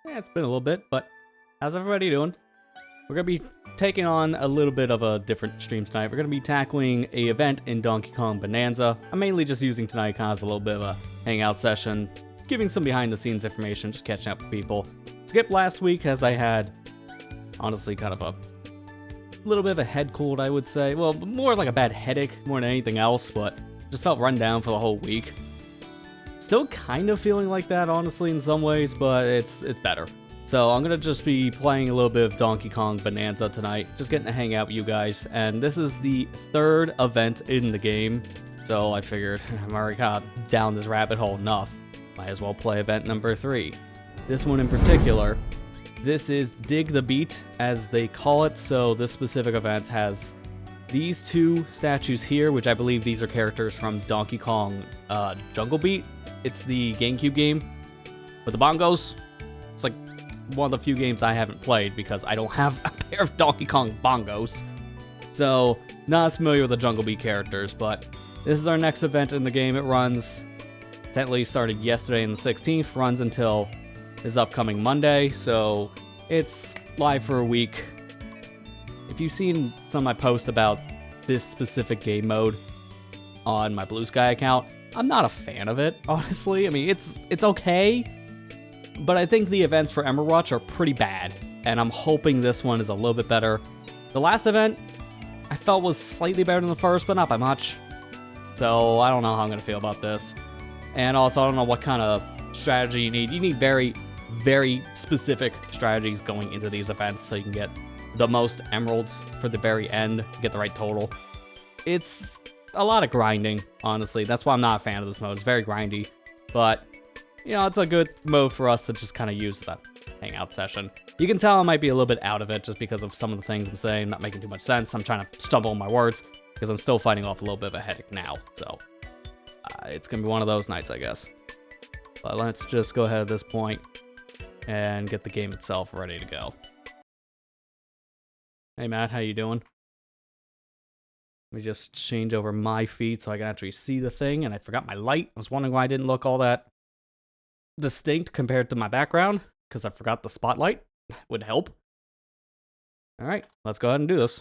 Yeah, it's been a little bit, but how's everybody doing? We're going to be taking on a little bit of a different stream tonight. We're going to be tackling a event in Donkey Kong Bonanza. I'm mainly just using tonight kind of as a little bit of a hangout session, giving some behind-the-scenes information, just catching up with people. Skipped last week as I had, honestly, kind of a little bit of a head cold, I would say. Well, more like a bad headache more than anything else, but just felt run down for the whole week. Still kind of feeling like that, honestly, in some ways, but it's better. So I'm going to just be playing a little bit of Donkey Kong Bonanza tonight, just getting to hang out with you guys. And this is the third event in the game, so I figured I'm already kind of down this rabbit hole enough. Might as well play event number 3. This one in particular, this is Dig the Beat, as they call it. So this specific event has these two statues here, which I believe these are characters from Donkey Kong Jungle Beat. It's the GameCube game with the bongos. It's like one of the few games I haven't played because I don't have a pair of Donkey Kong bongos. So, not as familiar with the Jungle Beat characters, but this is our next event in the game. It runs, technically started yesterday on the 16th, runs until this upcoming Monday, so it's live for a week. If you've seen some of my posts about this specific game mode on my Blue Sky account, I'm not a fan of it, honestly. I mean, it's okay, but I think the events for Emerald Rush are pretty bad, and I'm hoping this one is a little bit better. The last event, I felt was slightly better than the first, but not by much. So I don't know how I'm going to feel about this. And also, I don't know what kind of strategy you need. You need very, very specific strategies going into these events so you can get the most emeralds for the very end, get the right total. It's a lot of grinding, honestly. That's why I'm not a fan of this mode. It's very grindy, but you know, it's a good mode for us to just kind of use that hangout session. You can tell I might be a little bit out of it just because of some of the things I'm saying, not making too much sense. I'm trying to stumble on my words because I'm still fighting off a little bit of a headache now. So it's going to be one of those nights, I guess. But let's just go ahead at this point and get the game itself ready to go. Hey, Matt, how you doing? Let me just change over my feed so I can actually see the thing, and I forgot my light. I was wondering why I didn't look all that distinct compared to my background, because I forgot the spotlight. Would help. Alright, let's go ahead and do this.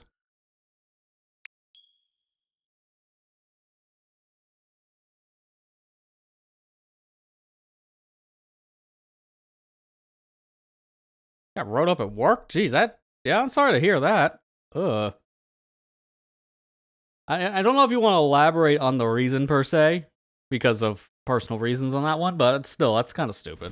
Got wrote up at work? Jeez, yeah, I'm sorry to hear that. Ugh. I don't know if you want to elaborate on the reason per se, because of personal reasons on that one, but still, that's kind of stupid.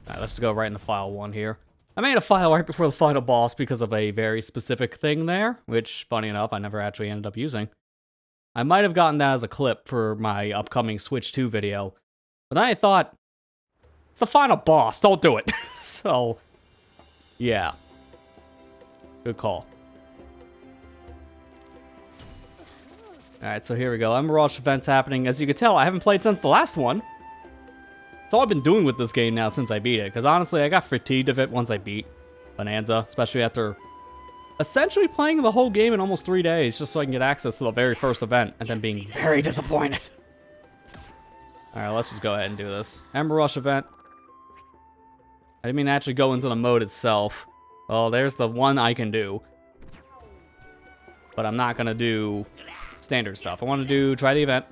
Alright, let's go right into file 1 here. I made a file right before the final boss because of a very specific thing there, which, funny enough, I never actually ended up using. I might have gotten that as a clip for my upcoming Switch 2 video, but then I thought, it's the final boss, don't do it. So, yeah. Good call. Alright, so here we go. Emerald Rush event's happening. As you can tell, I haven't played since the last one. That's all I've been doing with this game now since I beat it. Because honestly, I got fatigued of it once I beat Bananza. Especially after essentially playing the whole game in almost 3 days. Just so I can get access to the very first event. And then being very disappointed. Alright, let's just go ahead and do this. Emerald Rush event. I didn't mean to actually go into the mode itself. Well, there's the one I can do. But I'm not going to do standard stuff. I want to try the event.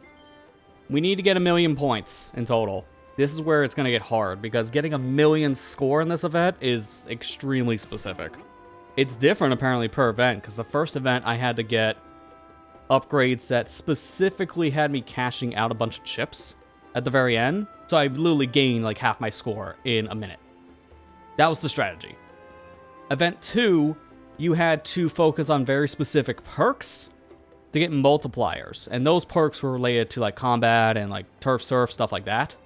We need to get 1,000,000 points in total. This is where it's going to get hard, because getting 1,000,000 score in this event is extremely specific. It's different, apparently, per event, because the first event I had to get upgrades that specifically had me cashing out a bunch of chips at the very end. So I literally gained like half my score in a minute. That was the strategy. Event 2, you had to focus on very specific perks to get multipliers. And those perks were related to like combat and like turf surf, stuff like that.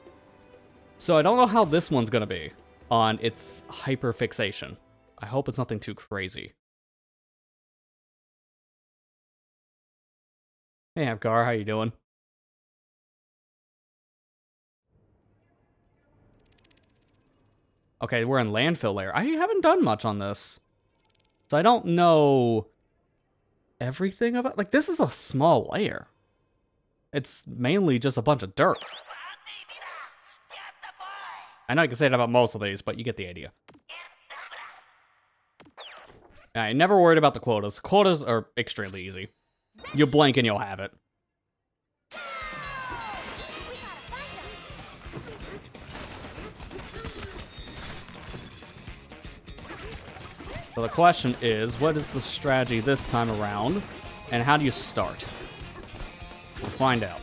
So I don't know how this one's going to be on its hyperfixation. I hope it's nothing too crazy. Hey, Abgar, how you doing? Okay, we're in landfill layer. I haven't done much on this. So I don't know everything about... Like, this is a small layer. It's mainly just a bunch of dirt. I know I can say that about most of these, but you get the idea. I never worried about the quotas. Quotas are extremely easy. You blink and you'll have it. So the question is, what is the strategy this time around? And how do you start? We'll find out.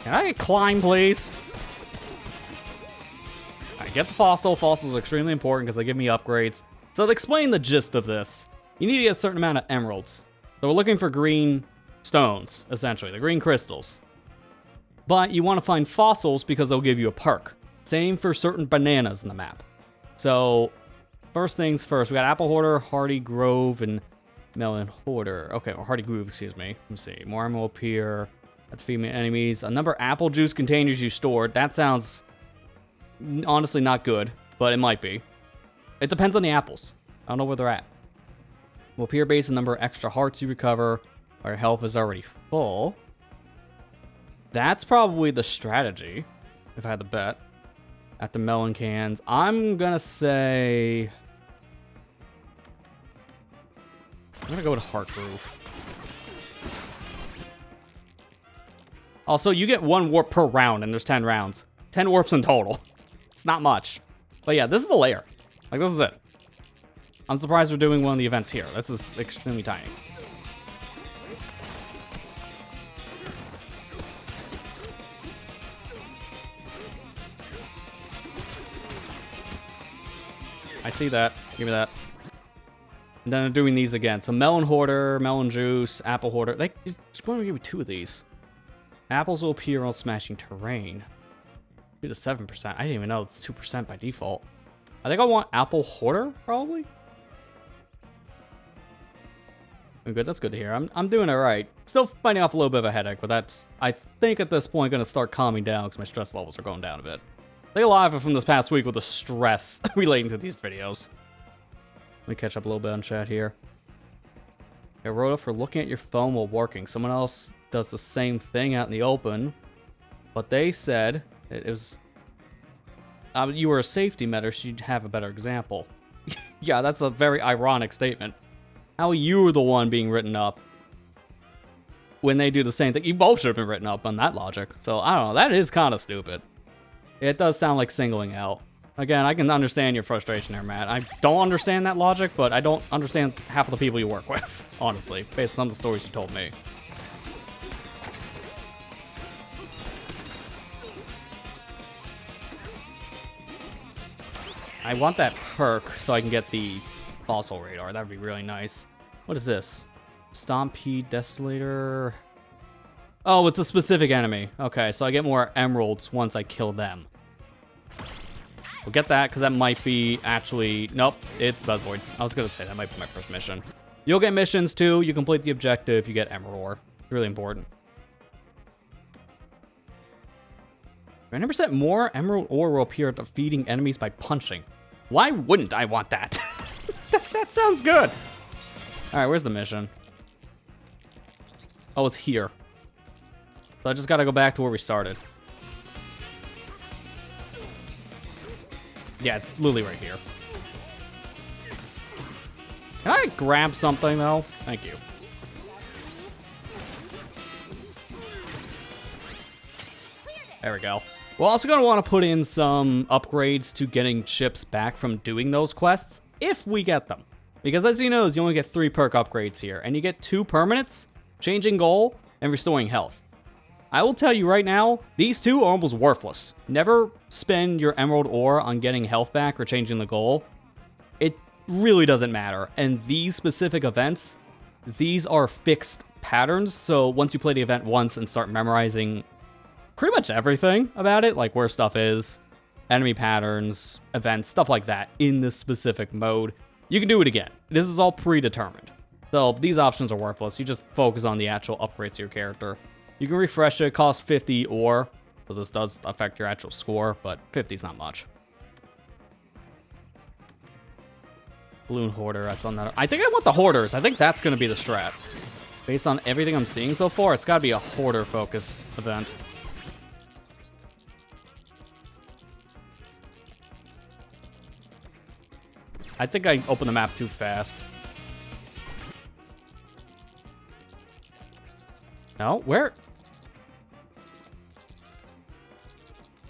Can I climb, please? Alright, get the fossil. Fossils are extremely important because they give me upgrades. So to explain the gist of this, you need to get a certain amount of emeralds. So we're looking for green stones, essentially, the green crystals. But you want to find fossils because they'll give you a perk. Same for certain bananas in the map. So first things first, we got Apple Hoarder, Hardy Grove, and Melon Hoarder. Okay, or Hardy Groove, excuse me. Let me see. More ammo will appear. That's feeding enemies. A number of apple juice containers you stored. That sounds honestly not good, but it might be. It depends on the apples. I don't know where they're at. Will appear based on the number of extra hearts you recover. Our health is already full. That's probably the strategy, if I had to bet. At the melon cans. I'm gonna say... I'm gonna go with Heart Groove. Also, you get 1 warp per round, and there's 10 rounds. 10 warps in total. It's not much. But yeah, this is the layer. Like, this is it. I'm surprised we're doing one of the events here. This is extremely tiny. I see that. Give me that. And then I'm doing these again. So Melon Hoarder, Melon Juice, Apple Hoarder. They just want to give me 2 of these. Apples will appear while smashing terrain. 2 to 7%. I didn't even know it's 2% by default. I think I want Apple Hoarder, probably. Good, that's good to hear. I'm doing it right. Still fighting off a little bit of a headache, but that's, I think at this point, going to start calming down because my stress levels are going down a bit. I think a lot of it from this past week with the stress relating to these videos. Let me catch up a little bit on chat here. I wrote up for looking at your phone while working. Someone else does the same thing out in the open, but they said it was... you were a safety measure, so you'd have a better example. Yeah, that's a very ironic statement. How you were the one being written up when they do the same thing. You both should have been written up on that logic. So, I don't know. That is kind of stupid. It does sound like singling out. Again, I can understand your frustration there, Matt. I don't understand that logic, but I don't understand half of the people you work with, honestly, based on some of the stories you told me. I want that perk so I can get the fossil radar. That would be really nice. What is this? Stompede Desolator. Oh, it's a specific enemy. Okay, so I get more emeralds once I kill them. We'll get that, because that might be actually... Nope, it's Bezoids. I was going to say, that might be my first mission. You'll get missions, too. You complete the objective, you get emerald ore. It's really important. 90% more emerald ore will appear defeating enemies by punching. Why wouldn't I want that? That sounds good. Alright, where's the mission? Oh, it's here. So I just gotta go back to where we started. Yeah, it's literally right here. Can I grab something, though? Thank you. There we go. We're also going to want to put in some upgrades to getting chips back from doing those quests, if we get them. Because as you know, you only get 3 perk upgrades here, and you get 2 permanents, changing goal, and restoring health. I will tell you right now, these 2 are almost worthless. Never spend your emerald ore on getting health back or changing the goal. It really doesn't matter. And these specific events, these are fixed patterns, so once you play the event once and start memorizing pretty much everything about it, like where stuff is, enemy patterns, events, stuff like that, in this specific mode, you can do it again. This is all predetermined. So these options are worthless. You just focus on the actual upgrades to your character. You can refresh it, cost 50 ore, so this does affect your actual score, but 50 is not much. Balloon Hoarder, that's on that. I think I want the Hoarders. I think that's going to be the strat. Based on everything I'm seeing so far, it's gotta be a hoarder-focused event. I think I opened the map too fast. No? Where?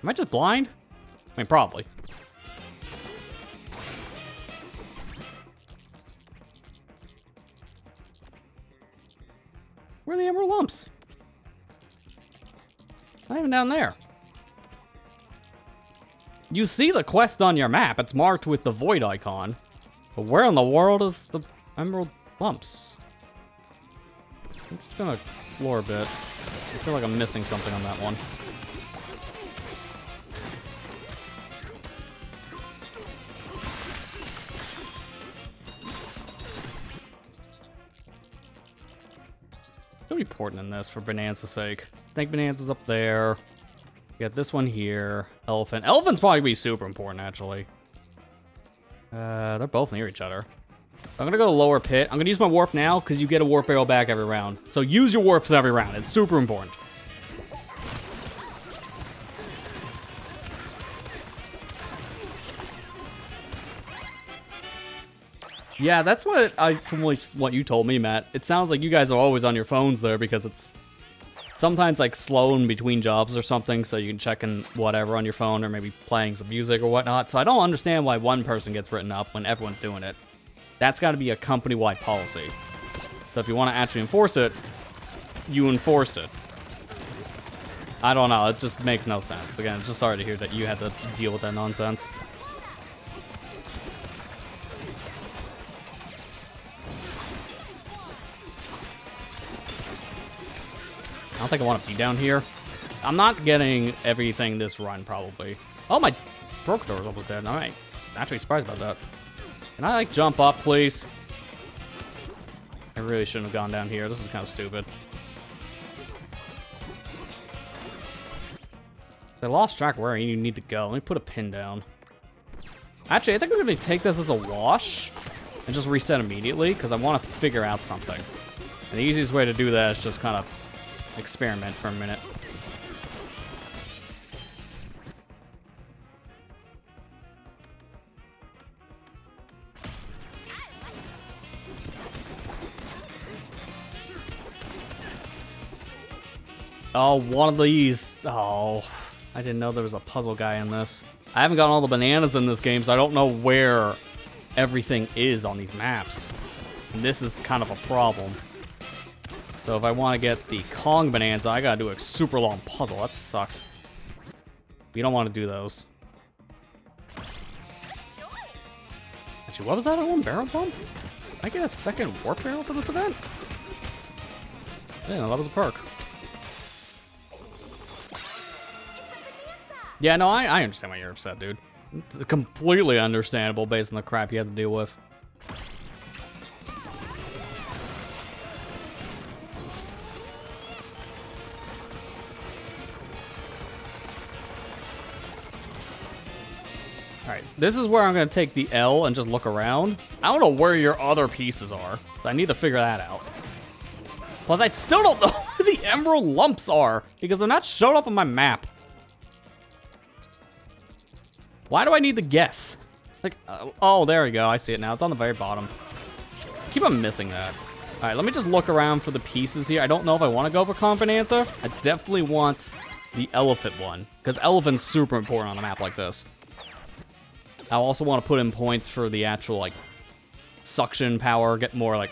Am I just blind? I mean, probably. Where are the emerald lumps? Not even down there. You see the quest on your map. It's marked with the void icon. But where in the world is the emerald lumps? I'm just gonna explore a bit. I feel like I'm missing something on that one. It'll be important in this for Bananza's sake. I think Bananza's up there. We got this one here. Elephant. Elephant's probably gonna be super important, actually. They're both near each other. I'm gonna go lower pit. I'm gonna use my warp now, because you get a warp arrow back every round. So use your warps every round. It's super important. Yeah, that's from what you told me, Matt. It sounds like you guys are always on your phones there because it's sometimes like slow in between jobs or something, so you can check in whatever on your phone or maybe playing some music or whatnot. So I don't understand why one person gets written up when everyone's doing it. That's got to be a company-wide policy. So if you want to actually enforce it, you enforce it. I don't know. It just makes no sense. Again, just sorry to hear that you had to deal with that nonsense. I don't think I want to be down here. I'm not getting everything this run, probably. Oh, my broke door is almost dead. I'm actually surprised about that. Can I, like, jump up, please? I really shouldn't have gone down here. This is kind of stupid. I lost track where you need to go. Let me put a pin down. Actually, I think I'm going to take this as a wash and just reset immediately, because I want to figure out something. And the easiest way to do that is just kind of experiment for a minute. Oh, one of these. Oh, I didn't know there was a puzzle guy in this. I haven't gotten all the bananas in this game, so I don't know where everything is on these maps. And this is kind of a problem. So if I want to get the Kong Bananza, I gotta do a super long puzzle. That sucks. You don't want to do those. Actually, what was that on one barrel bump? Did I get a second warp barrel for this event? Yeah, that was a perk. Yeah, no, I understand why you're upset, dude. It's completely understandable based on the crap you had to deal with. Alright, this is where I'm going to take the L and just look around. I don't know where your other pieces are. So I need to figure that out. Plus, I still don't know where the emerald lumps are, because they're not showing up on my map. Why do I need to guess? Like, oh, there we go. I see it now. It's on the very bottom. I keep on missing that. Alright, let me just look around for the pieces here. I don't know if I want to go for Kong Bananza. I definitely want the elephant one, because elephant's super important on a map like this. I also want to put in points for the actual, like, suction power, get more, like,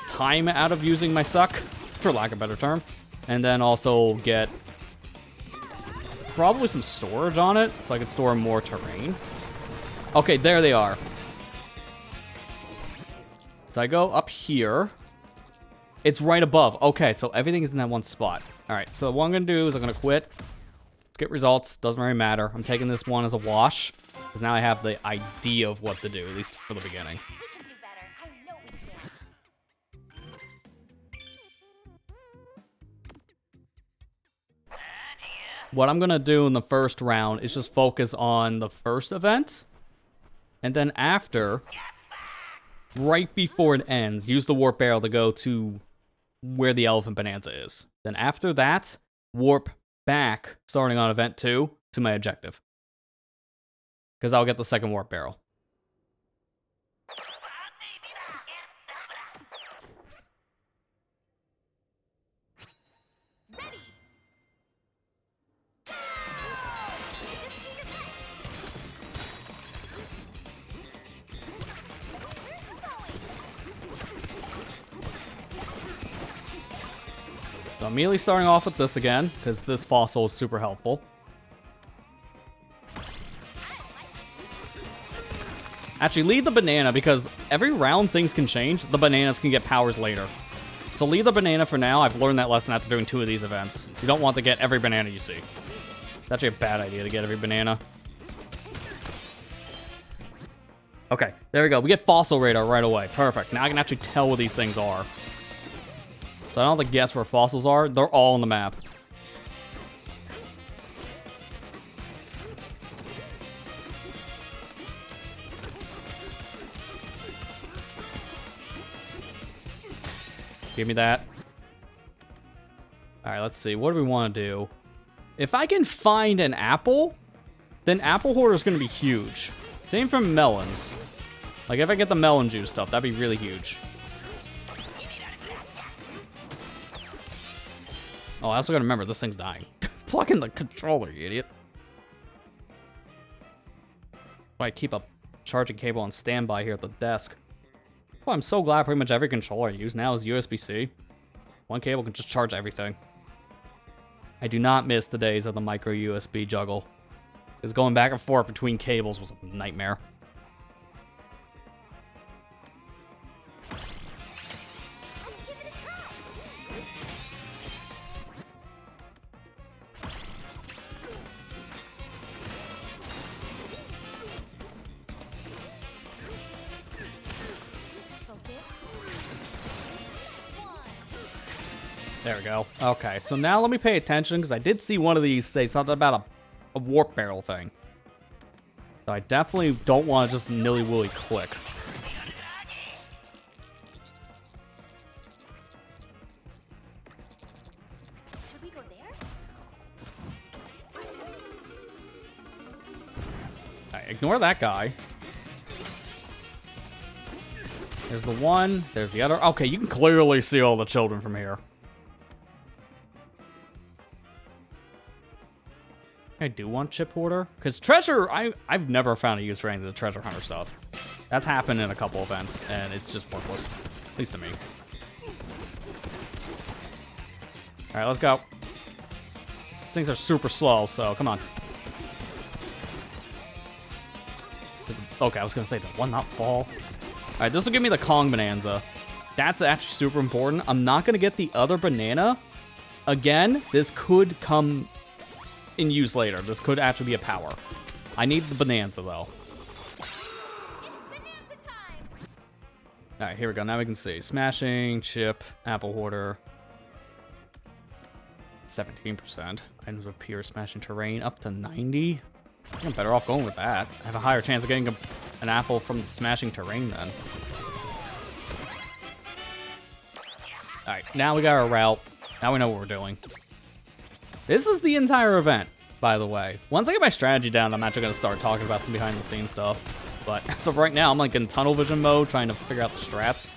time out of using my suck, for lack of a better term. And then also get probably some storage on it, so I can store more terrain. Okay, there they are. So I go up here. It's right above. Okay, so everything is in that one spot. All right, so what I'm going to do is I'm going to quit. Let's get results. Doesn't really matter. I'm taking this one as a wash, because now I have the idea of what to do, at least for the beginning. We can do better. I know we can. What I'm going to do in the first round is just focus on the first event. And then after, right before it ends, use the warp barrel to go to where the elephant bonanza is. Then after that, warp back, starting on event 2, to my objective. Because I'll get the second warp barrel. Ready. Just do your best. Where are you going? So I'm immediately starting off with this again, because this fossil is super helpful. Actually, leave the banana, because every round things can change. The bananas can get powers later. So leave the banana for now. I've learned that lesson after doing 2 of these events. You don't want to get every banana you see. It's actually a bad idea to get every banana. Okay, there we go. We get fossil radar right away. Perfect. Now I can actually tell where these things are. So I don't have to guess where fossils are. They're all on the map. Give me that. All right, let's see. What do we want to do? If I can find an apple, then apple hoarder is going to be huge. Same for melons. Like, if I get the melon juice stuff, that'd be really huge. Oh, I also got to remember, this thing's dying. Plug in the controller, you idiot. I keep a charging cable on standby here at the desk. Well, I'm so glad pretty much every controller I use now is USB-C. One cable can just charge everything. I do not miss the days of the micro USB juggle, because going back and forth between cables was a nightmare. Let's give it a try. There we go. Okay, so now let me pay attention, because I did see one of these say something about a warp barrel thing. So I definitely don't want to just nilly-willy click. Should we go there? Alright, ignore that guy. There's the one, there's the other. Okay, you can clearly see all the children from here. I do want chip hoarder, because treasure, I've never found a use for any of the treasure hunter stuff. That's happened in a couple events, and it's just worthless. At least to me. Alright, let's go. These things are super slow, so come on. Okay, I was gonna say, did one not fall? Alright, this will give me the Kong Bonanza. That's actually super important. I'm not gonna get the other banana. Again, this could come in use later. This could actually be a power. I need the Bonanza, though. It's Bananza time. Alright, here we go. Now we can see. Smashing, chip, apple hoarder. 17%. Items of pure smashing terrain up to 90. I'm better off going with that. I have a higher chance of getting an apple from the smashing terrain then. Alright, now we got our route. Now we know what we're doing. This is the entire event, by the way. Once I get my strategy down, I'm actually going to start talking about some behind-the-scenes stuff. But as of right now, I'm like in tunnel vision mode, trying to figure out the strats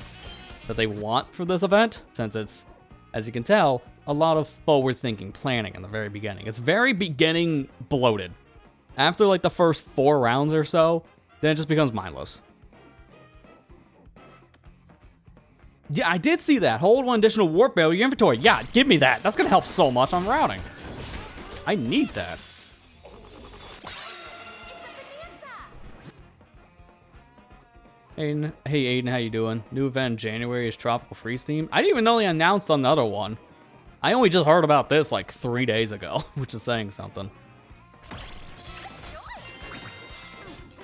that they want for this event, since it's, as you can tell, a lot of forward-thinking planning in the very beginning. It's very beginning bloated. After like the first 4 rounds or so, then it just becomes mindless. Yeah, I did see that. Hold 1 additional warp barrel in your inventory. Yeah, give me that. That's going to help so much on routing. I need that. Aiden, hey Aiden, how you doing? New event in January is Tropical Freeze Team. I didn't even know they announced on the other one. I only just heard about this like 3 days ago, which is saying something.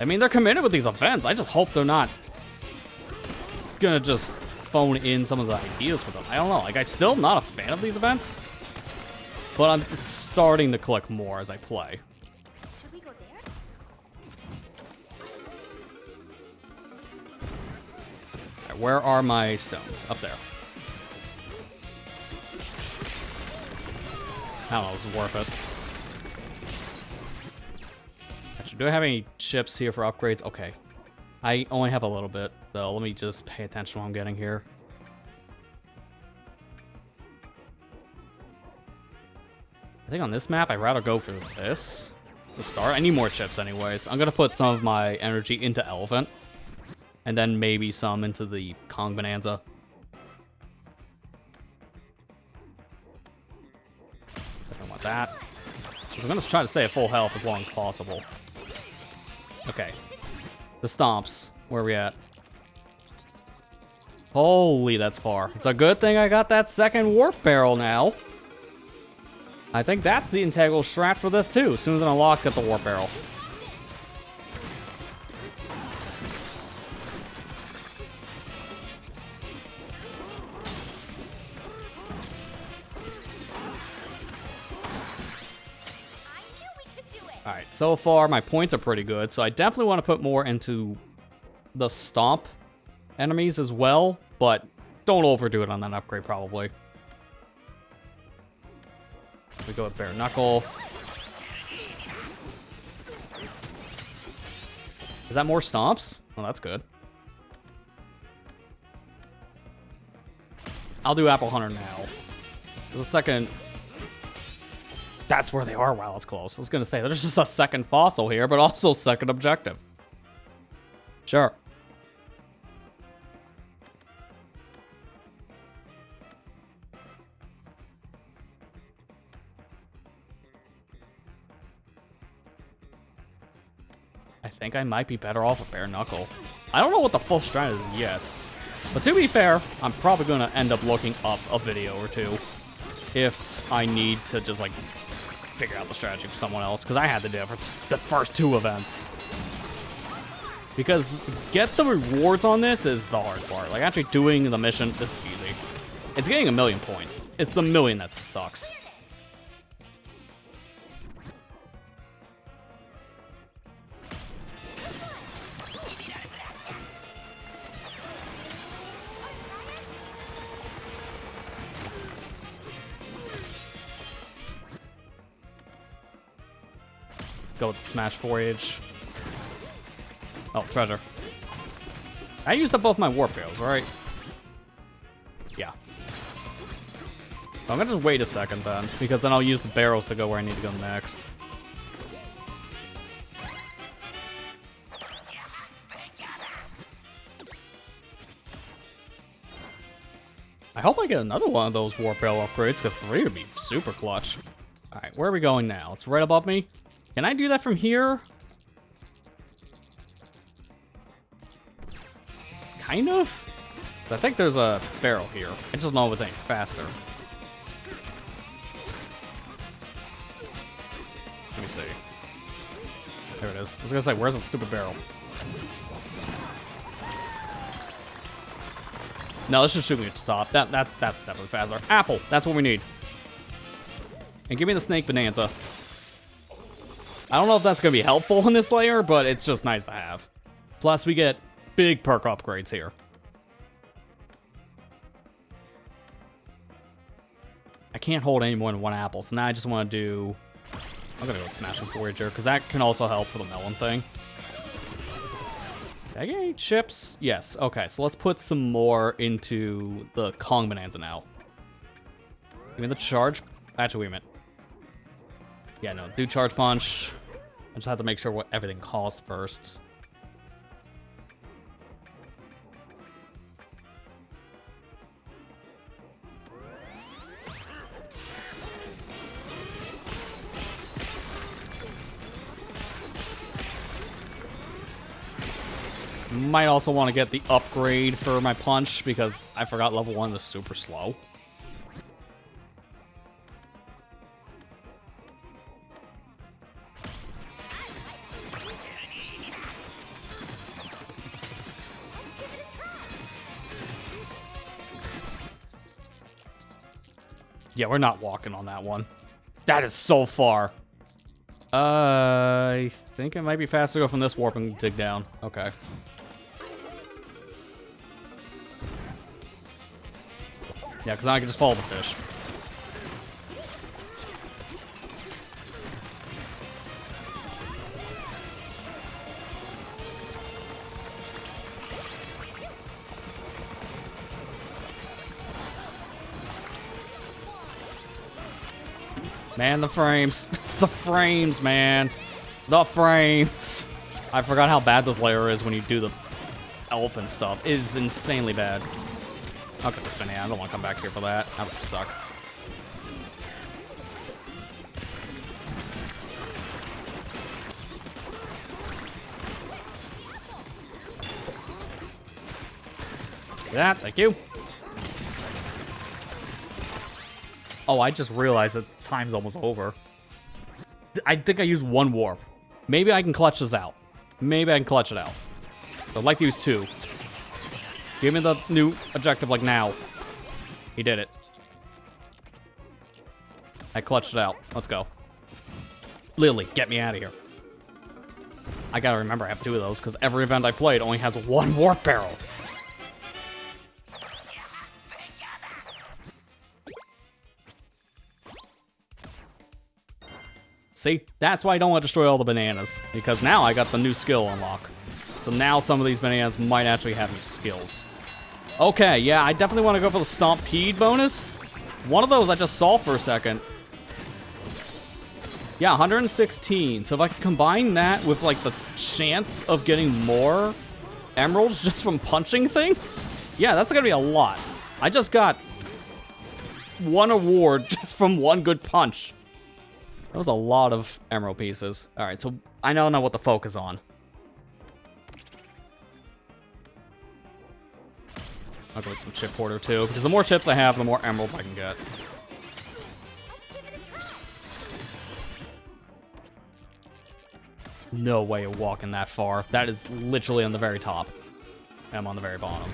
I mean, they're committed with these events. I just hope they're not gonna just phone in some of the ideas for them. I don't know. Like, I'm still not a fan of these events, but it's starting to click more as I play. Should we go there? Alright, where are my stones? Up there. I don't know, this is worth it. Actually, do I have any chips here for upgrades? Okay. I only have a little bit, so let me just pay attention to what I'm getting here. I think on this map, I'd rather go for this to start. I need more chips anyways. I'm going to put some of my energy into Elephant, and then maybe some into the Kong Bonanza. I don't want that. Because I'm going to try to stay at full health as long as possible. Okay. The stomps. Where are we at? Holy, that's far. It's a good thing I got that second warp barrel now. I think that's the integral strat for this too. As soon as it unlocks, get the warp barrel. Alright, so far my points are pretty good, so I definitely want to put more into the stomp enemies as well, but don't overdo it on that upgrade probably. We go with Bare Knuckle. Is that more stomps? Oh, that's good. I'll do Apple Hunter now. There's a second... That's where they are. Wow, that's close. I was going to say, there's just a second fossil here, but also second objective. Sure. I think I might be better off with Bare Knuckle. I don't know what the full strat is yet. But to be fair, I'm probably going to end up looking up a video or two if I need to just, like, figure out the strategy for someone else, because I had to do it for the first two events. Because get the rewards on this is the hard part. Like, actually doing the mission, this is easy. It's getting 1,000,000 points. It's the 1,000,000 that sucks. Go with the Smash 4H. Oh, treasure. I used up both my warp barrels, right? Yeah. So I'm gonna just wait a second then, because then I'll use the barrels to go where I need to go next. I hope I get another one of those warp barrel upgrades, because 3 would be super clutch. Alright, where are we going now? It's right above me. Can I do that from here? Kind of? I think there's a barrel here. I just don't know if it's any faster. Let me see. There it is. I was gonna say, where's the stupid barrel? No, let's just shoot me at the top. That's definitely faster. Apple, that's what we need. And give me the snake bonanza. I don't know if that's going to be helpful in this layer, but it's just nice to have. Plus, we get big perk upgrades here. I can't hold any more than one apple, so now I just want to do... I'm going to go with Smashing Forager, because that can also help for the melon thing. Did I get any chips? Yes. Okay, so let's put some more into the Kong Bonanza now. Give me the charge... Actually, wait a minute. Yeah, no, do Charge Punch. I just have to make sure what everything costs first. Might also want to get the upgrade for my punch, because I forgot level 1 is super slow. Yeah, we're not walking on that one. That is so far. I think it might be faster to go from this warp and dig down. Okay. Yeah, because now I can just follow the fish. Man, the frames. The frames, man. The frames. I forgot how bad this layer is when you do the elephant stuff. It is insanely bad. I'll get this banana. I don't want to come back here for that. That would suck. Yeah, thank you. Oh, I just realized that time's almost over. I think I used one warp. Maybe I can clutch this out. Maybe I can clutch it out. I'd like to use 2. Give me the new objective, like, now. He did it. I clutched it out. Let's go. Lily, get me out of here. I gotta remember I have 2 of those, because every event I played only has 1 warp barrel. See? That's why I don't want to destroy all the bananas. Because now I got the new skill unlock. So now some of these bananas might actually have these skills. Okay, yeah, I definitely want to go for the Stompede bonus. One of those I just saw for a second. Yeah, 116. So if I can combine that with, like, the chance of getting more emeralds just from punching things, yeah, that's going to be a lot. I just got 1 award just from 1 good punch. That was a lot of emerald pieces. All right, so I don't know what to focus on. I'll go with some chip hoarder too, because the more chips I have, the more emeralds I can get. No way of walking that far. That is literally on the very top. I'm on the very bottom.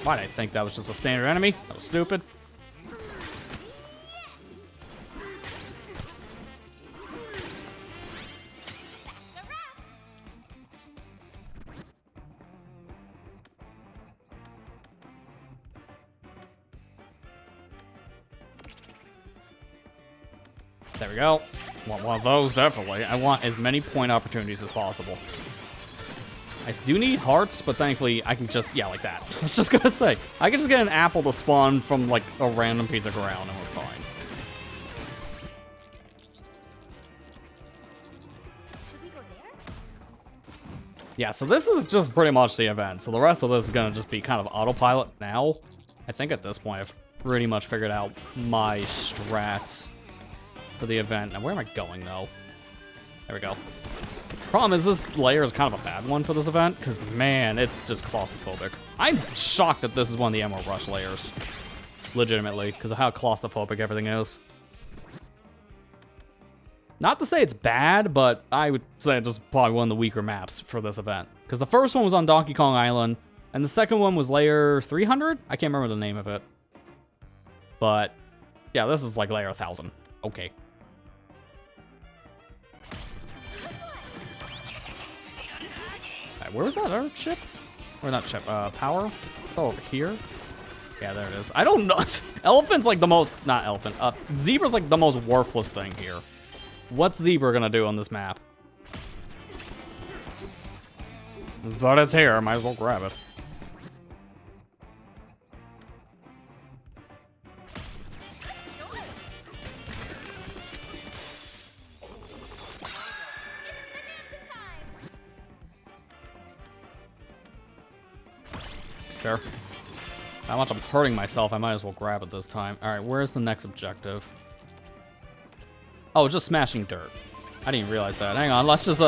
Why did I think that was just a standard enemy? That was stupid. There we go. Want one of those, definitely. I want as many point opportunities as possible. I do need hearts, but thankfully I can just, yeah, like that. I was just gonna say, I can just get an apple to spawn from, like, a random piece of ground and we're fine. Should we go there? Yeah, so this is just pretty much the event. So the rest of this is gonna just be kind of autopilot now. I think at this point I've pretty much figured out my strat for the event. Now, where am I going, though? There we go. Problem is, this layer is kind of a bad one for this event, because, man, it's just claustrophobic. I'm shocked that this is one of the Emerald Rush layers. Legitimately, because of how claustrophobic everything is. Not to say it's bad, but I would say it's just probably one of the weaker maps for this event. Because the first one was on Donkey Kong Island, and the second one was layer 300? I can't remember the name of it. But, yeah, this is like layer 1000. Okay. Where was that other ship? Or not ship, power? Oh, over here? Yeah, there it is. I don't know. Elephant's like the most, not elephant, zebra's like the most worthless thing here. What's zebra gonna do on this map? But it's here, might as well grab it. Sure. How much I'm hurting myself, I might as well grab it this time. Alright, where's the next objective? Oh, just smashing dirt. I didn't realize that. Hang on, let's just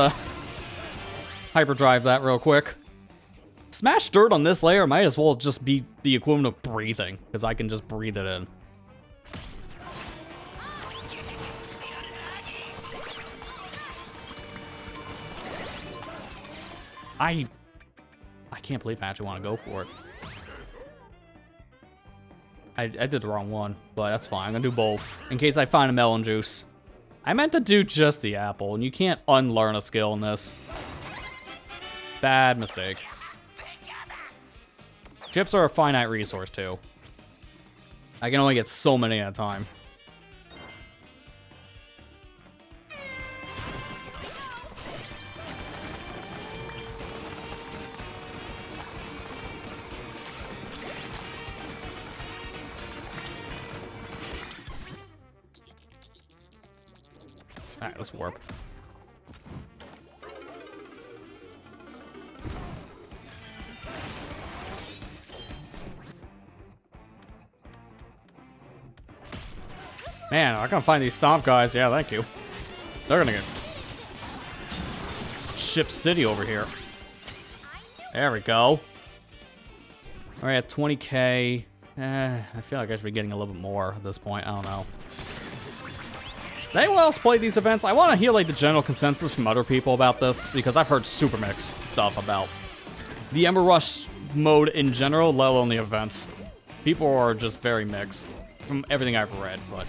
hyperdrive that real quick. Smash dirt on this layer might as well just be the equivalent of breathing, because I can just breathe it in. I can't believe I actually want to go for it. I did the wrong one, but that's fine. I'm gonna do both, in case I find a melon juice. I meant to do just the apple, and you can't unlearn a skill in this. Bad mistake. Chips are a finite resource, too. I can only get so many at a time. Alright, let's warp. Man, I gotta find these stomp guys. Yeah, thank you. They're gonna get Ship City over here. There we go. Alright, at 20k. I feel like I should be getting a little bit more at this point. I don't know. Does anyone else play these events? I want to hear like the general consensus from other people about this, because I've heard super mixed stuff about the Ember Rush mode in general, let alone the events. People are just very mixed from everything I've read, but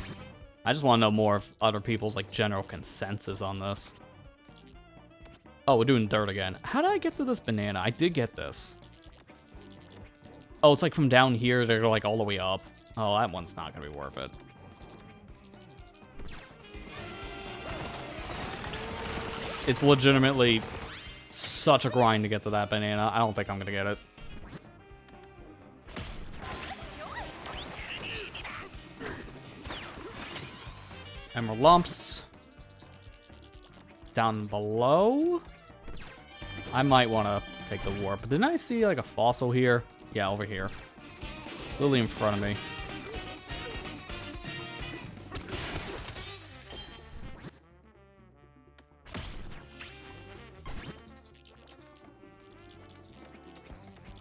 I just want to know more of other people's like general consensus on this. Oh, we're doing dirt again. How did I get to this banana? I did get this. Oh, it's like from down here, they're like all the way up. Oh, that one's not gonna be worth it. It's legitimately such a grind to get to that banana. I don't think I'm gonna get it. Emerald lumps. Down below. I might want to take the warp. But didn't I see like a fossil here? Yeah, over here. Literally in front of me.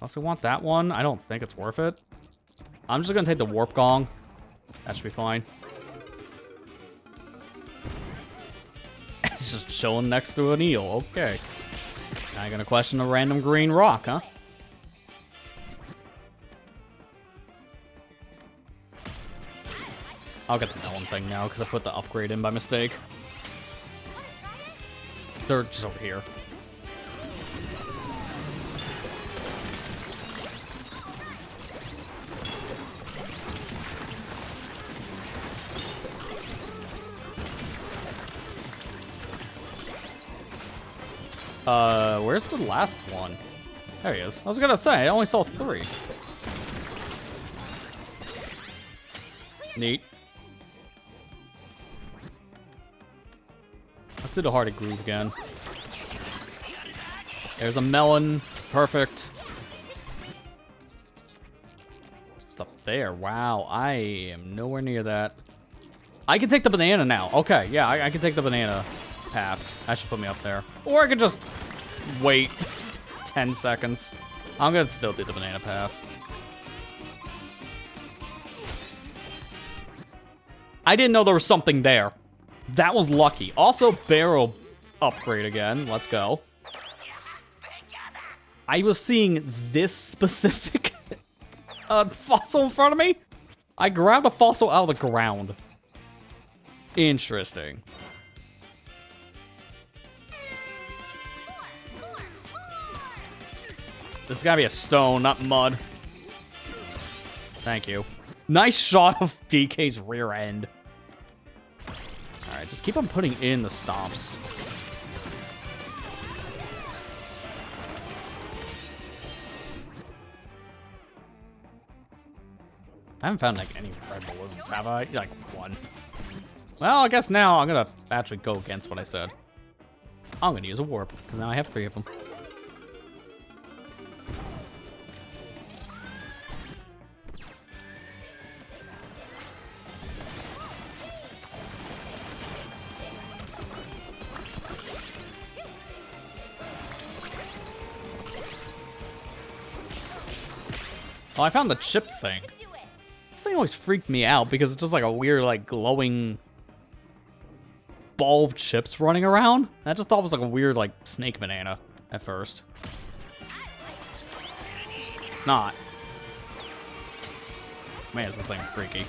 Also want that one. I don't think it's worth it. I'm just gonna take the warp gong. That should be fine. It's just chilling next to an eel. Okay. Now you're gonna question a random green rock, huh? I'll get the melon thing now because I put the upgrade in by mistake. They're just over here. Where's the last one? There he is. I was gonna say, I only saw 3. Neat. Let's do the Hearted Groove again. There's a melon. Perfect. It's up there. Wow, I am nowhere near that. I can take the banana now. Okay, yeah, I can take the banana path. That should put me up there. Or I could just wait 10 seconds. I'm gonna still do the banana path. I didn't know there was something there. That was lucky. Also, barrel upgrade again. Let's go. I was seeing this specific fossil in front of me. I grabbed a fossil out of the ground. Interesting. This has gotta be a stone, not mud. Thank you. Nice shot of DK's rear end. Alright, just keep on putting in the stomps. I haven't found like any red balloons, have I? Like one. Well, I guess now I'm gonna actually go against what I said. I'm gonna use a warp, because now I have 3 of them. Oh, I found the chip thing. This thing always freaked me out because it's just like a weird, like, glowing ball of chips running around. I just thought it was like a weird, like, snake banana at first. It's not. Man, is this thing freaky.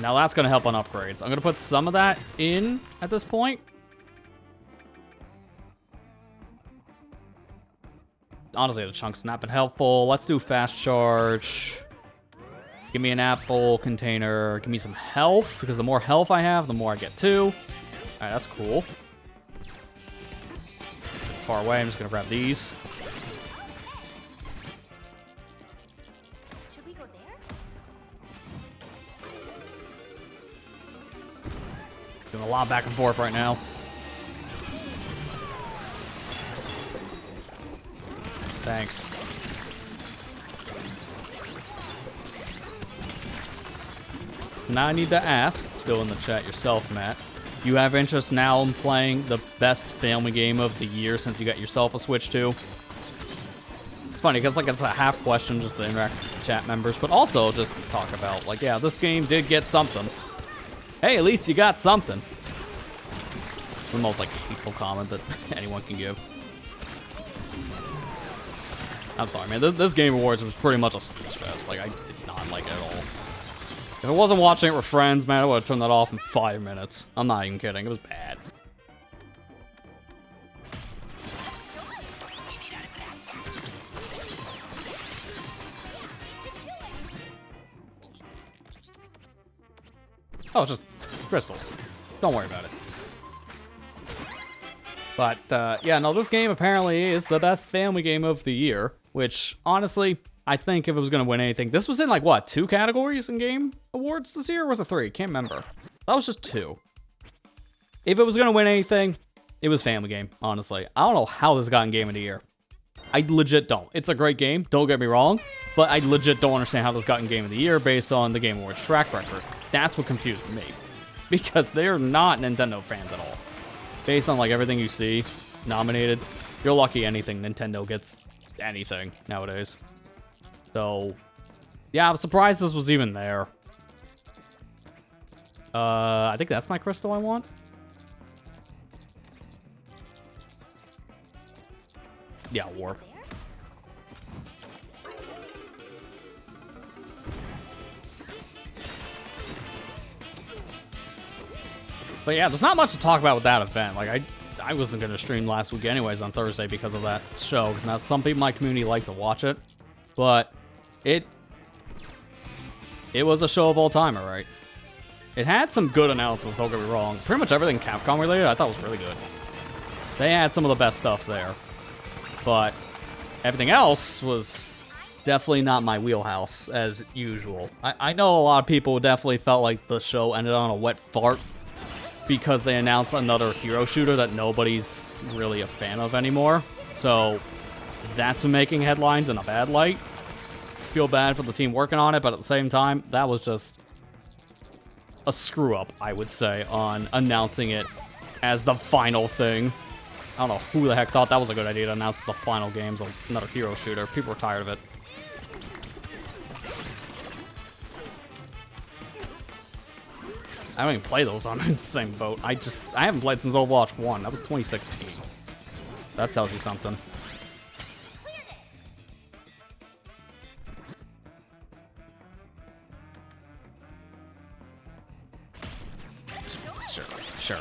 Now that's gonna help on upgrades. I'm gonna put some of that in at this point. honestly, the chunks not been helpful. Let's do fast charge. Give me an apple container. Give me some health, because the more health I have, the more I get too. Alright, that's cool. Far away, I'm just gonna grab these. Should we go there? Doing a lot back and forth right now. Thanks. So now I need to ask, still in the chat yourself, Matt. Do you have interest now in playing the best family game of the year since you got yourself a Switch too? It's funny because like it's a half question just to interact with chat members, but also just to talk about like, yeah, this game did get something. Hey, at least you got something. The most like hateful comment that anyone can give. I'm sorry, man. This Game Awards was pretty much a snitch fest. Like I did not like it at all. If I wasn't watching it with friends, man, I would have turned that off in 5 minutes. I'm not even kidding. It was bad. Oh, it's just crystals. Don't worry about it. But, yeah, no, this game apparently is the best family game of the year, which, honestly, I think if it was going to win anything, this was in, like, what, 2 categories in Game Awards this year? Or was it 3? Can't remember. That was just 2. If it was going to win anything, it was Family Game, honestly. I don't know how this got in Game of the Year. I legit don't. It's a great game, don't get me wrong, but I legit don't understand how this got in Game of the Year based on the Game Awards track record. That's what confused me. Because they're not Nintendo fans at all. Based on, like, everything you see nominated, you're lucky anything Nintendo gets anything nowadays. So, yeah, I was surprised this was even there. I think that's my crystal I want. Yeah, warp. But yeah, there's not much to talk about with that event. Like, I wasn't going to stream last week anyways on Thursday because of that show. Because now some people in my community like to watch it. But it was a show of all time, alright. It had some good announcements, don't get me wrong. Pretty much everything Capcom related I thought was really good. They had some of the best stuff there. But everything else was definitely not my wheelhouse, as usual. I know a lot of people definitely felt like the show ended on a wet fart because they announced another hero shooter that nobody's really a fan of anymore. So that's been making headlines in a bad light. Feel bad for the team working on it, but at the same time, that was just a screw up, I would say, on announcing it as the final thing. I don't know who the heck thought that was a good idea to announce the final game's another hero shooter. People were tired of it. I don't even play those on the same boat. I haven't played since Overwatch 1. That was 2016. That tells you something. Sure.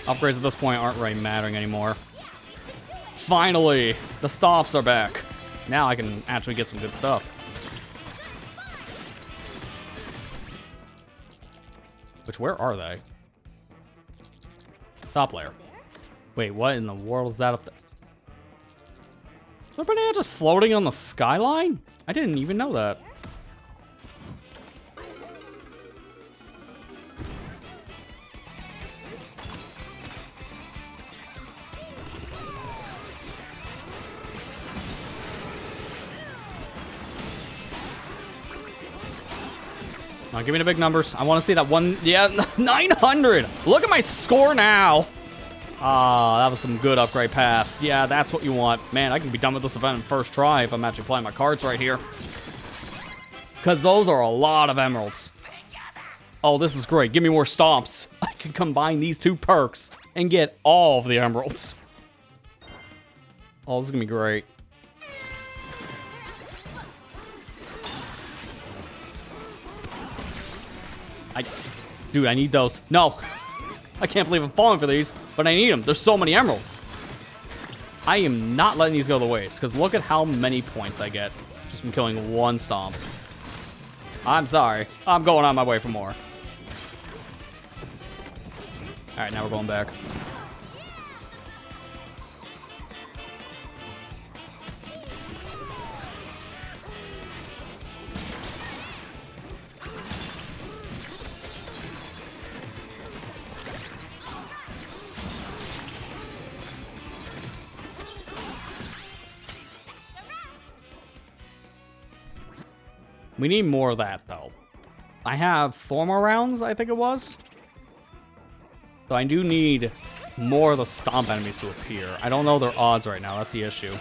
Upgrades at this point aren't really mattering anymore. Finally! The stops are back. Now I can actually get some good stuff. Which, where are they? Top layer. Wait, what in the world is that up there? Is the banana just floating on the skyline? I didn't even know that. Now, give me the big numbers. I want to see that one. Yeah, 900. Look at my score now. Ah, that was some good upgrade paths. Yeah, that's what you want. Man, I can be done with this event in first try if I'm actually playing my cards right here. Because those are a lot of emeralds. Oh, this is great. Give me more stomps. I can combine these 2 perks and get all of the emeralds. Oh, this is going to be great. Dude, I need those. No. I can't believe I'm falling for these, but I need them. There's so many emeralds. I am not letting these go to waste, because look at how many points I get just from killing one stomp. I'm sorry. I'm going on my way for more. Alright, now we're going back. We need more of that, though. I have 4 more rounds, I think it was. So I do need more of the stomp enemies to appear. I don't know their odds right now. That's the issue.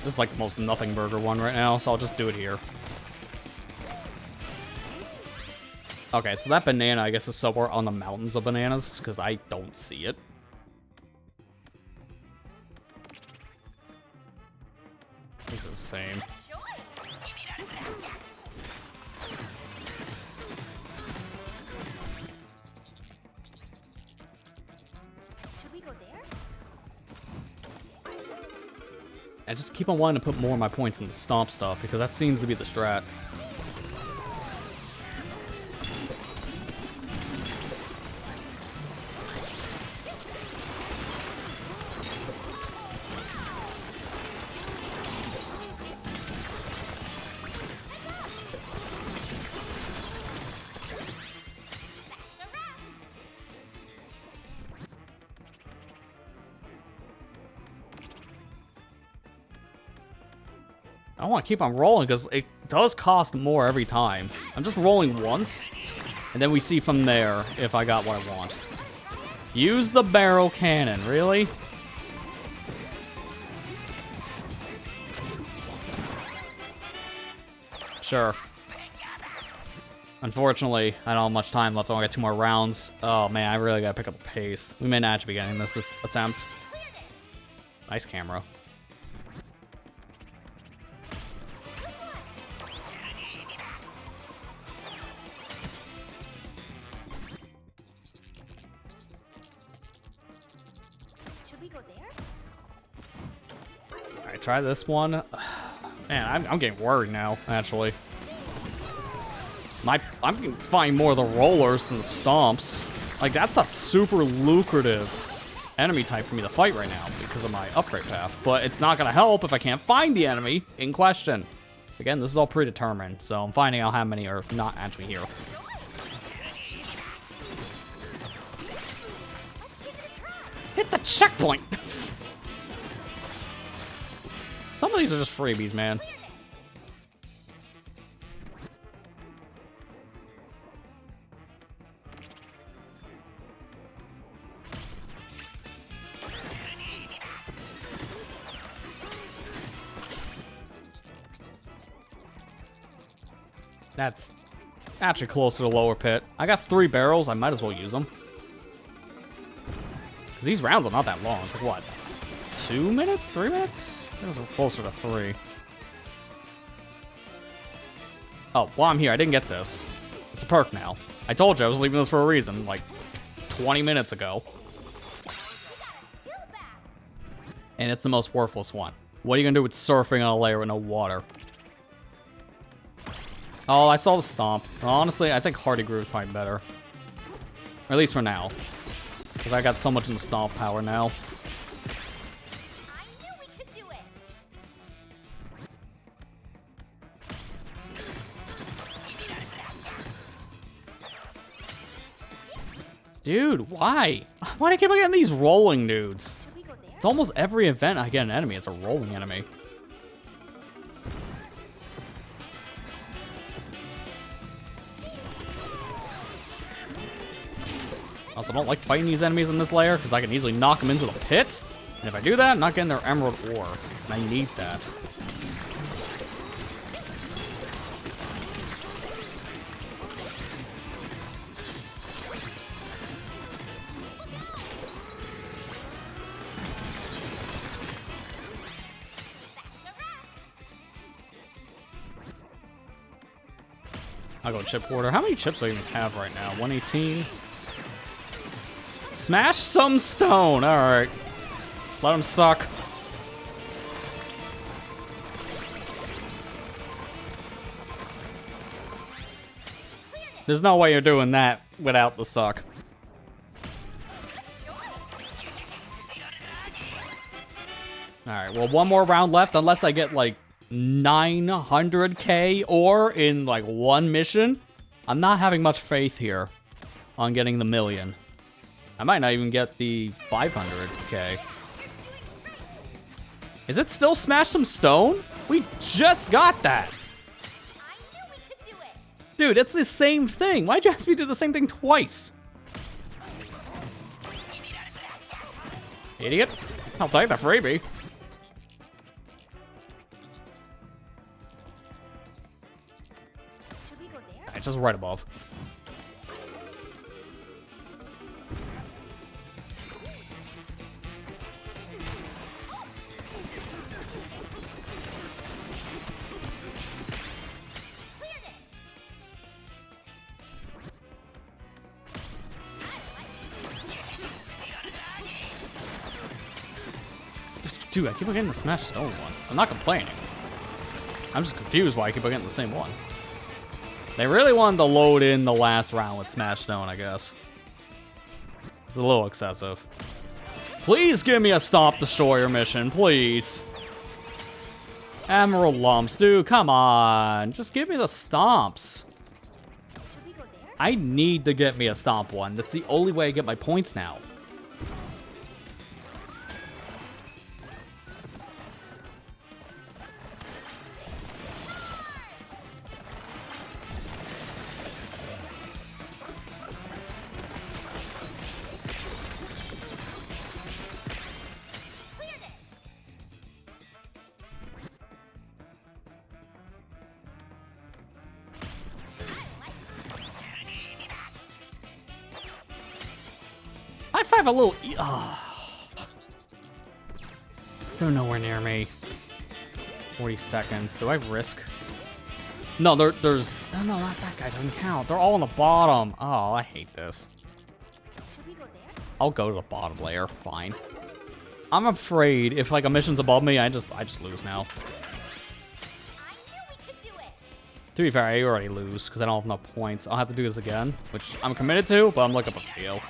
This is like the most nothing burger one right now, so I'll just do it here. Okay, so that banana, I guess, is somewhere on the mountains of bananas, because I don't see it. This is the same. Should we go there? I just keep on wanting to put more of my points in the stomp stuff, because that seems to be the strat. I want to keep on rolling because it does cost more every time. I'm just rolling once, and then we see from there if I got what I want. Use the barrel cannon, really? Sure. Unfortunately, I don't have much time left. I only got 2 more rounds. Oh man, I really gotta pick up the pace. We may not actually be getting this attempt. Nice camera. Should we go there? Alright, try this one. Man, I'm getting worried now, actually. I'm finding more of the rollers than the stomps. Like, that's a super lucrative enemy type for me to fight right now because of my upgrade path. But it's not going to help if I can't find the enemy in question. Again, this is all predetermined, so I'm finding out how many are not actually here. Hit the checkpoint! Some of these are just freebies, man. That's actually closer to the lower pit. I got 3 barrels. I might as well use them. These rounds are not that long. It's like, what? 2 minutes? 3 minutes? I think it's closer to 3. Oh, while I'm here, I didn't get this. It's a perk now. I told you I was leaving this for a reason, like 20 minutes ago. And it's the most worthless one. What are you gonna do with surfing on a layer with no water? Oh, I saw the stomp. Honestly, I think Hardy Groove is probably better. Or at least for now. Because I got so much in the stomp power now. I knew we could do it. Dude, why? Why do I keep on getting these rolling dudes? Should we go there? It's almost every event I get an enemy. It's a rolling enemy. Also, I don't like fighting these enemies in this layer because I can easily knock them into the pit. And if I do that, I'm not getting their emerald ore. And I need that. I'll go chip order. How many chips do I even have right now? 118. Smash some stone. All right. Let him suck. There's no way you're doing that without the suck. Alright, well, one more round left, unless I get, like, 900k ore in, like, one mission. I'm not having much faith here on getting the million. I might not even get the 500k. Is it still Smash Some Stone? We just got that! I knew we could do it. Dude, it's the same thing. Why'd you ask me to do the same thing twice? Idiot. I'll take the freebie. Should we go there? Alright, just right above. Dude, I keep on getting the Smash Stone one. I'm not complaining. I'm just confused why I keep on getting the same one. They really wanted to load in the last round with Smash Stone, I guess. It's a little excessive. Please give me a Stomp Destroyer mission, please. Emerald Lumps, dude, come on. Just give me the Stomps. Should we go there? I need to get me a Stomp one. That's the only way I get my points now. High five a little. They're nowhere near me. 40 seconds. Do I risk? No, there's. No, not that guy. Doesn't count. They're all on the bottom. Oh, I hate this. Should we go there? I'll go to the bottom layer. Fine. I'm afraid if like a mission's above me, I just lose now. I knew we could do it. To be fair, I already lose because I don't have enough points. I'll have to do this again, which I'm committed to, but I'm looking up a video.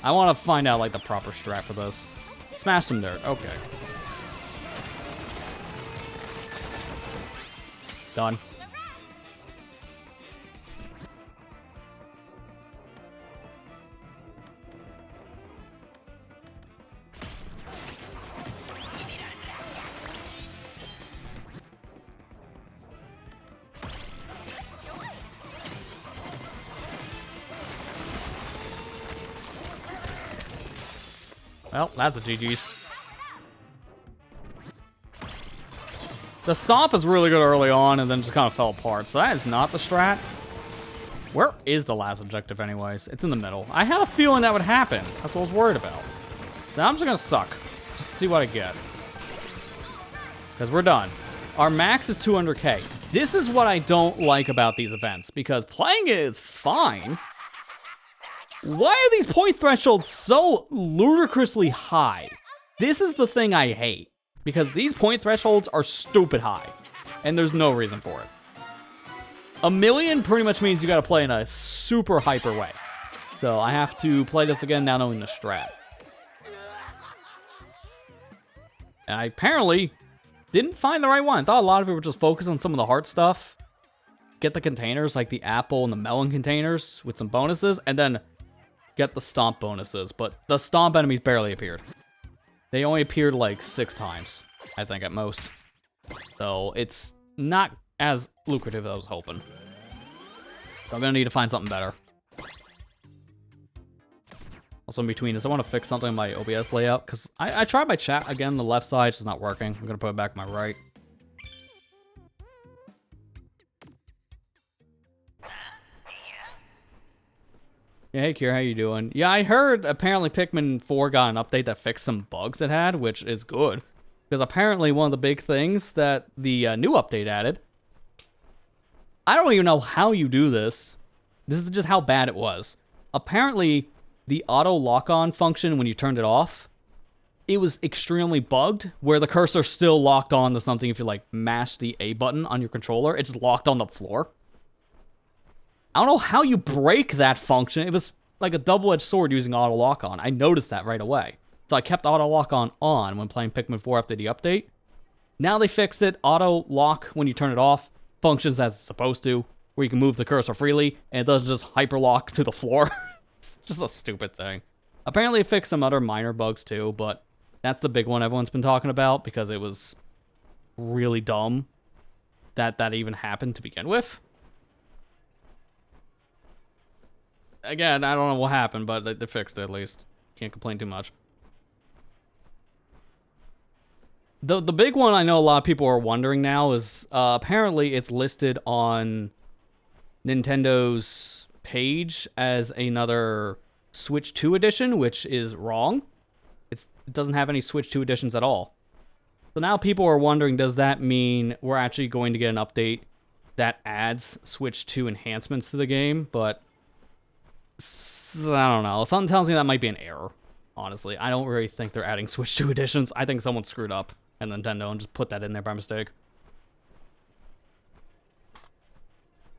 I want to find out like the proper strat for this. Smash some dirt. Okay. Done. Well, that's a GG's. The Stomp is really good early on and then just kind of fell apart. So that is not the strat. Where is the last objective anyways? It's in the middle. I had a feeling that would happen. That's what I was worried about. Now I'm just going to suck. Just to see what I get. Because we're done. Our max is 200k. This is what I don't like about these events. Because playing it is fine. Why are these point thresholds so ludicrously high? This is the thing I hate. Because these point thresholds are stupid high. And there's no reason for it. 1 million pretty much means you gotta play in a super hyper way. So I have to play this again now knowing the strat. And I apparently didn't find the right one. I thought a lot of it would just focus on some of the hard stuff. Get the containers, like the apple and the melon containers with some bonuses. And then get the stomp bonuses. But the stomp enemies barely appeared. They only appeared like 6 times, I think, at most. So it's not as lucrative as I was hoping. So I'm gonna need to find something better. Also in between this, I want to fix something in my OBS layout, because I tried my chat again, the left side, it's just not working. I'm gonna put it back on my right. Yeah, hey Kier, how you doing? Yeah, I heard apparently Pikmin 4 got an update that fixed some bugs it had, which is good. Because apparently one of the big things that the new update added I don't even know how you do this. This is just how bad it was. Apparently, the auto lock-on function, when you turned it off, it was extremely bugged, where the cursor's still locked on to something if you, like, mash the A button on your controller. It's locked on the floor. I don't know how you break that function. It was like a double-edged sword using auto lock-on. I noticed that right away. So I kept auto lock-on when playing Pikmin 4 after the update. Now they fixed it. Auto lock, when you turn it off, functions as it's supposed to, where you can move the cursor freely, and it doesn't just hyperlock to the floor. It's just a stupid thing. Apparently it fixed some other minor bugs too, but that's the big one everyone's been talking about, because it was really dumb that that even happened to begin with. Again, I don't know what happened, but they fixed it at least. Can't complain too much. The big one I know a lot of people are wondering now is apparently it's listed on Nintendo's page as another Switch 2 edition, which is wrong. It doesn't have any Switch 2 editions at all. So now people are wondering, does that mean we're actually going to get an update that adds Switch 2 enhancements to the game? But I don't know. Something tells me that might be an error, honestly. I don't really think they're adding Switch 2 editions. I think someone screwed up at Nintendo and just put that in there by mistake.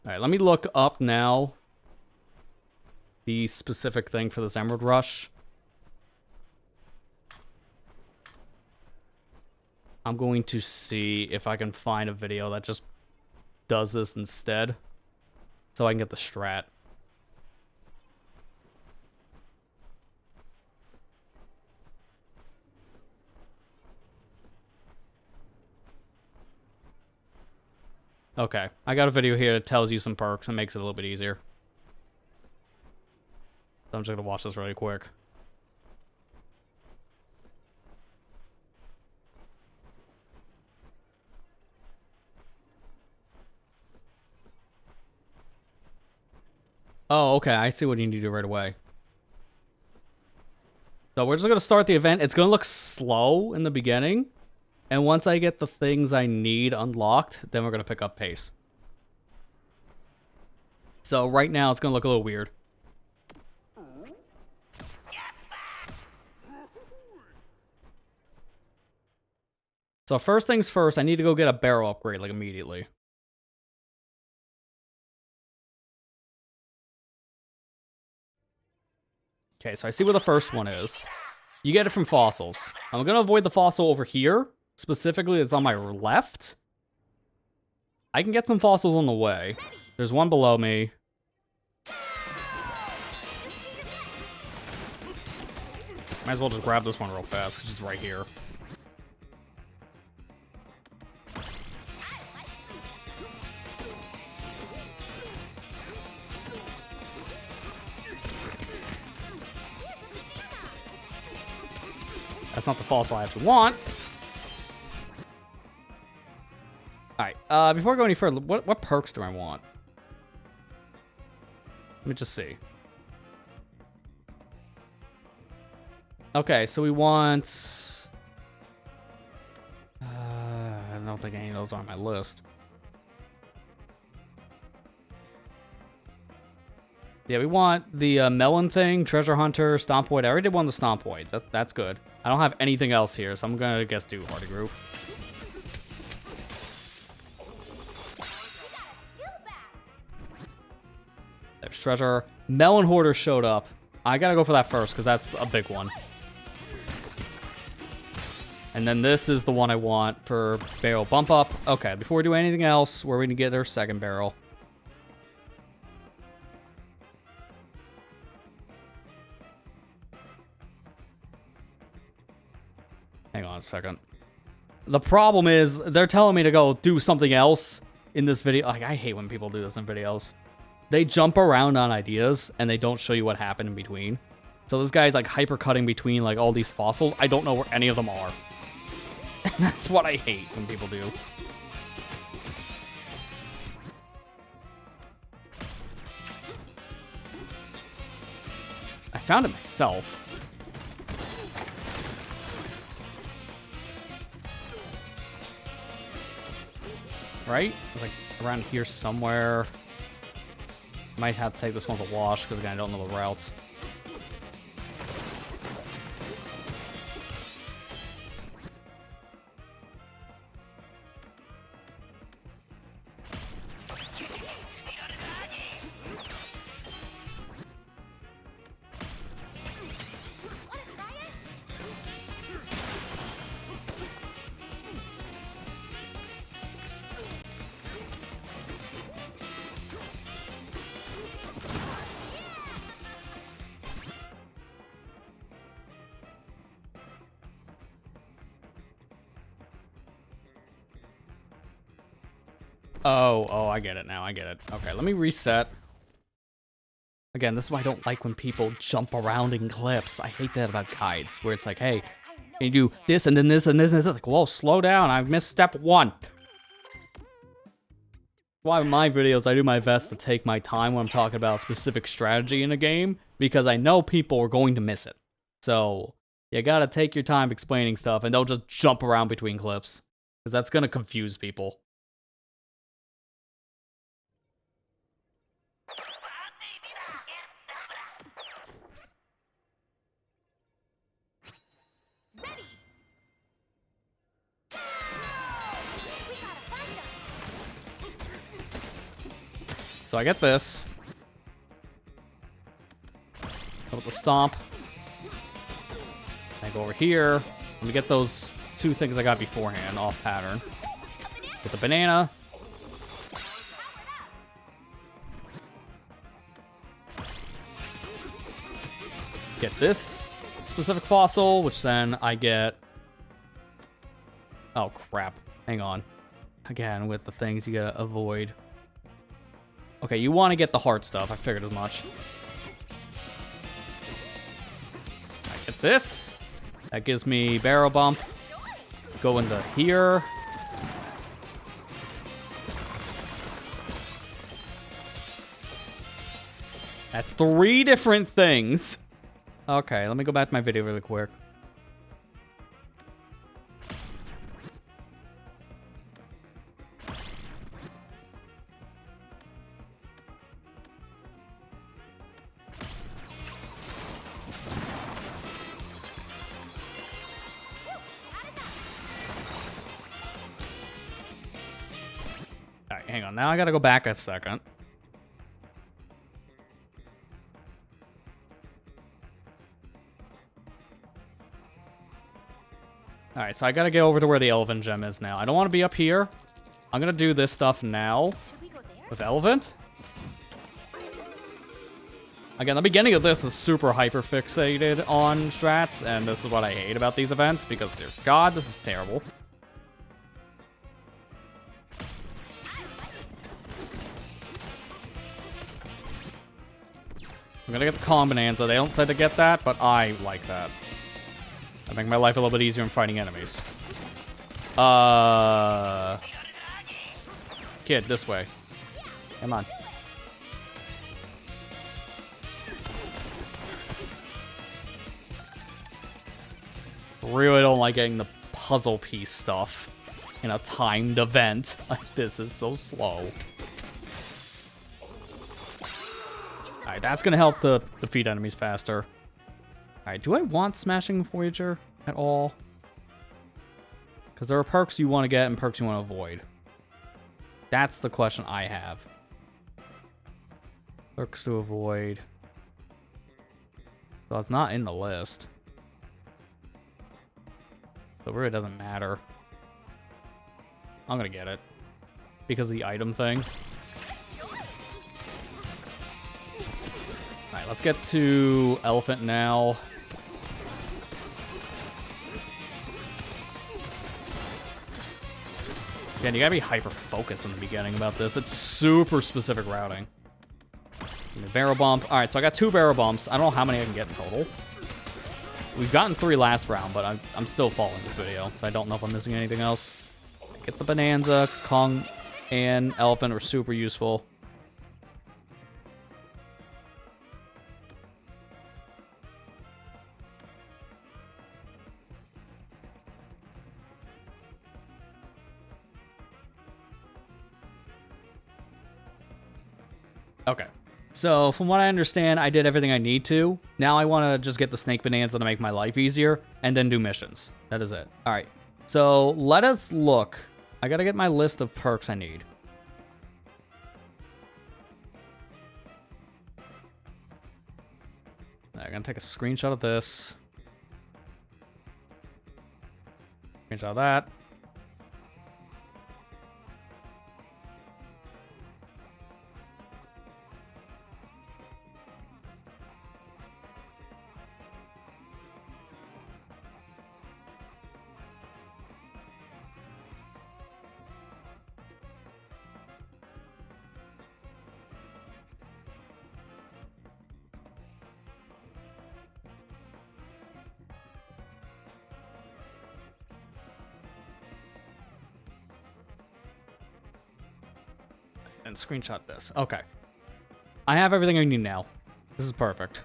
Alright, let me look up now the specific thing for this Emerald Rush. I'm going to see if I can find a video that just does this instead, so I can get the strat. Okay, I got a video here that tells you some perks and makes it a little bit easier. So I'm just gonna watch this really quick. Oh, okay, I see what you need to do right away. So we're just gonna start the event. It's gonna look slow in the beginning. And once I get the things I need unlocked, then we're going to pick up pace. So right now, it's going to look a little weird. So first things first, I need to go get a barrel upgrade, like, immediately. Okay, so I see where the first one is. You get it from fossils. I'm going to avoid the fossil over here. Specifically, it's on my left. I can get some fossils on the way. There's one below me. Might as well just grab this one real fast, because it's right here. That's not the fossil I actually want. Alright, before I go any further, what perks do I want? Let me just see. Okay, so we want... I don't think any of those are on my list. Yeah, we want the melon thing, treasure hunter, stompoid. I already did one of the stompoids. That's good. I don't have anything else here, so I'm gonna guess do Hardy Groove. There's treasure. Melon Hoarder showed up. I gotta go for that first, because that's a big one. And then this is the one I want for barrel bump up. Okay, before we do anything else, we're going to get our second barrel. Hang on a second. The problem is, they're telling me to go do something else in this video. Like, I hate when people do this in videos. They jump around on ideas, and they don't show you what happened in between. So this guy's, like, hyper-cutting between, like, all these fossils. I don't know where any of them are. And that's what I hate when people do. I found it myself. right? It's like around here somewhere. Might have to take this one as a wash, because again, I don't know the routes. Oh, I get it now. I get it. Okay, let me reset. Again, this is why I don't like when people jump around in clips. I hate that about guides, where it's like, hey, can you do this and then this and this and this? It's like, whoa, slow down. I've missed step 1. Why in my videos, I do my best to take my time when I'm talking about a specific strategy in a game, because I know people are going to miss it. So, you gotta take your time explaining stuff, and don't just jump around between clips, because that's gonna confuse people. Ready. We gotta find them. So I get this. Go with the stomp. I go over here. Let me get those 2 things I got beforehand off pattern. Get the banana. Get this specific fossil, which then I get... Oh, crap. Hang on. Again, with the things you gotta avoid. Okay, you want to get the heart stuff. I figured as much. I get this. That gives me barrel bump. Go into here. That's 3 different things. Okay, let me go back to my video really quick. Alright, hang on. Now I gotta go back a second. Alright, so I gotta get over to where the Elephant Gem is now. I don't want to be up here. I'm gonna do this stuff now. Should we go there? With Elephant. Again, the beginning of this is super hyper-fixated on strats, and this is what I hate about these events, because, dear God, this is terrible. I'm gonna get the Kong Bananza. They don't say to get that, but I like that. I make my life a little bit easier in fighting enemies. Kid, this way. Come on. Really don't like getting the puzzle piece stuff in a timed event. Like, this is so slow. Alright, that's gonna help to defeat enemies faster. Alright, do I want Smashing Voyager at all? Because there are perks you want to get and perks you want to avoid. That's the question I have. Perks to avoid. So it's not in the list. So it really doesn't matter. I'm gonna get it. Because of the item thing. Alright, let's get to Elephant now. Again, you gotta be hyper-focused in the beginning about this. It's super specific routing. Barrel bump. Alright, so I got 2 barrel bumps. I don't know how many I can get in total. We've gotten 3 last round, but I'm still following this video, so I don't know if I'm missing anything else. Get the Bananza, because Kong and Elephant are super useful. Okay. So, from what I understand, I did everything I need to. Now I want to just get the Snake Bonanza to make my life easier, and then do missions. That is it. Alright. So, let us look. I gotta get my list of perks I need. I'm gonna take a screenshot of this. Screenshot of that. And screenshot this. Okay. I have everything I need now. This is perfect.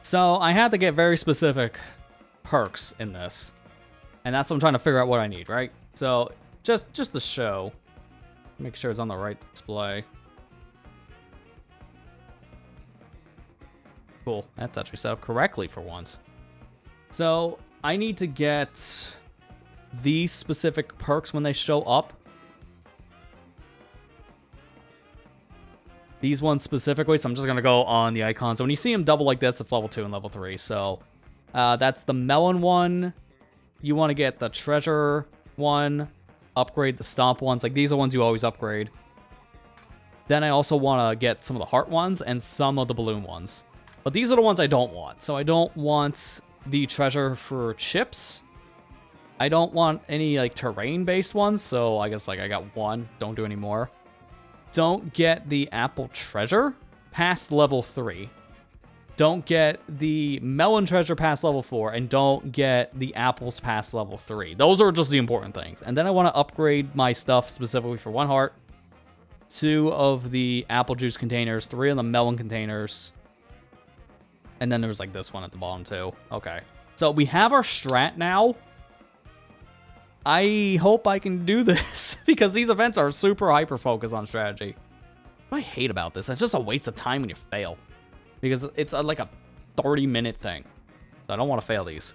So I had to get very specific perks in this. And that's what I'm trying to figure out what I need, right? So just to show. Make sure it's on the right display. Cool. That's actually set up correctly for once. So I need to get these specific perks when they show up. These ones specifically, so I'm just going to go on the icon. So when you see them double like this, it's level 2 and level 3. So that's the melon one. You want to get the treasure one, upgrade the stomp ones. Like, these are ones you always upgrade. Then I also want to get some of the heart ones and some of the balloon ones. But these are the ones I don't want. So I don't want the treasure for chips. I don't want any, like, terrain-based ones. So I guess, like, I got one. Don't do any more. Don't get the apple treasure past level 3. Don't get the melon treasure past level 4. And don't get the apples past level 3. Those are just the important things. And then I want to upgrade my stuff specifically for 1 heart. 2 of the apple juice containers. 3 of the melon containers. And then there's like this one at the bottom too. Okay. So we have our strat now. I hope I can do this because these events are super hyper-focused on strategy. What I hate about this, it's just a waste of time when you fail. Because it's like a 30-minute thing. So I don't want to fail these.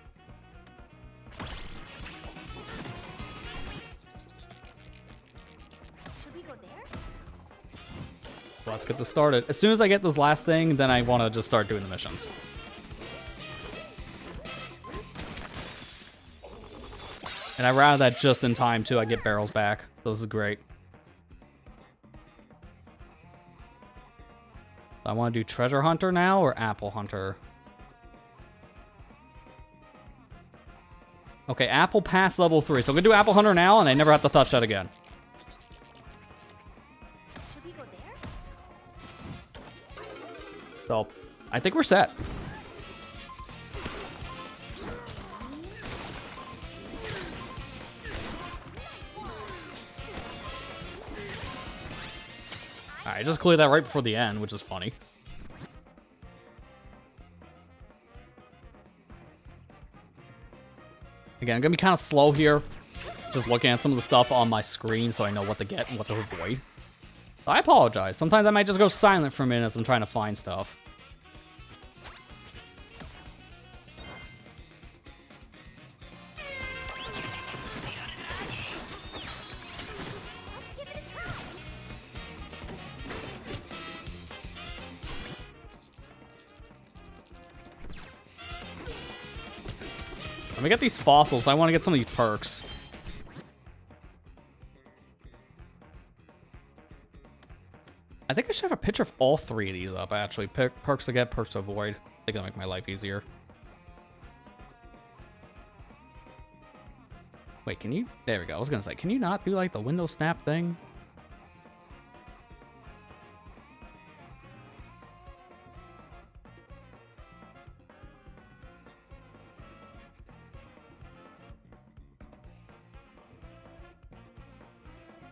Should we go there? Let's get this started. As soon as I get this last thing, then I want to just start doing the missions. And I routed that just in time, too. I get barrels back. This is great. I want to do Treasure Hunter now or Apple Hunter? Okay, Apple past level 3. So I'm going to do Apple Hunter now, and I never have to touch that again. Should we go there? So, I think we're set. I just cleared that right before the end, which is funny. Again, I'm gonna be kind of slow here. Just looking at some of the stuff on my screen so I know what to get and what to avoid. I apologize. Sometimes I might just go silent for a minute as I'm trying to find stuff. Let me get these fossils. I want to get some of these perks. I think I should have a picture of all 3 of these up, actually. Perks to get, perks to avoid. I think that'll make my life easier. Wait, can you? There we go. I was going to say, can you not do, like, the window snap thing?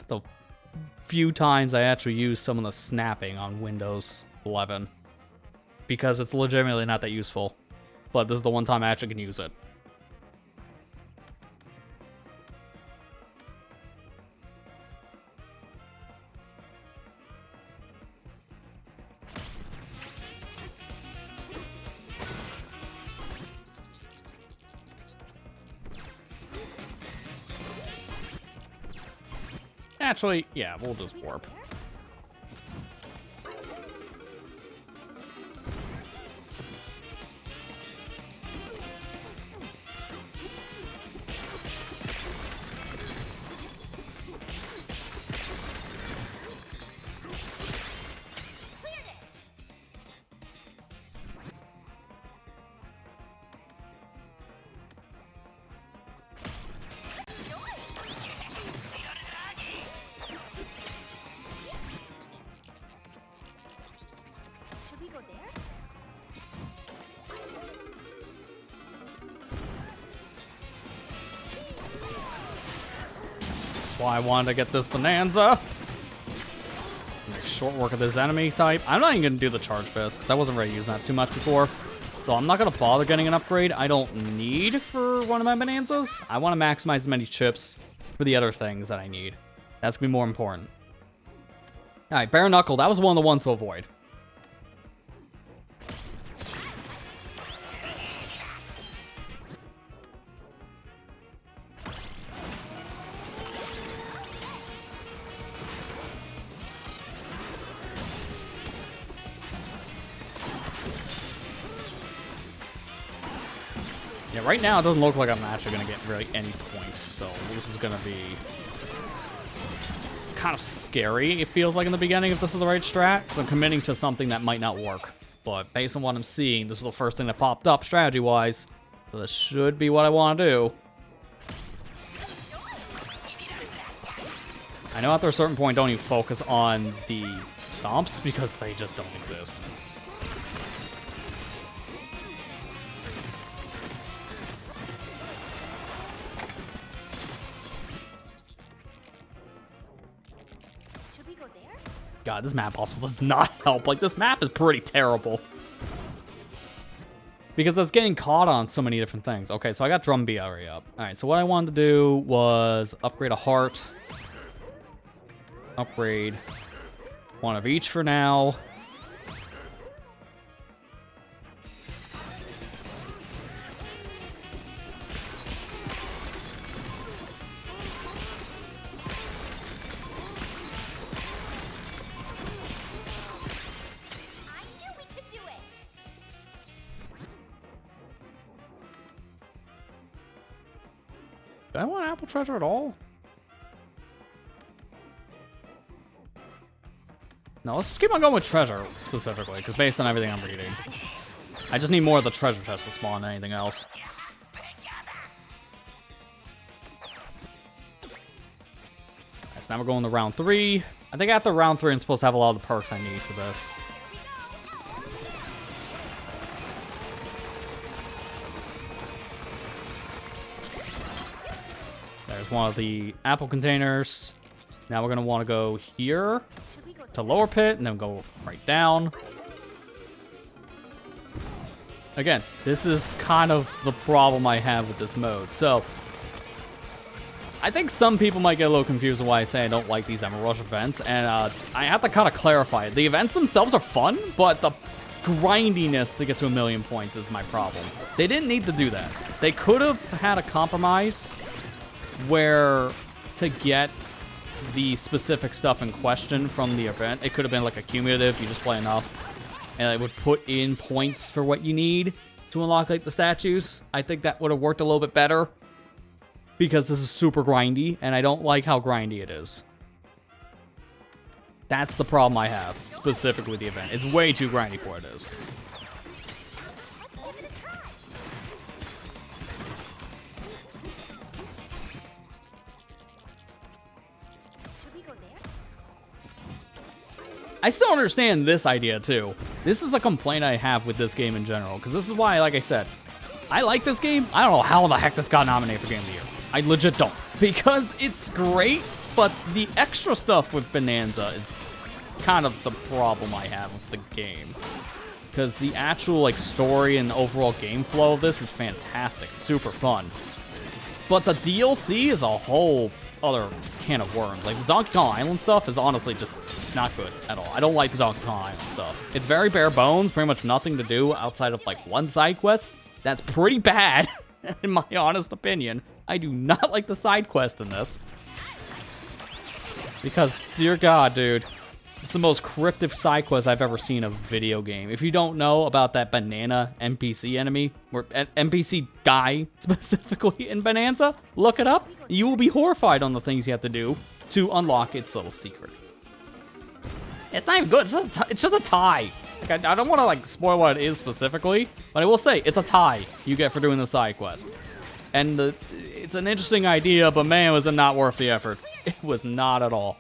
The few times I actually use some of the snapping on Windows 11 because it's legitimately not that useful, but this is the one time I actually can use it. Actually, yeah, we'll just Should we go warp. there? Cleared it. Should we go there? That's why I wanted to get this Bananza. Make short work of this enemy type. I'm not even going to do the charge fist, because I wasn't really using that too much before. So I'm not going to bother getting an upgrade I don't need for one of my Bananzas. I want to maximize as many chips for the other things that I need. That's going to be more important. Alright, Bare Knuckle. That was one of the ones to avoid. Yeah, right now it doesn't look like I'm actually going to get really any points, so this is going to be kind of scary, it feels like in the beginning, if this is the right strat, because I'm committing to something that might not work. But based on what I'm seeing, this is the first thing that popped up strategy-wise, so this should be what I want to do. I know after a certain point, don't even focus on the stomps, because they just don't exist. Should we go there? God, this map also does not help. Like, this map is pretty terrible. Because it's getting caught on so many different things. Okay, so I got Drum B already up. Alright, so what I wanted to do was upgrade a heart. Upgrade one of each for now. I knew we could do it. Do I want Apple Treasure at all? No, let's just keep on going with Treasure, specifically, because based on everything I'm reading. I just need more of the treasure chest to spawn than anything else. Alright, so now we're going to round 3. I think after round 3, I'm supposed to have a lot of the perks I need for this. There's one of the apple containers. Now we're going to want to go here Should we go to lower pit and then go right down. Again, this is kind of the problem I have with this mode. So, I think some people might get a little confused with why I say I don't like these Emerald Rush events, and I have to kind of clarify it. The events themselves are fun, but the grindiness to get to 1,000,000 points is my problem. They didn't need to do that. They could have had a compromise where to get the specific stuff in question from the event, it could have been like a cumulative, you just play enough, and it would put in points for what you need to unlock like the statues. I think that would have worked a little bit better, because this is super grindy, and I don't like how grindy it is. That's the problem I have, specifically with the event. It's way too grindy for what it is. Let's give it a try. Should we go there? I still understand this idea, too. This is a complaint I have with this game in general, because this is why, like I said, I like this game. I don't know how the heck this got nominated for Game of the Year. I legit don't. Because it's great, but the extra stuff with Bananza is kind of the problem I have with the game. Because the actual, like, story and overall game flow of this is fantastic. It's super fun. But the DLC is a whole other can of worms. Like, the Donkey Kong Island stuff is honestly just not good at all. I don't like the Donkey Kong Island stuff. It's very bare bones, pretty much nothing to do outside of, like, one side quest. That's pretty bad, in my honest opinion. I do not like the side quest in this. Because, dear God, dude, it's the most cryptic side quest I've ever seen in a video game. If you don't know about that banana NPC enemy, or NPC guy specifically in Bananza, look it up. You will be horrified on the things you have to do to unlock its little secret. It's not even good. It's just a tie. Like, I don't want to like spoil what it is specifically, but I will say it's a tie you get for doing the side quest. And it's an interesting idea, but man, was it not worth the effort. It was not at all.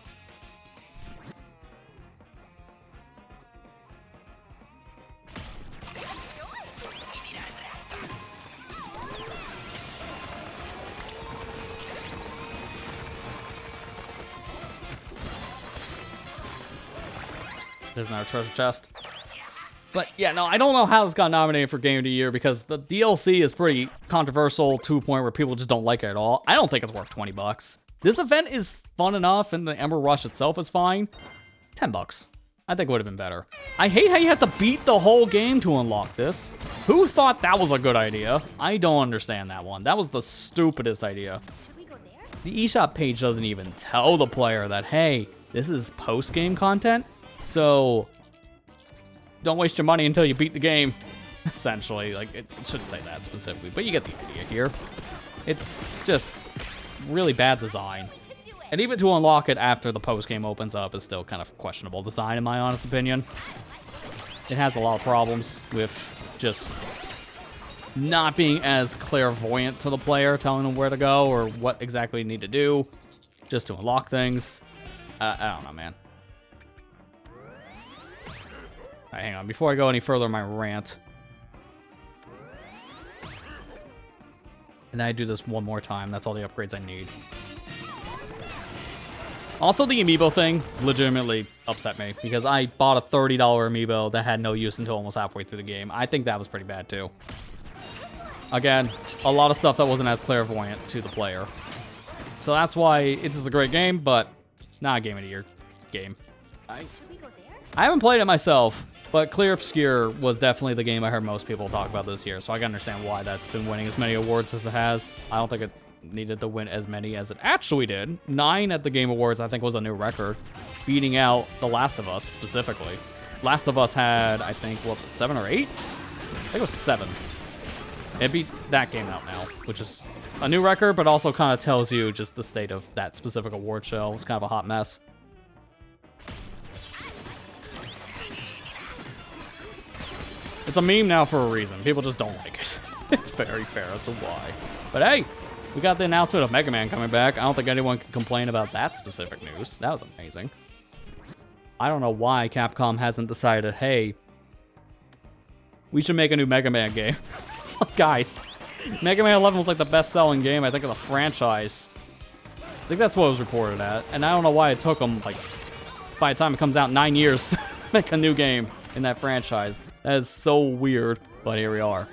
There's another treasure chest. But yeah, no, I don't know how this got nominated for Game of the Year because the DLC is pretty controversial to a point where people just don't like it at all. I don't think it's worth 20 bucks. This event is fun enough and the Emerald Rush itself is fine. 10 bucks. I think it would have been better. I hate how you have to beat the whole game to unlock this. Who thought that was a good idea? I don't understand that one. That was the stupidest idea. Should we go there? The eShop page doesn't even tell the player that, hey, this is post-game content, so don't waste your money until you beat the game. Essentially, like, it shouldn't say that specifically, but you get the idea here. It's just really bad design. And even to unlock it after the post-game opens up is still kind of questionable design, in my honest opinion. It has a lot of problems with just not being as clairvoyant to the player, telling them where to go or what exactly you need to do just to unlock things. I don't know, man. All right, hang on. Before I go any further in my rant. And I do this one more time. That's all the upgrades I need. Also, the amiibo thing legitimately upset me because I bought a $30 amiibo that had no use until almost halfway through the game. I think that was pretty bad too. Again, a lot of stuff that wasn't as clairvoyant to the player. So that's why it is a great game, but not a Game of the Year game. Should we go there? I haven't played it myself, but Clear Obscure was definitely the game I heard most people talk about this year, so I can understand why that's been winning as many awards as it has. I don't think it needed to win as many as it actually did. 9 at the Game Awards, I think, was a new record, beating out The Last of Us specifically. Last of Us had, I think, what was it, 7 or 8? I think it was 7. It beat that game out now, which is a new record, but also kind of tells you just the state of that specific award show. It's kind of a hot mess. It's a meme now for a reason. People just don't like it. It's very fair as to why. But hey, we got the announcement of Mega Man coming back. I don't think anyone can complain about that specific news. That was amazing. I don't know why Capcom hasn't decided, hey, we should make a new Mega Man game. So, guys, Mega Man 11 was like the best-selling game, I think, of the franchise. I think that's what it was reported at. And I don't know why it took them, like, by the time it comes out, 9 years to make a new game in that franchise. That is so weird, but here we are.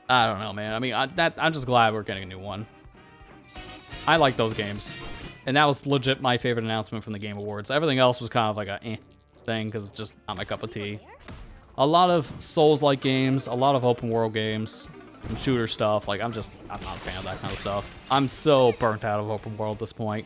I don't know, man. I mean, I'm just glad we're getting a new one. I like those games. And that was legit my favorite announcement from the Game Awards. Everything else was kind of like a thing, because it's just not my cup of tea. A lot of Souls-like games, a lot of open-world games, and shooter stuff. Like, I'm not a fan of that kind of stuff. I'm so burnt out of open world at this point.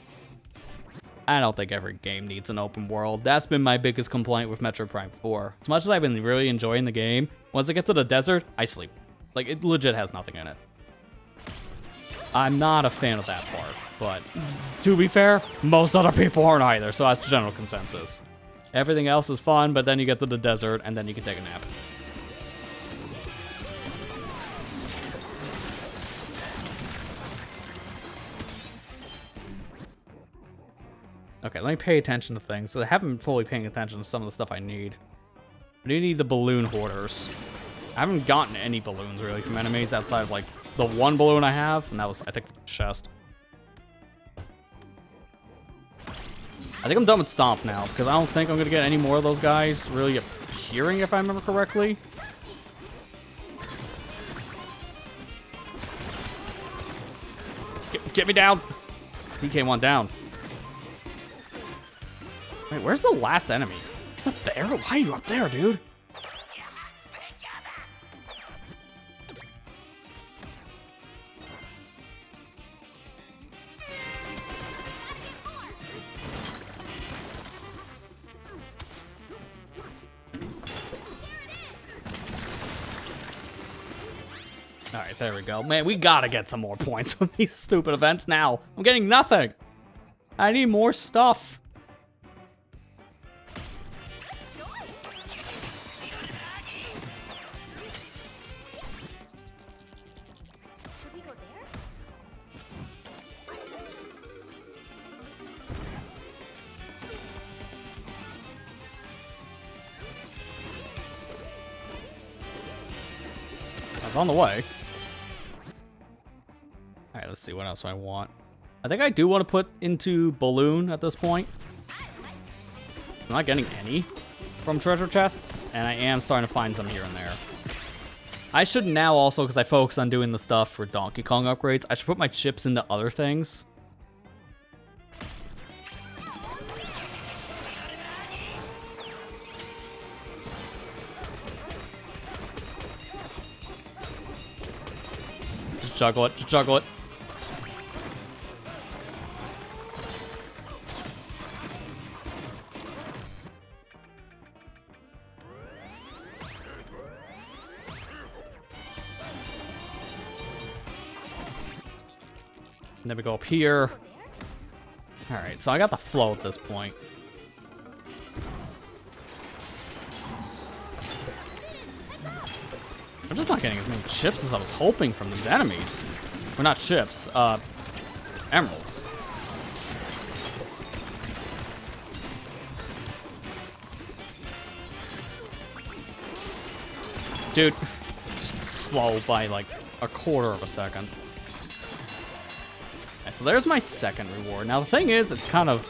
I don't think every game needs an open world. That's been my biggest complaint with Metroid Prime 4. As much as I've been really enjoying the game, once I get to the desert, I sleep. Like, it legit has nothing in it. I'm not a fan of that part, but to be fair, most other people aren't either, so that's the general consensus. Everything else is fun, but then you get to the desert, and then you can take a nap. Okay, let me pay attention to things. So I haven't been fully paying attention to some of the stuff I need. I do need the balloon hoarders. I haven't gotten any balloons, really, from enemies outside of, like, the one balloon I have, and that was, I think, the chest. I think I'm done with Stomp now, because I don't think I'm going to get any more of those guys really appearing, if I remember correctly. Get me down! DK1 down. Wait, where's the last enemy? He's up there? Why are you up there, dude? Alright, there we go. Man, we gotta get some more points with these stupid events now. I'm getting nothing. I need more stuff. Should we go there? It's on the way. Alright, let's see what else I want. I think I do want to put into Balloon at this point. I'm not getting any from treasure chests, and I am starting to find some here and there. I should now also, because I focus on doing the stuff for Donkey Kong upgrades, I should put my chips into other things. Just juggle it, just juggle it. And then we go up here. Alright, so I got the flow at this point. I'm just not getting as many chips as I was hoping from these enemies. Well, not chips, emeralds. Dude, just slow by like a quarter of a second. So there's my second reward. Now the thing is, it's kind of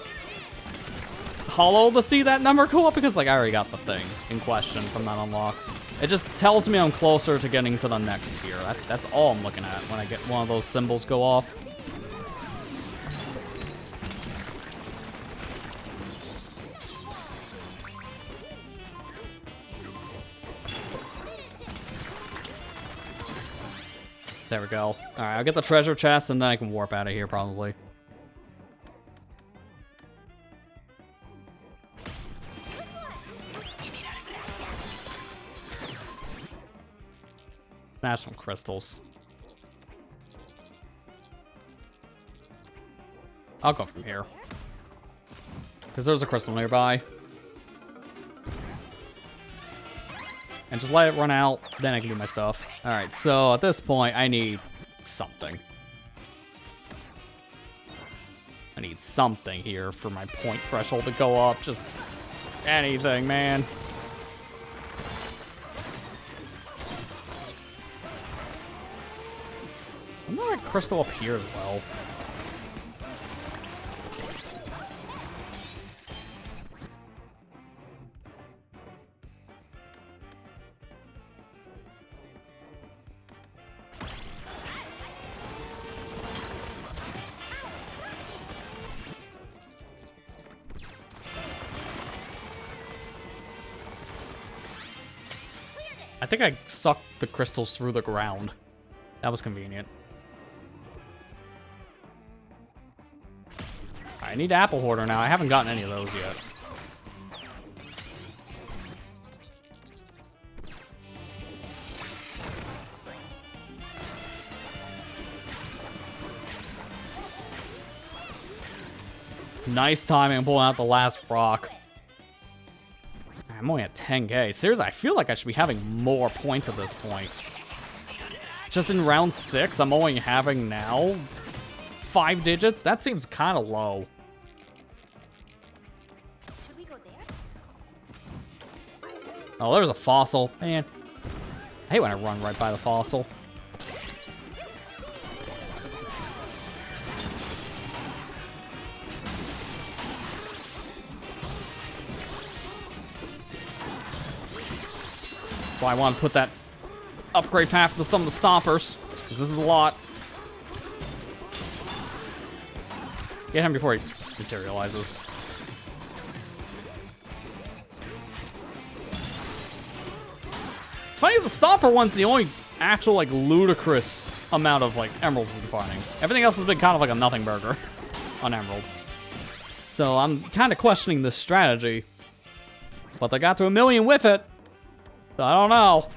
hollow to see that number go up because like I already got the thing in question from that unlock. It just tells me I'm closer to getting to the next tier. That's all I'm looking at when I get one of those symbols go off. There we go. Alright, I'll get the treasure chest and then I can warp out of here probably. Smash some crystals. I'll go from here. Because there's a crystal nearby. And just let it run out, then I can do my stuff. Alright, so at this point, I need something. I need something here for my point threshold to go up. Just anything, man. Isn't there a crystal up here as well? I think I sucked the crystals through the ground. That was convenient. I need Apple Hoarder now. I haven't gotten any of those yet. Nice timing. I'm pulling out the last rock. I'm only at 10k. Seriously, I feel like I should be having more points at this point. Just in round 6, I'm only having now 5 digits? That seems kind of low. Should we go there? Oh, there's a fossil. Man, I hate when I run right by the fossil. That's why I want to put that upgrade path to some of the stompers, because this is a lot. Get him before he materializes. It's funny, the stomper one's the only actual, like, ludicrous amount of, like, emeralds we've been finding. Everything else has been kind of like a nothing burger on emeralds. So I'm kind of questioning this strategy. But they got to 1 million with it. So I don't know.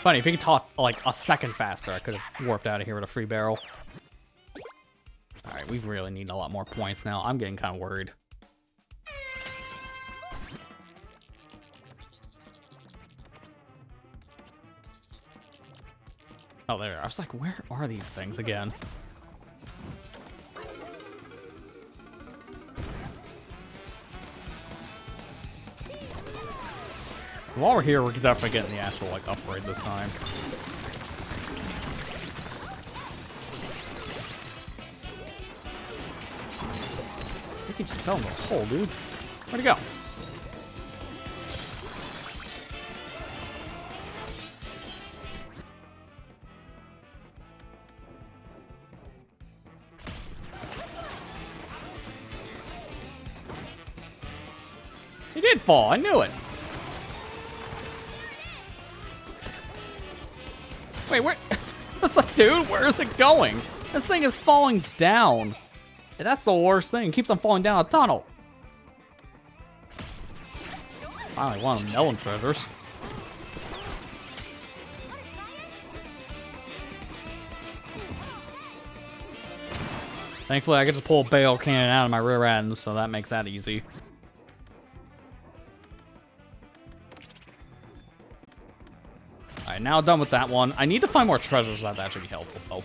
Funny, if he taught like a second faster, I could have warped out of here with a free barrel. Alright, we really need a lot more points now. I'm getting kind of worried. Oh, there. I was like, where are these things again? While we're here, we're definitely getting the actual, like, upgrade this time. I think he just fell in the hole, dude. Where'd he go? He did fall, I knew it. Wait, where? It's like, dude, where is it going? This thing is falling down. And that's the worst thing. It keeps on falling down a tunnel. Finally, one of them melon treasures. Thankfully, I can just pull a bail cannon out of my rear end, so that makes that easy. Alright, now done with that one. I need to find more treasures. That should be helpful, though.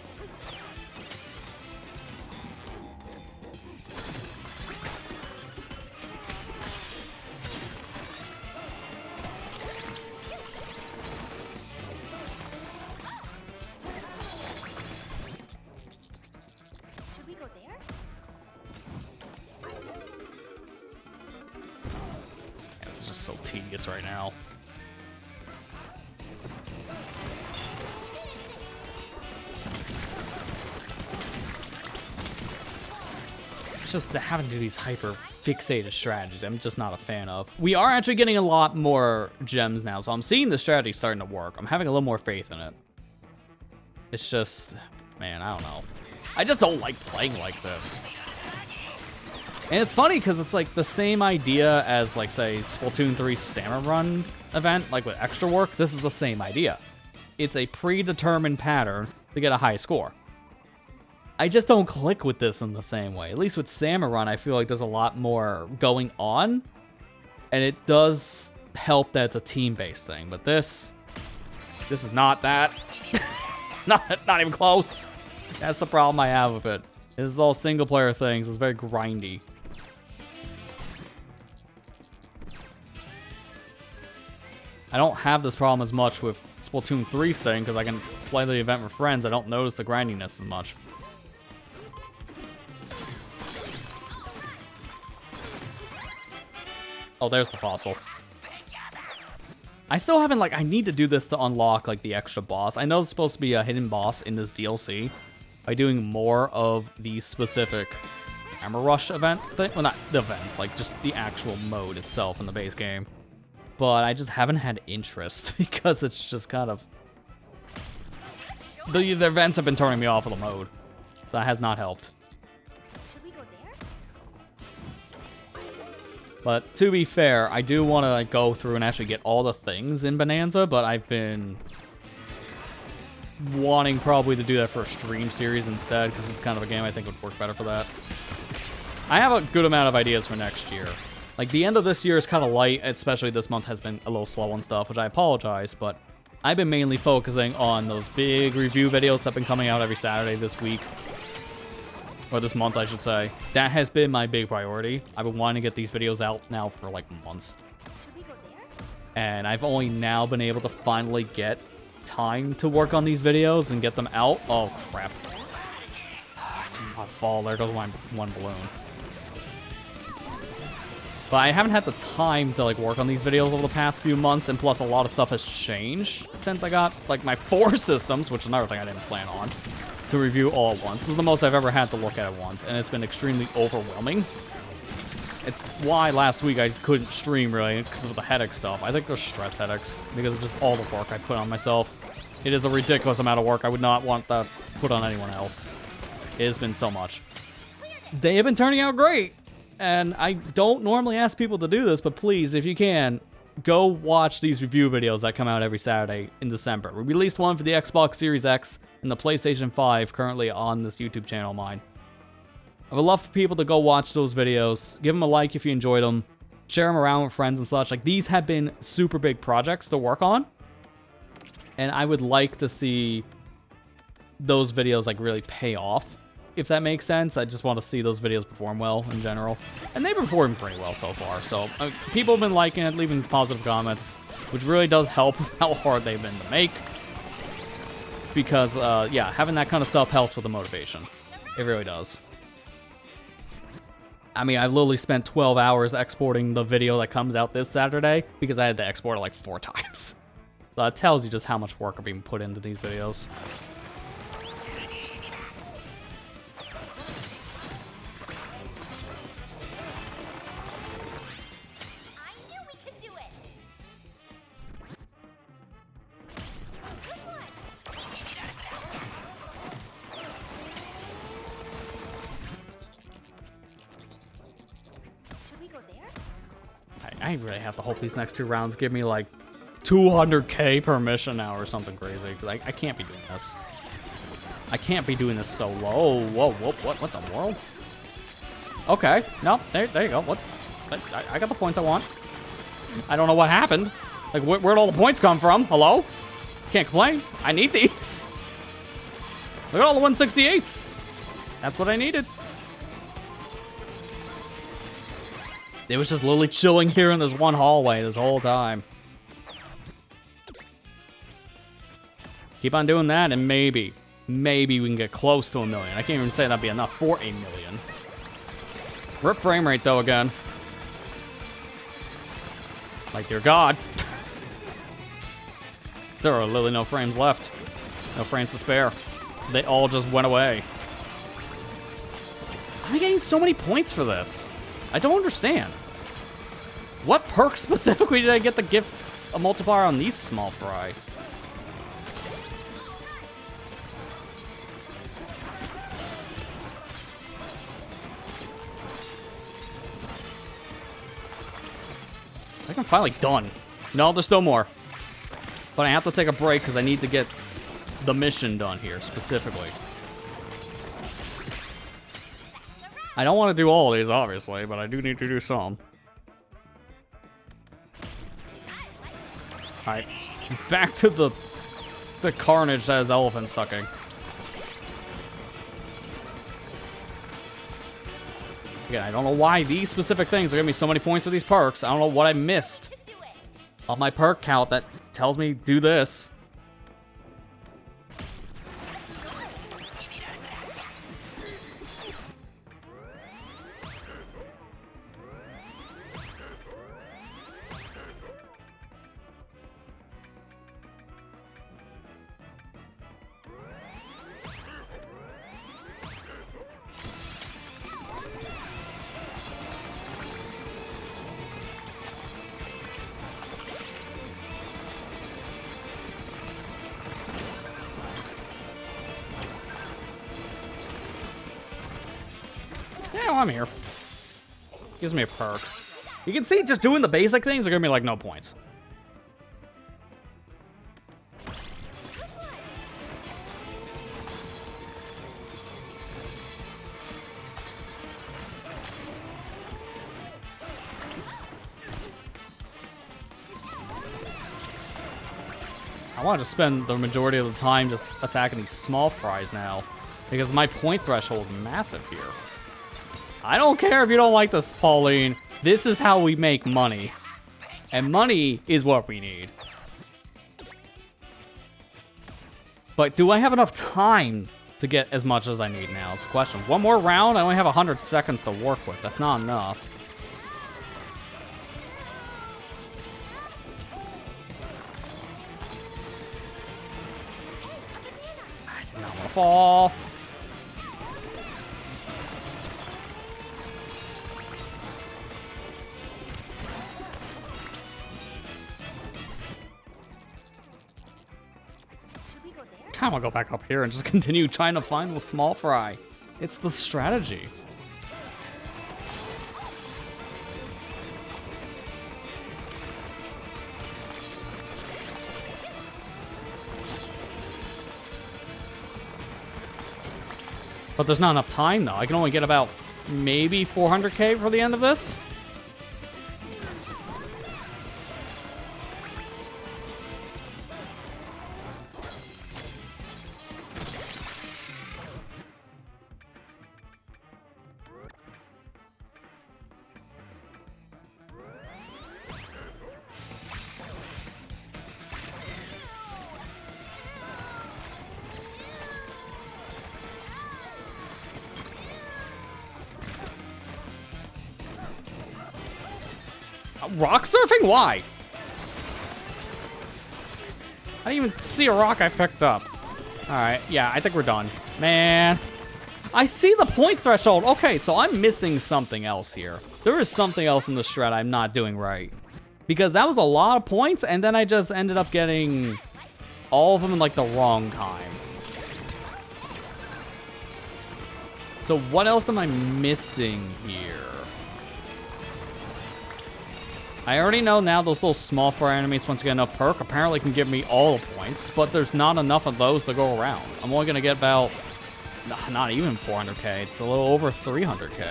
Should we go there? This is just so tedious right now. It's just having to do these hyper fixated strategies I'm just not a fan of. We are actually getting a lot more gems now, so I'm seeing the strategy starting to work. I'm having a little more faith in it. It's just, man, I don't know. I just don't like playing like this. And it's funny because it's like the same idea as, like, say, Splatoon 3 Salmon Run event, like with extra work. This is the same idea. It's a predetermined pattern to get a high score. I just don't click with this in the same way. At least with Salmon Run, I feel like there's a lot more going on. And it does help that it's a team-based thing. But this is not that. not even close. That's the problem I have with it. This is all single-player things. It's very grindy. I don't have this problem as much with Splatoon 3's thing because I can play the event with friends. I don't notice the grindiness as much. Oh, there's the fossil. I still haven't, like, I need to do this to unlock, like, the extra boss. I know it's supposed to be a hidden boss in this DLC by doing more of the specific Hammer Rush event thing. Well, not the events, like, just the actual mode itself in the base game. But I just haven't had interest because it's just kind of... The events have been turning me off of the mode. So that has not helped. Should we go there? But to be fair, I do want to, like, go through and actually get all the things in Bananza, but I've been wanting probably to do that for a stream series instead, because it's kind of a game I think would work better for that. I have a good amount of ideas for next year. Like, the end of this year is kind of light, especially this month has been a little slow on stuff, which I apologize, but I've been mainly focusing on those big review videos that have been coming out every Saturday this week. Or this month, I should say. That has been my big priority. I've been wanting to get these videos out now for, like, months. Should we go there? And I've only now been able to finally get time to work on these videos and get them out. Oh, crap. I did not fall. There goes my one balloon. But I haven't had the time to, like, work on these videos over the past few months, and plus a lot of stuff has changed since I got, like, my 4 systems, which is another thing I didn't plan on, to review all at once. This is the most I've ever had to look at once, and it's been extremely overwhelming. It's why last week I couldn't stream, really, because of the headache stuff. I think there's stress headaches, because of just all the work I put on myself. It is a ridiculous amount of work. I would not want that put on anyone else. It has been so much. They have been turning out great, and I don't normally ask people to do this, but please, if you can, go watch these review videos that come out every Saturday in December. We released one for the Xbox Series X and the PlayStation 5 currently on this YouTube channel of mine. I would love for people to go watch those videos. Give them a like if you enjoyed them. Share them around with friends and such. Like, these have been super big projects to work on. And I would like to see those videos, like, really pay off, if that makes sense. I just want to see those videos perform well in general. And they've been performing pretty well so far. So, people have been liking it, leaving positive comments, which really does help how hard they've been to make. Because, yeah, having that kind of stuff helps with the motivation. It really does. I mean, I literally spent 12 hours exporting the video that comes out this Saturday because I had to export it like 4 times. So that tells you just how much work are being put into these videos. I knew we could do it. Good one. Should we go there? I really have to hope these next 2 rounds give me like 200k per mission now or something crazy. I can't be doing this. I can't be doing this so low. Whoa, what the world? Okay, no, there you go. What? I got the points I want. I don't know what happened. Like, where'd all the points come from? Hello? Can't complain. I need these. Look at all the 168s. That's what I needed. It was just literally chilling here in this one hallway this whole time. Keep on doing that, and maybe we can get close to 1 million. I can't even say that'd be enough for 1 million. Rip frame rate, though, again. Like, dear God. There are literally no frames left. No frames to spare. They all just went away. I'm getting so many points for this. I don't understand. What perk specifically did I get to give a multiplier on these small fry? I think I'm finally done. No, there's still more. But I have to take a break because I need to get the mission done here, specifically. I don't want to do all of these, obviously, but I do need to do some. Alright. Back to the carnage that is elephant sucking. Again, I don't know why these specific things are giving me so many points with these perks. I don't know what I missed on my perk count that tells me do this. Yeah, well, I'm here. Gives me a perk. You can see just doing the basic things are gonna be like no points. I want to spend the majority of the time just attacking these small fries now, because my point threshold is massive here. I don't care if you don't like this, Pauline. This is how we make money. And money is what we need. But do I have enough time to get as much as I need now? It's a question. One more round? I only have 100 seconds to work with. That's not enough. I did not want to fall. I want to go back up here and just continue trying to find the small fry. It's the strategy. But there's not enough time, though. I can only get about maybe 400k for the end of this. Rock surfing? Why? I didn't even see a rock I picked up. Alright, yeah, I think we're done. Man. I see the point threshold. Okay, so I'm missing something else here. There is something else in the shred I'm not doing right. Because that was a lot of points, and then I just ended up getting all of them in, like, the wrong time. So what else am I missing here? I already know now those little small fire enemies, once you get enough perk, apparently can give me all the points, but there's not enough of those to go around. I'm only going to get about, not even 400k, it's a little over 300k.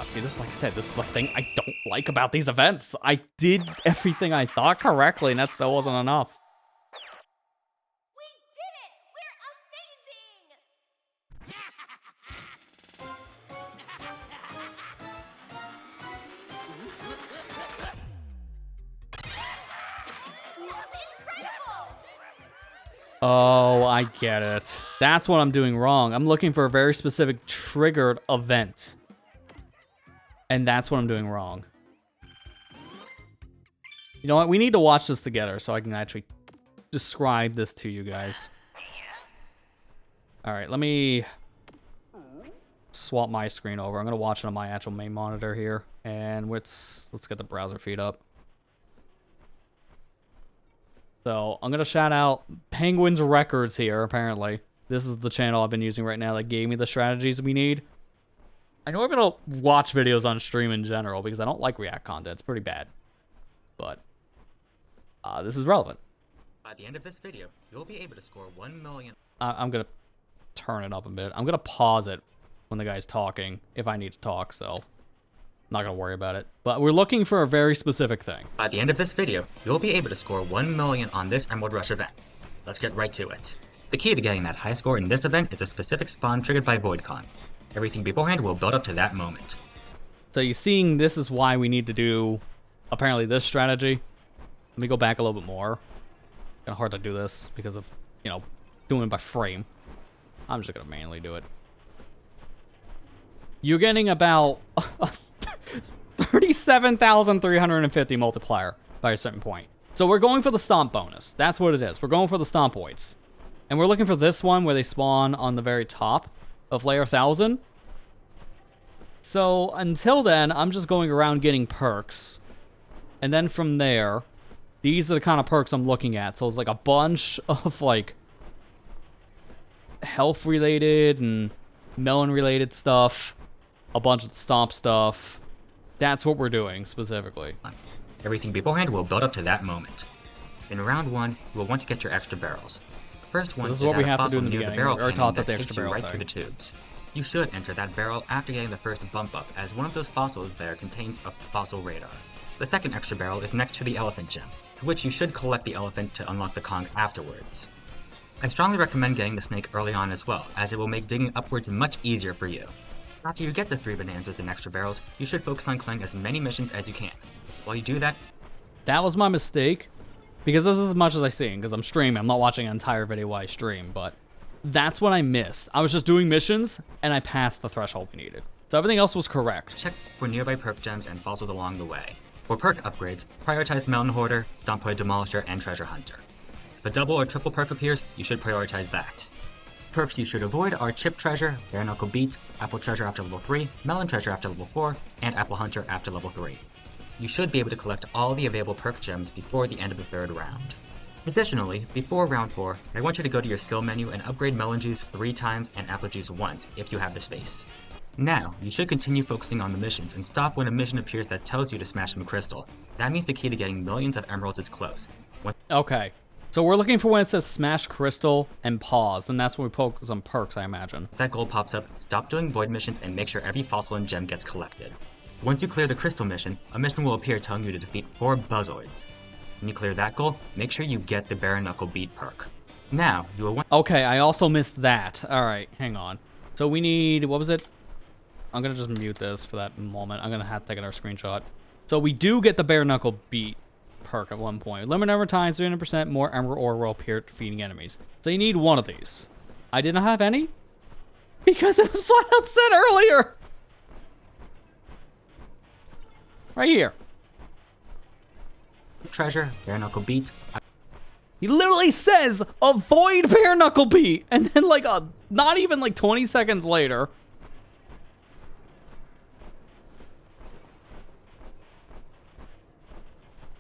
See, this, like I said, this is the thing I don't like about these events. I did everything I thought correctly, and that still wasn't enough. We did it! We're amazing! That's incredible! Oh, I get it. That's what I'm doing wrong. I'm looking for a very specific triggered event. And that's what I'm doing wrong. You know what? We need to watch this together so I can actually describe this to you guys. Alright, let me swap my screen over. I'm going to watch it on my actual main monitor here. And let's get the browser feed up. So, I'm going to shout out Penguin's Records here, apparently. This is the channel I've been using right now that gave me the strategies we need. I know I'm going to watch videos on stream in general because I don't like React content. It's pretty bad. But this is relevant. By the end of this video, you'll be able to score 1 million. I'm going to turn it up a bit. I'm going to pause it when the guy's talking if I need to talk, so I'm not going to worry about it. But we're looking for a very specific thing. By the end of this video, you'll be able to score 1 million on this Emerald Rush event. Let's get right to it. The key to getting that high score in this event is a specific spawn triggered by VoidCon. Everything beforehand will build up to that moment. So you're seeing this is why we need to do, apparently, this strategy. Let me go back a little bit more. Kind of hard to do this because of, you know, doing it by frame. I'm just going to manually do it. You're getting about 37,350 multiplier by a certain point. So we're going for the stomp bonus. That's what it is. We're going for the stomp points. And we're looking for this one where they spawn on the very top of layer 1000. So until then, I'm just going around getting perks. And then from there, these are the kind of perks I'm looking at. So it's like a bunch of like health related and melon related stuff. A bunch of stomp stuff. That's what we're doing specifically. Everything beforehand will build up to that moment. In round 1, you will want to get your extra barrels. First one This is is what we at a have to do fossil in the near the beginning. barrel We already cannon taught that that the takes extra you barrel right through the thing. tubes. You should enter that barrel after getting the first bump up, as one of those fossils there contains a fossil radar. The second extra barrel is next to the elephant gem, for which you should collect the elephant to unlock the Kong afterwards. I strongly recommend getting the snake early on as well, as it will make digging upwards much easier for you. After you get the 3 Bananzas and extra barrels, you should focus on clearing as many missions as you can. While you do that, That was my mistake. Because this is as much as I seen, because I'm streaming. I'm not watching an entire video while I stream, but that's what I missed. I was just doing missions, and I passed the threshold we needed. So everything else was correct. check for nearby perk gems and fossils along the way. For perk upgrades, prioritize Mountain Hoarder, Stompoid Demolisher, and Treasure Hunter. If a double or triple perk appears, you should prioritize that. Perks you should avoid are Chip Treasure, Bare Knuckle Beat, Apple Treasure after level 3, Melon Treasure after level 4, and Apple Hunter after level 3. You should be able to collect all the available perk gems before the end of the 3rd round. Additionally, before round 4, I want you to go to your skill menu and upgrade Melon Juice 3 times and Apple Juice once if you have the space. Now, you should continue focusing on the missions and stop when a mission appears that tells you to smash some crystal. That means the key to getting millions of emeralds is close. Okay. So we're looking for when it says smash crystal and pause, and that's when we focus on perks, I imagine. As that goal pops up, stop doing void missions and make sure every fossil and gem gets collected. Once you clear the crystal mission, a mission will appear telling you to defeat 4 buzzoids. When you clear that goal, make sure you get the bare knuckle beat perk. Now, you will want— Okay, I also missed that. Alright, hang on. So we need, what was it? I'm gonna just mute this for that moment. I'm gonna have to take another screenshot. So we do get the bare knuckle beat perk at one point. Limit number of times, 300% more emerald ore will appear defeating enemies. So you need one of these. I didn't have any because it was flat out said earlier. Right here. treasure, bare knuckle beat. He literally says, avoid bare knuckle beat. And then like not even like 20 seconds later.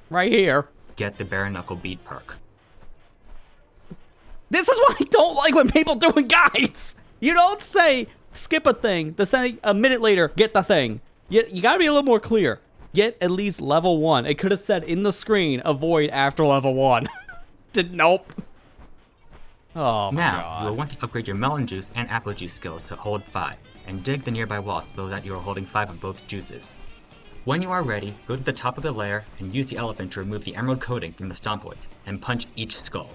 Right here. Get the bare knuckle beat perk. This is why I don't like when people doing guides. You don't say, skip a thing, to say a minute later, get the thing. You gotta be a little more clear. Get at least level 1. It could have said in the screen, avoid after level 1. Nope. Oh my Now, god. you will want to upgrade your melon juice and apple juice skills to hold 5, and dig the nearby walls so that you are holding 5 of both juices. When you are ready, go to the top of the layer and use the elephant to remove the emerald coating from the stompoids and punch each skull.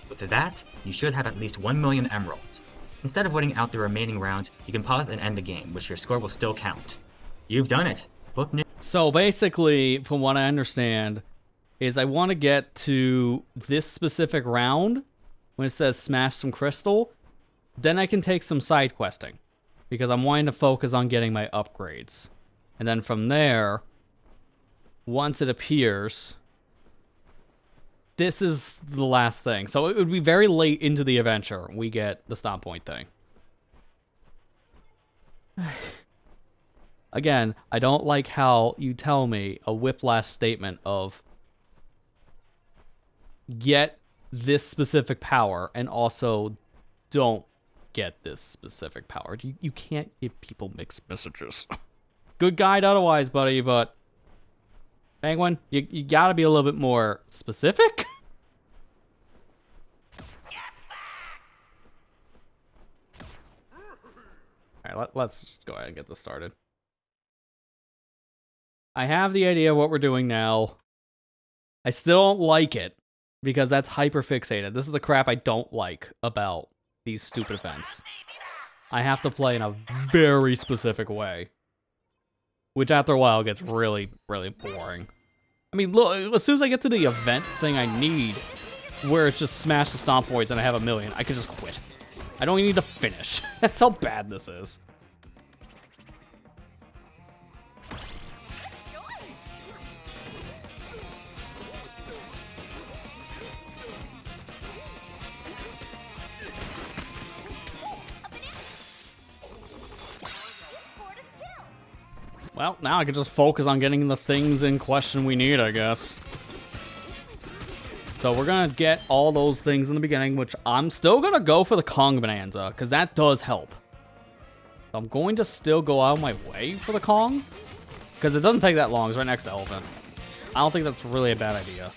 With that, you should have at least 1 million emeralds. Instead of waiting out the remaining rounds, you can pause and end the game, which your score will still count. You've done it! Both new— So basically, from what I understand, is I want to get to this specific round when it says smash some crystal, then I can take some side questing because I'm wanting to focus on getting my upgrades. And then from there, once it appears, this is the last thing. So it would be very late into the adventure we get the stomp point thing. Again, I don't like how you tell me a whiplash statement of get this specific power and also don't get this specific power. You can't give people mixed messages. Good guide otherwise, buddy, but Penguin, you gotta be a little bit more specific. Alright, let's just go ahead and get this started. I have the idea of what we're doing now. I still don't like it because that's hyper fixated. This is the crap I don't like about these stupid events. I have to play in a very specific way, which after a while gets really, really boring. I mean, look, as soon as I get to the event thing I need, where it's just smash the stompoids and I have 1 million, I could just quit. I don't even need to finish. That's how bad this is. Well, now I can just focus on getting the things in question we need, I guess. So we're gonna get all those things in the beginning, which I'm still gonna go for the Kong Bonanza, because that does help. So I'm going to still go out of my way for the Kong, because it doesn't take that long. It's right next to Elephant. I don't think that's really a bad idea.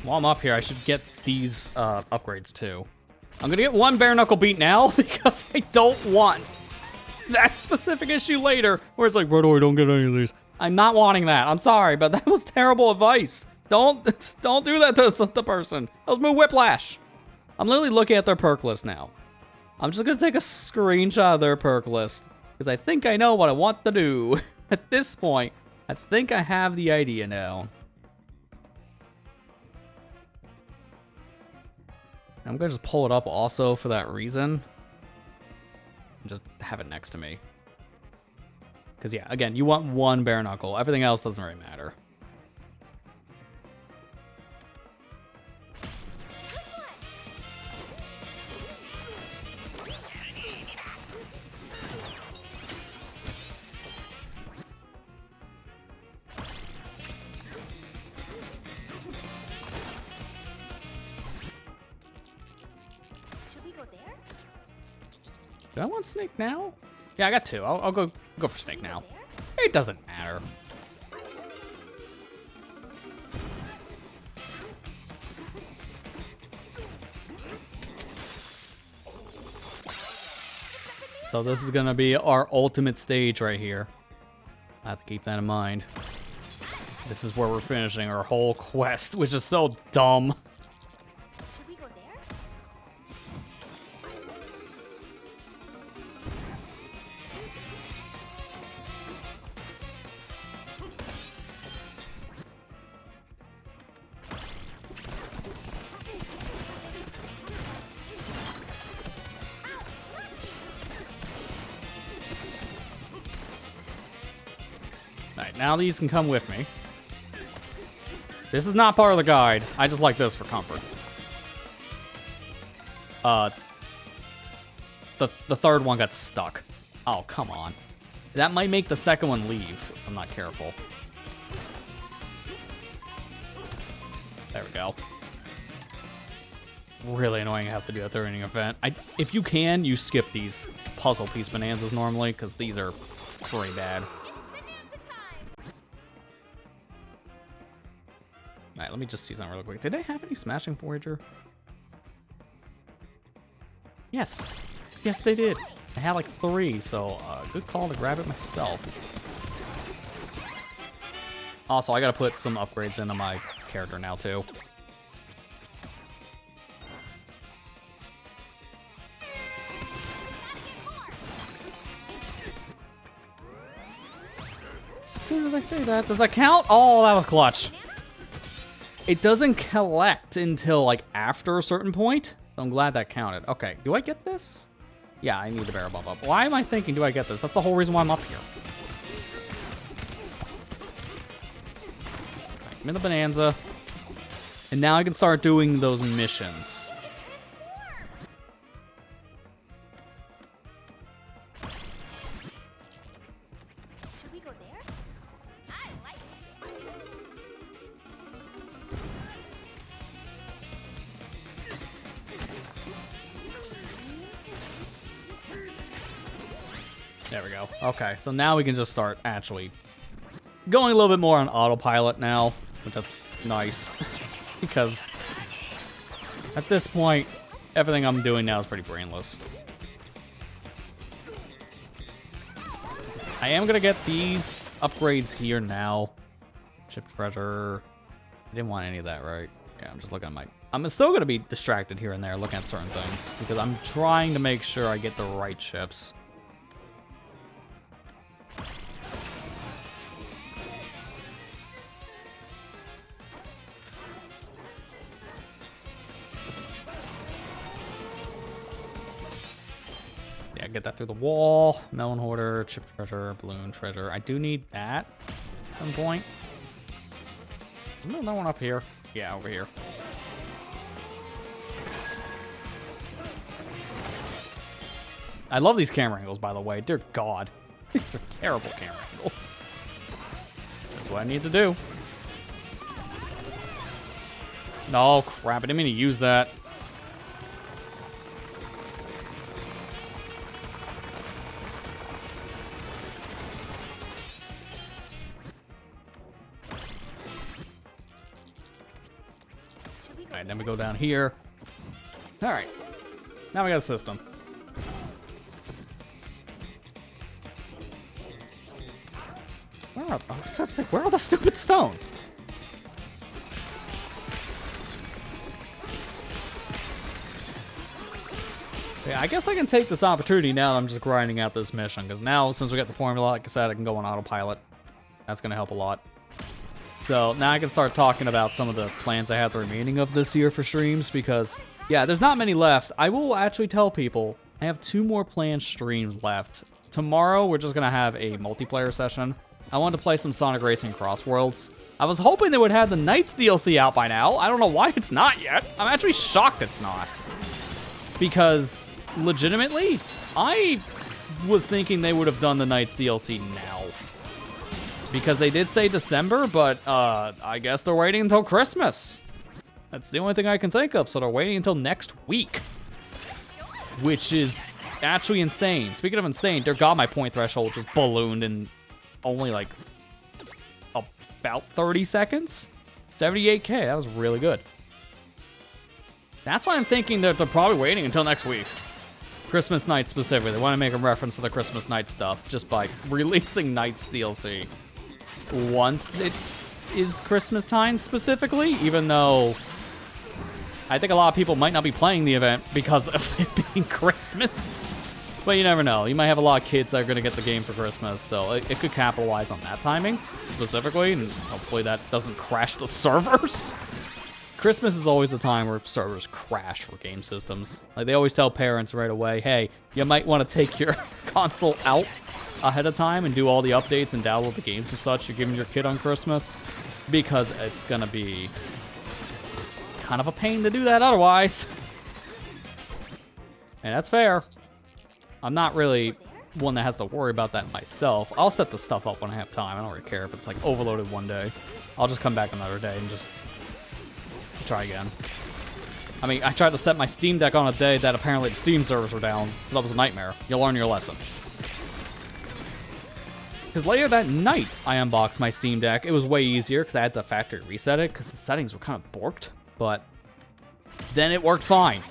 While I'm up here, I should get these upgrades too. I'm gonna get 1 bare knuckle beat now because I don't want that specific issue later where it's like, bro, I don't get any of these. I'm not wanting that. I'm sorry, but that was terrible advice. Don't do that to the person. That was my whiplash. I'm literally looking at their perk list now. I'm just gonna take a screenshot of their perk list because I think I know what I want to do. At this point, I think I have the idea now. I'm gonna just pull it up also for that reason. And just have it next to me. Because, yeah, again, you want one bare knuckle. Everything else doesn't really matter. Should we go there? Do I want Snake now? Yeah, I got two. I'll go for Snake Should we now. go there? It doesn't matter. So this is gonna be our ultimate stage right here. I have to keep that in mind. This is where we're finishing our whole quest, which is so dumb. Should we go there? Alright, now these can come with me. This is not part of the guide. I just like this for comfort. The third one got stuck. Oh, come on. That might make the second one leave if I'm not careful. There we go. Really annoying to have to do that during an event. If you can, you skip these puzzle piece bonanzas normally, because these are pretty bad. It's Bananza time! Alright, let me just see something real quick. Did I have any Smashing Forager? Yes. Yes, they did. I had like 3, so good call to grab it myself. Also, I gotta put some upgrades into my character now, too. As soon as I say that, does that count? Oh, that was clutch. It doesn't collect until, like, after a certain point. So I'm glad that counted. Okay, do I get this? Yeah, I need the barrel bump up. Why am I thinking, do I get this? That's the whole reason why I'm up here. Okay, I'm in the Bananza. And now I can start doing those missions. Should we go there? I like it. There we go. Okay, so now we can just start actually going a little bit more on autopilot now, which that's nice. Because at this point, everything I'm doing now is pretty brainless. I am gonna get these upgrades here now. Chip treasure. I didn't want any of that, right? Yeah, I'm just looking at my... I'm still gonna be distracted here and there looking at certain things, because I'm trying to make sure I get the right chips. Yeah, get that through the wall. Melon hoarder, chip treasure, balloon treasure. I do need that at some point. Isn't there another one up here? Yeah, over here. I love these camera angles, by the way. Dear God. These are terrible camera angles. That's what I need to do. No, crap. I didn't mean to use that. Should we go Alright, there? then we go down here. Alright. Now we got a system. Where are the stupid stones? Yeah, I guess I can take this opportunity now that I'm just grinding out this mission, because now, since we got the formula, like I said, I can go on autopilot. That's going to help a lot. So now I can start talking about some of the plans I have the remaining of this year for streams, because, yeah, there's not many left. I will actually tell people I have 2 more planned streams left tomorrow we're just gonna have a multiplayer session. I wanted to play some Sonic Racing Cross Worlds. I was hoping they would have the Knights DLC out by now. I don't know why it's not yet. I'm actually shocked it's not. Because, legitimately, I was thinking they would have done the Knights DLC now. Because they did say December, but I guess they're waiting until Christmas. That's the only thing I can think of, so they're waiting until next week. Which is actually insane. Speaking of insane, dear God, my point threshold just ballooned in only like about 30 seconds. 78k, that was really good. That's why I'm thinking that they're probably waiting until next week. Christmas night specifically. They want to make a reference to the Christmas night stuff just by releasing Knights DLC once it is Christmas time specifically, even though I think a lot of people might not be playing the event because of it being Christmas. But you never know. You might have a lot of kids that are going to get the game for Christmas, so it could capitalize on that timing specifically, and hopefully that doesn't crash the servers. Christmas is always the time where servers crash for game systems. Like, they always tell parents right away, hey, you might want to take your console out ahead of time and do all the updates and download the games and such you're giving your kid on Christmas, because it's going to be kind of a pain to do that otherwise. And that's fair. I'm not really one that has to worry about that myself. I'll set the stuff up when I have time. I don't really care if it's like overloaded one day. I'll just come back another day and just try again. I mean, I tried to set my Steam Deck on a day that apparently the Steam servers were down, so that was a nightmare. You'll learn your lesson. Because later that night, I unboxed my Steam Deck. It was way easier because I had to factory reset it because the settings were kind of borked, but then it worked fine.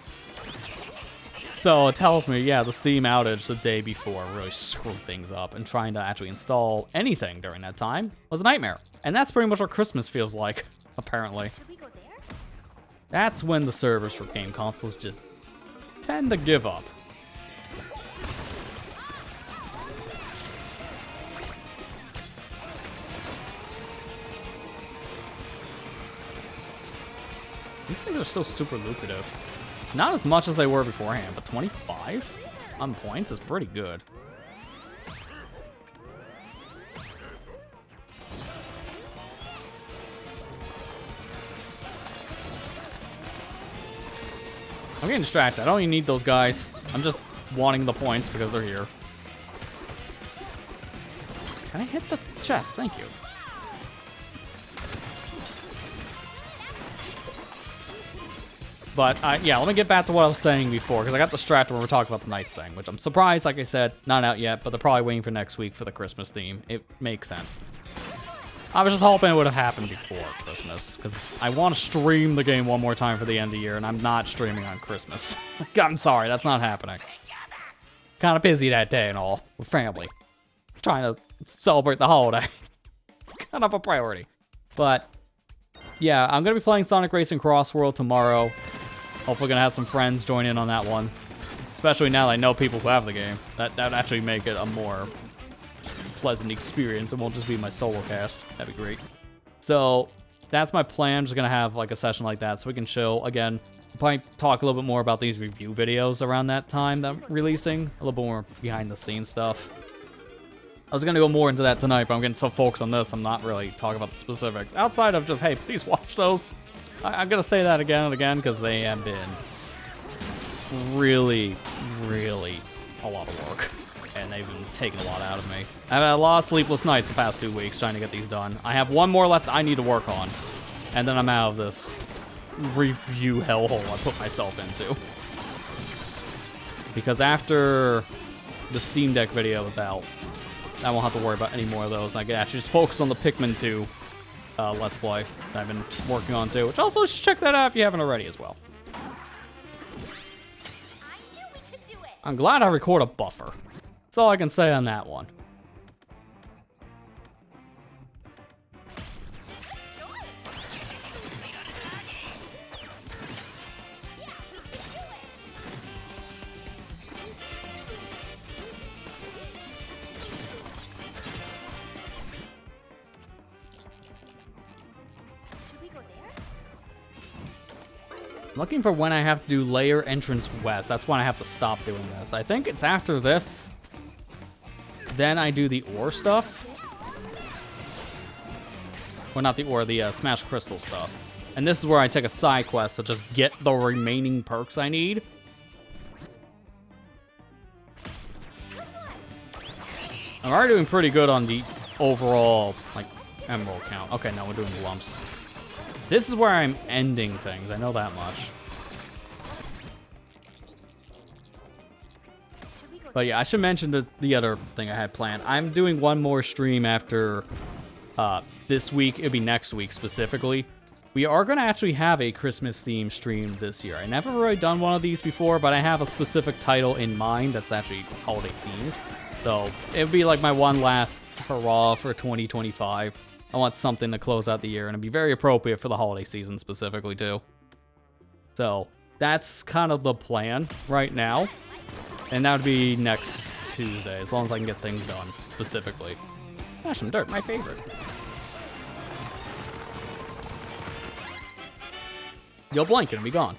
So it tells me, yeah, the Steam outage the day before really screwed things up, and trying to actually install anything during that time was a nightmare. And that's pretty much what Christmas feels like, apparently. Should we go there? That's when the servers for game consoles just tend to give up. These things are still super lucrative. Not as much as they were beforehand, but 25 on points is pretty good. I'm getting distracted. I don't even need those guys. I'm just wanting the points because they're here. Can I hit the chest? Thank you. But, yeah, let me get back to what I was saying before, because I got distracted when we were talking about the Knights thing, which I'm surprised, like I said, not out yet, but they're probably waiting for next week for the Christmas theme. It makes sense. I was just hoping it would have happened before Christmas, because I want to stream the game one more time for the end of the year, and I'm not streaming on Christmas. I'm sorry, that's not happening. Kind of busy that day and all, with family. Trying to celebrate the holiday. It's kind of a priority. But, yeah, I'm going to be playing Sonic Racing Cross World tomorrow. Hopefully going to have some friends join in on that one. Especially now that I know people who have the game. That would actually make it a more pleasant experience. It won't just be my solo cast. That'd be great. So, that's my plan. I'm just going to have like a session like that so we can chill. Again, probably talk a little bit more about these review videos around that time that I'm releasing. A little bit more behind the scenes stuff. I was going to go more into that tonight, but I'm getting so focused on this, I'm not really talking about the specifics. Outside of just, hey, please watch those. I'm going to say that again and again, because they have been really, really a lot of work. And they've been taking a lot out of me. I've had a lot of sleepless nights the past 2 weeks trying to get these done. I have one more left I need to work on. And then I'm out of this review hellhole I put myself into. Because after the Steam Deck video is out, I won't have to worry about any more of those. I can actually just focus on the Pikmin 2 Let's Play that I've been working on too. Which also, just check that out if you haven't already as well. I knew we could do it. I'm glad I record a buffer. That's all I can say on that one. Looking for when I have to do Layer Entrance West. That's when I have to stop doing this. I think it's after this. Then I do the ore stuff. Well, not the ore, the Smash Crystal stuff. And this is where I take a side quest to just get the remaining perks I need. I'm already doing pretty good on the overall, like, emerald count. Okay, now we're doing lumps. This is where I'm ending things. I know that much. But yeah, I should mention the other thing I had planned. I'm doing one more stream after this week. It'll be next week specifically. We are going to actually have a Christmas themed stream this year. I never really done one of these before, but I have a specific title in mind that's actually holiday themed. So it would be like my one last hurrah for 2025. I want something to close out the year, and it'd be very appropriate for the holiday season specifically too. So that's kind of the plan right now. And that would be next Tuesday, as long as I can get things done specifically. Ash and Dirt, my favorite. You'll blink and be gone.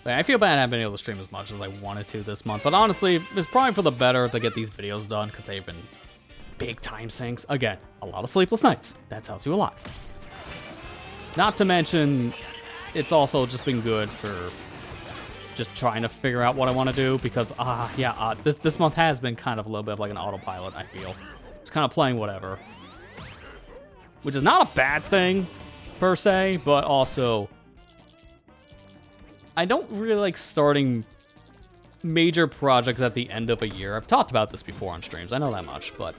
I feel bad I haven't been able to stream as much as I wanted to this month, but honestly, it's probably for the better to get these videos done because they've been big time sinks. Again, a lot of sleepless nights. That tells you a lot. Not to mention, it's also just been good for just trying to figure out what I want to do because, this month has been kind of a little bit of like an autopilot, I feel. It's kind of playing whatever. Which is not a bad thing, per se, but also I don't really like starting major projects at the end of a year. I've talked about this before on streams, I know that much, but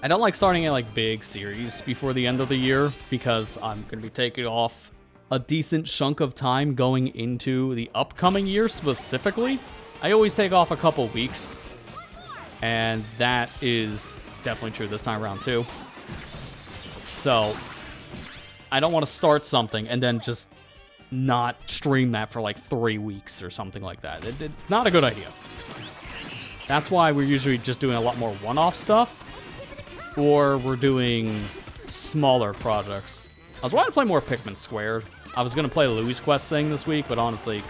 I don't like starting a like big series before the end of the year because I'm going to be taking off a decent chunk of time going into the upcoming year specifically. I always take off a couple weeks, and that is definitely true this time around too. So I don't want to start something and then just not stream that for like 3 weeks or something like that. It's not a good idea. That's why we're usually just doing a lot more one-off stuff, or we're doing smaller projects. I was wanting to play more Pikmin Squared. I was going to play the Louis Quest thing this week, but honestly,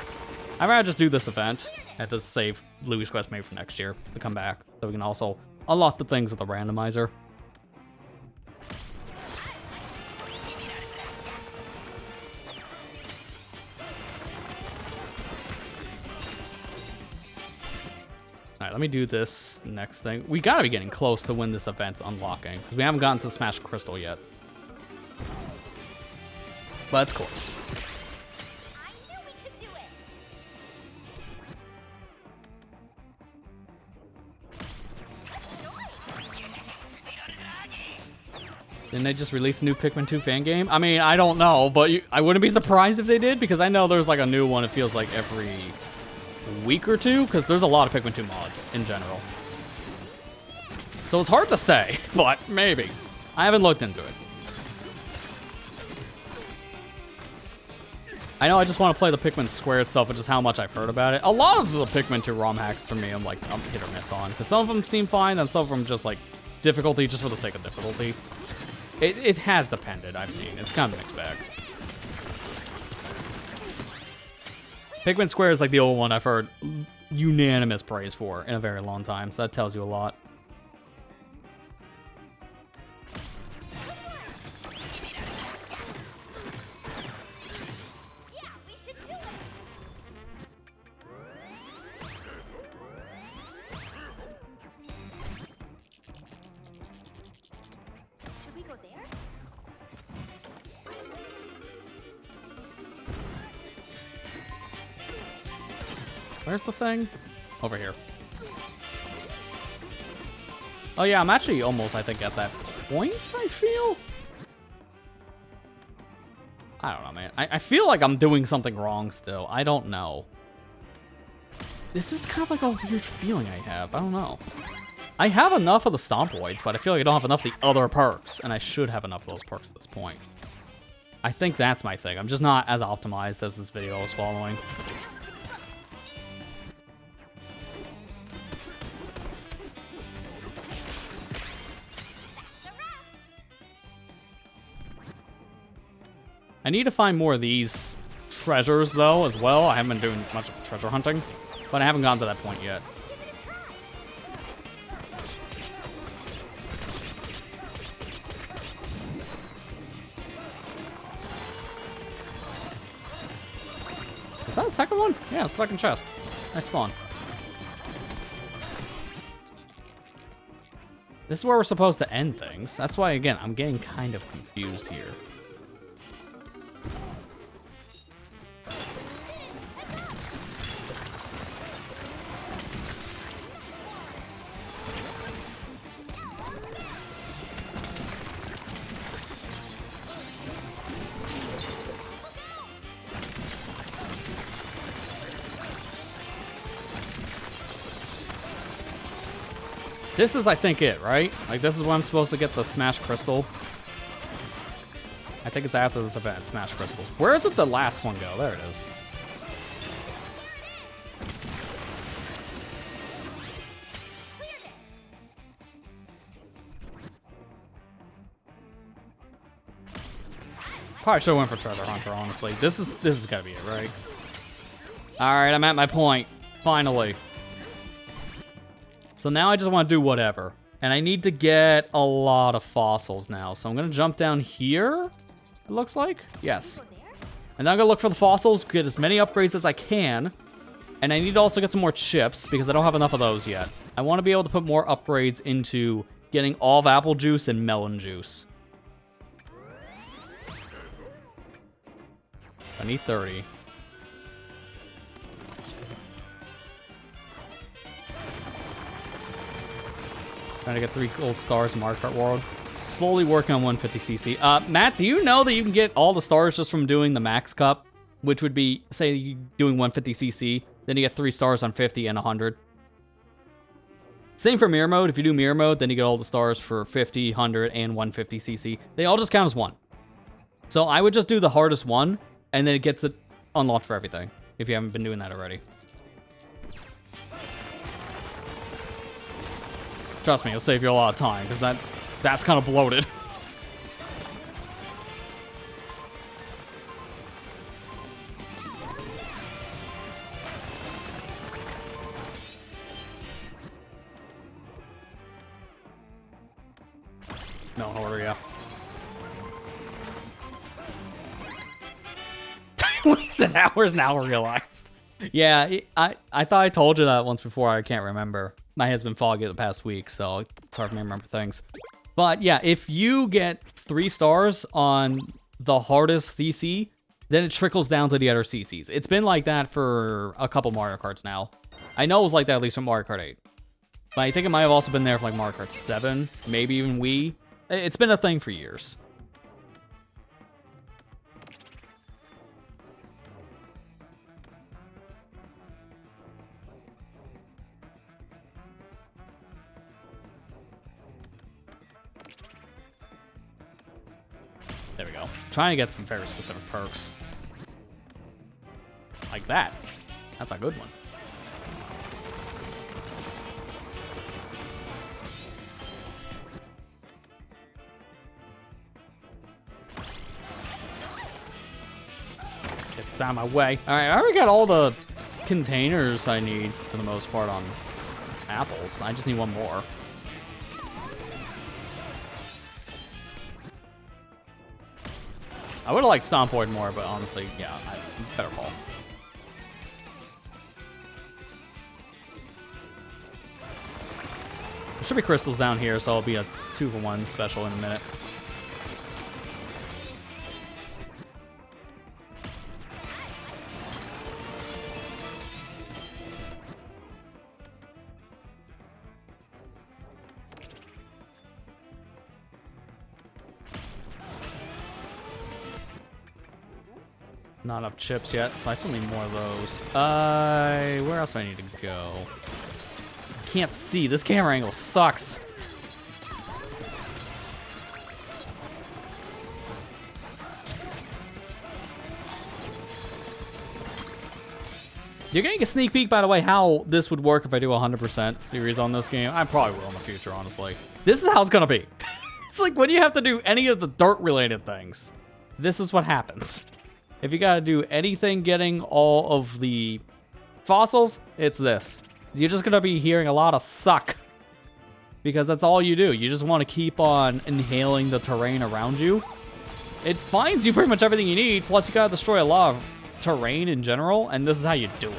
I'd rather just do this event and just save Louis Quest maybe for next year to come back, so we can also unlock the things with the randomizer. Alright, let me do this next thing. We gotta be getting close to when this event's unlocking, because we haven't gotten to Smash Crystal yet. But it's close. I knew we could do it. Didn't they just release a new Pikmin 2 fan game? I mean, I don't know, but I wouldn't be surprised if they did, because I know there's like a new one, it feels like every week or two, because there's a lot of Pikmin 2 mods in general. So it's hard to say, but maybe. I haven't looked into it. I know I just want to play the Pikmin Squared stuff, which is how much I've heard about it. A lot of the Pikmin 2 ROM hacks for me, I'm like, I'm hit or miss on. Because some of them seem fine, and some of them just like difficulty just for the sake of difficulty. It has depended, I've seen. It's kind of a mixed bag. Pikmin Square is like the old one I've heard unanimous praise for in a very long time, so that tells you a lot. Yeah, we should do it. Should we go there? Where's the thing? Over here. Oh yeah, I'm actually almost, I think, at that point, I feel? I don't know, man. I feel like I'm doing something wrong still. I don't know. This is kind of like a weird feeling I have. I don't know. I have enough of the Stompoids, but I feel like I don't have enough of the other perks, and I should have enough of those perks at this point. I think that's my thing. I'm just not as optimized as this video is following. I need to find more of these treasures, though, as well. I haven't been doing much treasure hunting. But I haven't gotten to that point yet. Is that the second one? Yeah, it's the second chest. Nice spawn. This is where we're supposed to end things. That's why, again, I'm getting kind of confused here. This is, I think, it, right? Like, this is when I'm supposed to get the Smash Crystal. I think it's after this event, Smash Crystals. Where did the last one go? There it is. Probably should have went for Treasure Hunter, honestly. This is gotta be it, right? Alright, I'm at my point. Finally. So now I just want to do whatever. And I need to get a lot of fossils now. So I'm going to jump down here, it looks like. Yes. And then I'm going to look for the fossils, get as many upgrades as I can. And I need to also get some more chips because I don't have enough of those yet. I want to be able to put more upgrades into getting all of apple juice and melon juice. I need 30. Trying to get 3 gold stars in Mario Kart World. Slowly working on 150cc. Matt, do you know that you can get all the stars just from doing the Max Cup? Which would be, say, you doing 150cc, then you get 3 stars on 50 and 100. Same for Mirror Mode. If you do Mirror Mode, then you get all the stars for 50, 100, and 150cc. They all just count as 1. So I would just do the hardest one, and then it gets it unlocked for everything, if you haven't been doing that already. Trust me, it'll save you a lot of time, because that's kind of bloated. No, hurry up. Wasted hours now realized. Yeah, I thought I told you that once before. I can't remember. My head's been foggy the past week, so it's hard for me to remember things. But yeah, if you get 3 stars on the hardest CC, then it trickles down to the other CCs. It's been like that for a couple Mario Karts now. I know it was like that at least from Mario Kart 8. But I think it might have also been there for like Mario Kart 7, maybe even Wii. It's been a thing for years. There we go. Trying to get some very specific perks. Like that. That's a good one. Get this out of my way. Alright, I already got all the containers I need for the most part on apples. I just need one more. I would have liked Stompoid more, but honestly, yeah, better call. There should be crystals down here, so I'll be a 2-for-1 special in a minute. Not enough chips yet, so I still need more of those. Where else do I need to go? I can't see. This camera angle sucks. You're getting a sneak peek, by the way, how this would work if I do a 100% series on this game. I probably will in the future, honestly. This is how it's gonna be. It's like when you have to do any of the dirt-related things, this is what happens. If you gotta do anything getting all of the fossils, it's this. You're just gonna be hearing a lot of suck. Because that's all you do. You just want to keep on inhaling the terrain around you. It finds you pretty much everything you need, plus you gotta destroy a lot of terrain in general, and this is how you do it.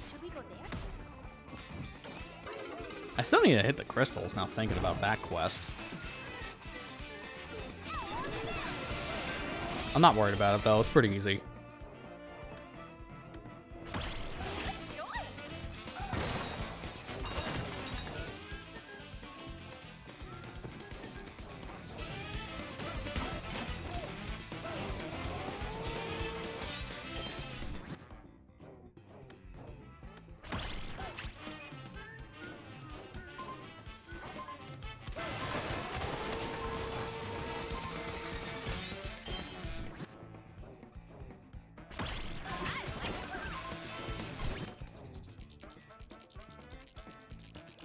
Should we go there? I still need to hit the crystals now thinking about that quest. I'm not worried about it though, it's pretty easy.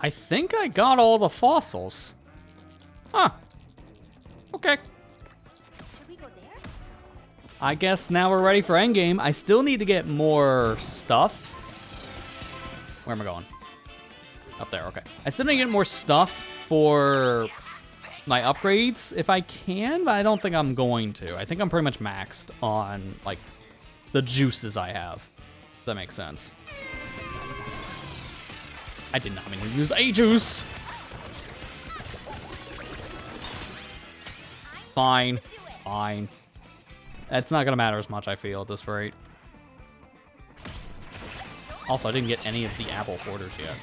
I think I got all the fossils. Huh. Okay. Should we go there? I guess now we're ready for endgame. I still need to get more stuff. Where am I going? Up there, okay. I still need to get more stuff for my upgrades if I can, but I don't think I'm going to. I think I'm pretty much maxed on, like, the juices I have. If that makes sense. I did not mean to use a juice. Fine. Fine. That's not gonna matter as much, I feel, at this rate. Also, I didn't get any of the apple hoarders yet.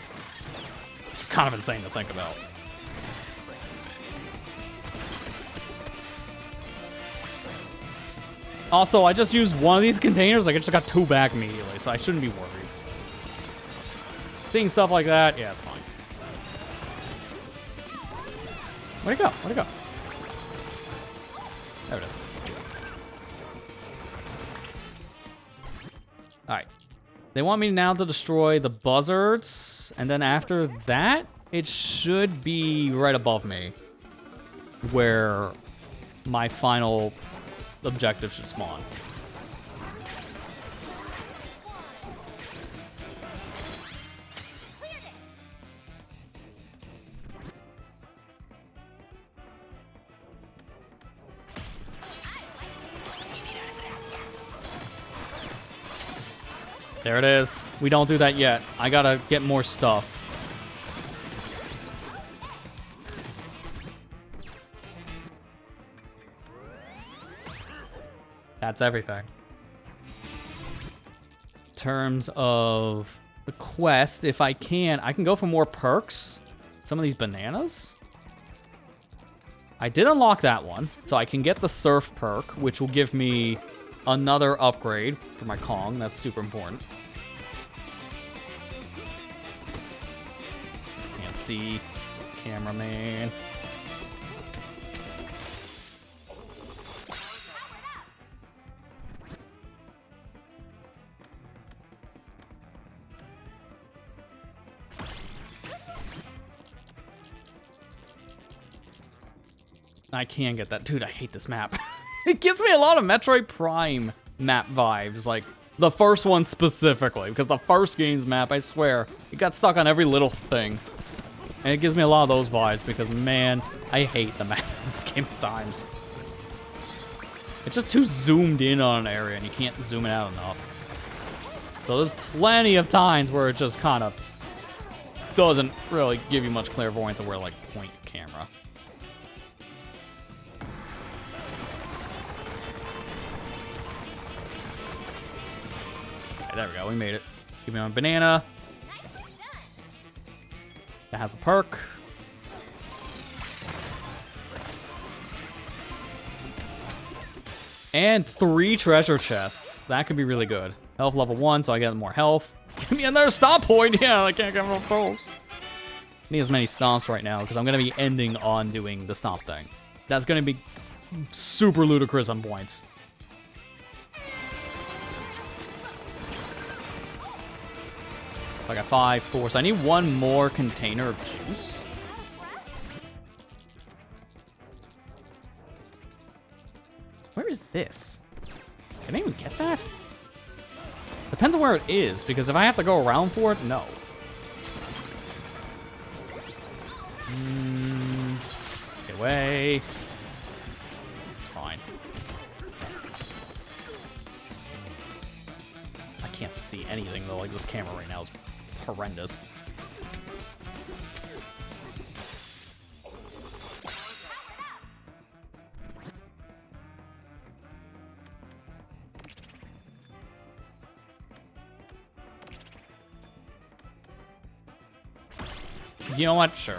It's kind of insane to think about. Also, I just used one of these containers, like I just got 2 back immediately, so I shouldn't be worried. Seeing stuff like that, yeah, it's fine. Where'd it go? Where'd it go? There it is. Alright. They want me now to destroy the buzzards, and then after that, it should be right above me, where my final objective should spawn. There it is. We don't do that yet. I gotta get more stuff. That's everything. In terms of the quest, if I can go for more perks. Some of these bananas. I did unlock that one, so I can get the surf perk, which will give me another upgrade for my Kong. That's super important. Can't see. Cameraman. I can get that. Dude, I hate this map. It gives me a lot of Metroid Prime map vibes, like the first one specifically, because the first game's map, I swear, it got stuck on every little thing. And it gives me a lot of those vibes because, man, I hate the map in this game at times. It's just too zoomed in on an area and you can't zoom it out enough. So there's plenty of times where it just kind of doesn't really give you much clairvoyance of where, like, point your camera. There we go, we made it. Give me my banana. That has a perk. And 3 treasure chests. That could be really good. Health level 1, so I get more health. Give me another stop point. Yeah, I can't get more pulls. Need as many stomps right now because I'm going to be ending on doing the stomp thing. That's going to be super ludicrous on points. So I got 5, 4. So I need one more container of juice. Where is this? Can I even get that? Depends on where it is, because if I have to go around for it, no. Get away. Fine. I can't see anything, though. Like, this camera right now is horrendous. You know what? Sure.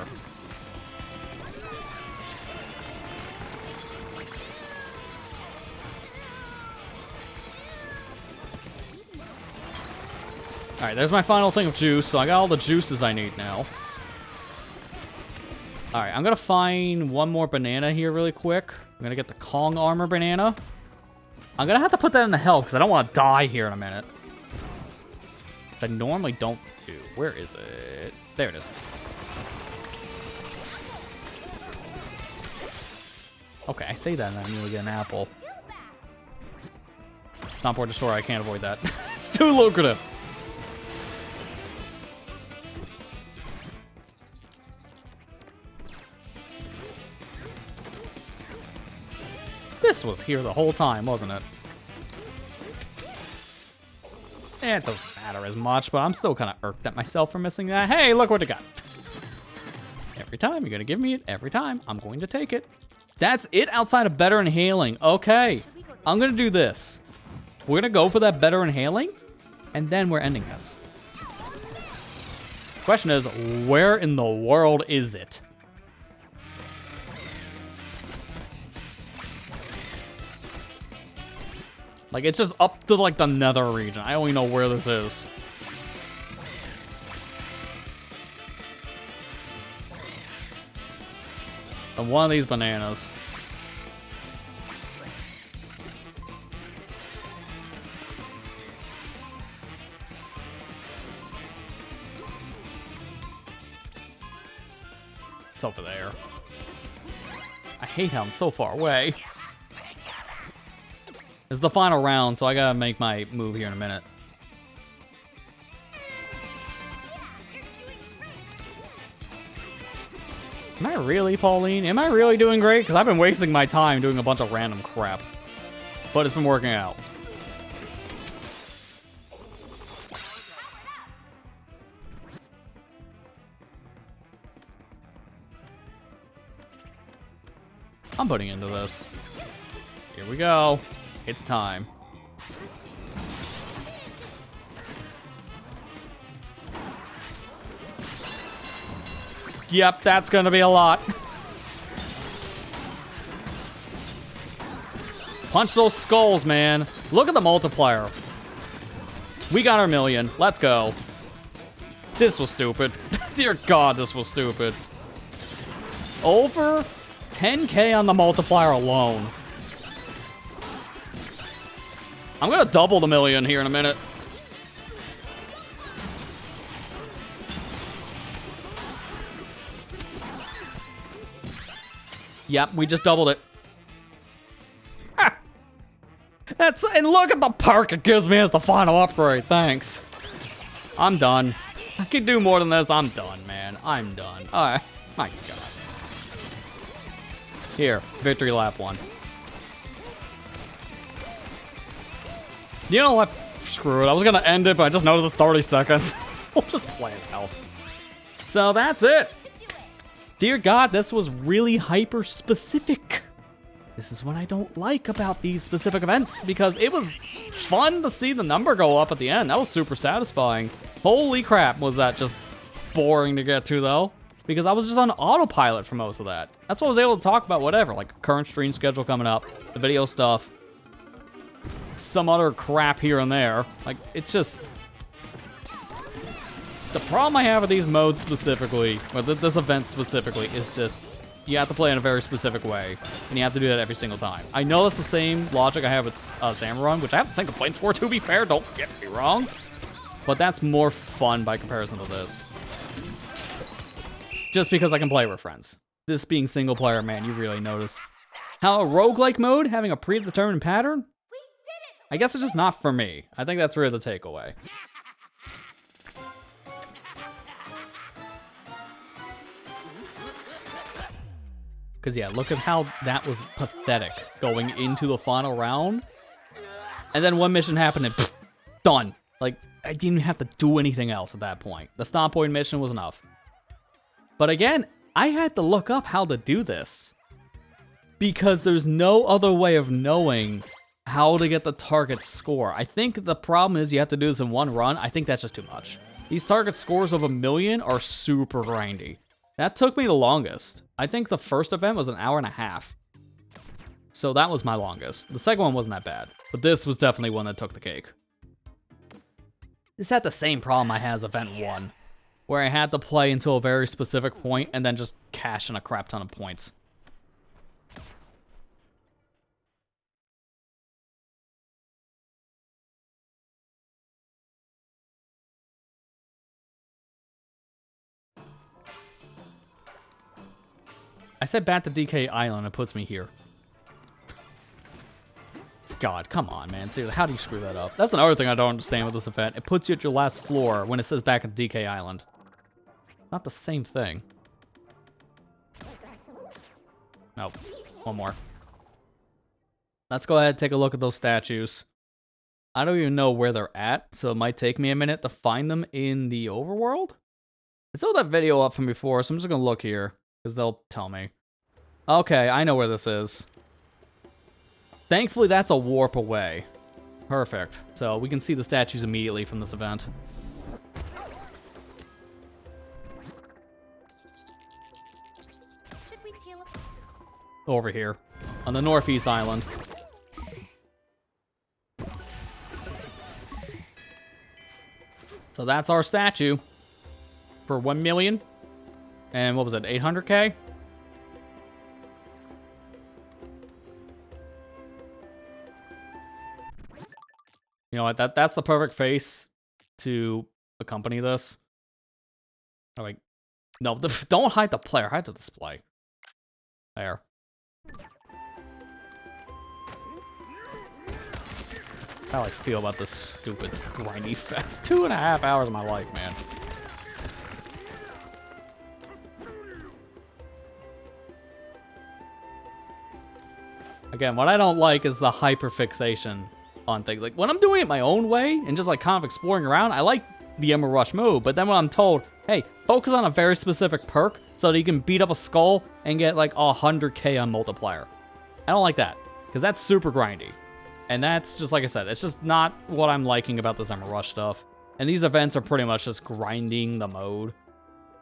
Alright, there's my final thing of juice, so I got all the juices I need now. Alright, I'm gonna find one more banana here really quick. I'm gonna get the Kong armor banana. I'm gonna have to put that in the health, because I don't want to die here in a minute. Which I normally don't do. Where is it? There it is. Okay, I say that and I immediately get an apple. Stomp or destroy, I can't avoid that. It's too lucrative. This was here the whole time, wasn't it? It doesn't matter as much, but I'm still kind of irked at myself for missing that. Hey, look what I got. Every time, you're going to give me it. Every time, I'm going to take it. That's it outside of better inhaling. Okay, I'm going to do this. We're going to go for that better inhaling, and then we're ending this. Question is, where in the world is it? Like, it's just up to, like, the nether region. I don't even know where this is. And one of these bananas. It's over there. I hate how I'm so far away. This is the final round, so I gotta make my move here in a minute. Am I really, Pauline? Am I really doing great? Because I've been wasting my time doing a bunch of random crap. But it's been working out. I'm putting into this. Here we go. It's time. Yep, that's gonna be a lot. Punch those skulls, man. Look at the multiplier. We got our million. Let's go. This was stupid. Dear God, this was stupid. Over 10K on the multiplier alone. I'm gonna double the million here in a minute. Yep, we just doubled it. Ah! And look at the perk it gives me as the final upgrade. Thanks. I'm done. I could do more than this. I'm done, man. I'm done. Alright. My God. Here, victory lap 1. You know what? Screw it. I was gonna end it, but I just noticed it's 30 seconds. We'll just play it out. So that's it. Dear God, this was really hyper specific. This is what I don't like about these specific events, because it was fun to see the number go up at the end. That was super satisfying. Holy crap, was that just boring to get to, though? Because I was just on autopilot for most of that. That's what I was able to talk about, whatever. Like, current stream schedule coming up, the video stuff, some other crap here and there. Like, it's just... The problem I have with these modes specifically, or this event specifically, is just you have to play in a very specific way, and you have to do that every single time. I know that's the same logic I have with Salmon Run, which I have the same complaints for, to be fair, don't get me wrong. but that's more fun by comparison to this. Just because I can play with friends. This being single player, man, you really notice how a roguelike mode having a predetermined pattern? We did it! I guess it's just not for me. I think that's really the takeaway. Because, yeah, look at how that was pathetic going into the final round. And then one mission happened and pfft, done. Like, I didn't even have to do anything else at that point. The stop point mission was enough. But again, I had to look up how to do this. Because there's no other way of knowing how to get the target score. I think the problem is you have to do this in one run. I think that's just too much. These target scores of 1,000,000 are super grindy. That took me the longest. I think the first event was an hour and a half. So that was my longest. The second one wasn't that bad. But this was definitely one that took the cake. This had the same problem I had as event 1. Where I had to play until a very specific point and then just cash in a crap ton of points. I said back to DK Island, it puts me here. God, come on, man. Seriously, how do you screw that up? That's another thing I don't understand with this event. It puts you at your last floor when it says back at DK Island. Not the same thing. Nope. One more. Let's go ahead and take a look at those statues. I don't even know where they're at, so it might take me a minute to find them in the overworld. I saw that video up from before, so I'm just gonna look here. Because they'll tell me. Okay, I know where this is. Thankfully, that's a warp away. Perfect. So we can see the statues immediately from this event. Should we teal up? Over here. On the northeast island. So that's our statue. For 1,000,000. And what was it, 800k? You know what, that's the perfect face to accompany this. Oh, wait. No, don't hide the player, hide the display. There. How I feel about this stupid grindy fest. 2.5 hours of my life, man. Again, what I don't like is the hyperfixation on things. Like, when I'm doing it my own way and just, like, kind of exploring around, I like the Emerald Rush move. But then when I'm told, hey, focus on a very specific perk so that you can beat up a skull and get, like, 100k on multiplier. I don't like that. Because that's super grindy. And that's just, like I said, it's just not what I'm liking about this Emerald Rush stuff. And these events are pretty much just grinding the mode.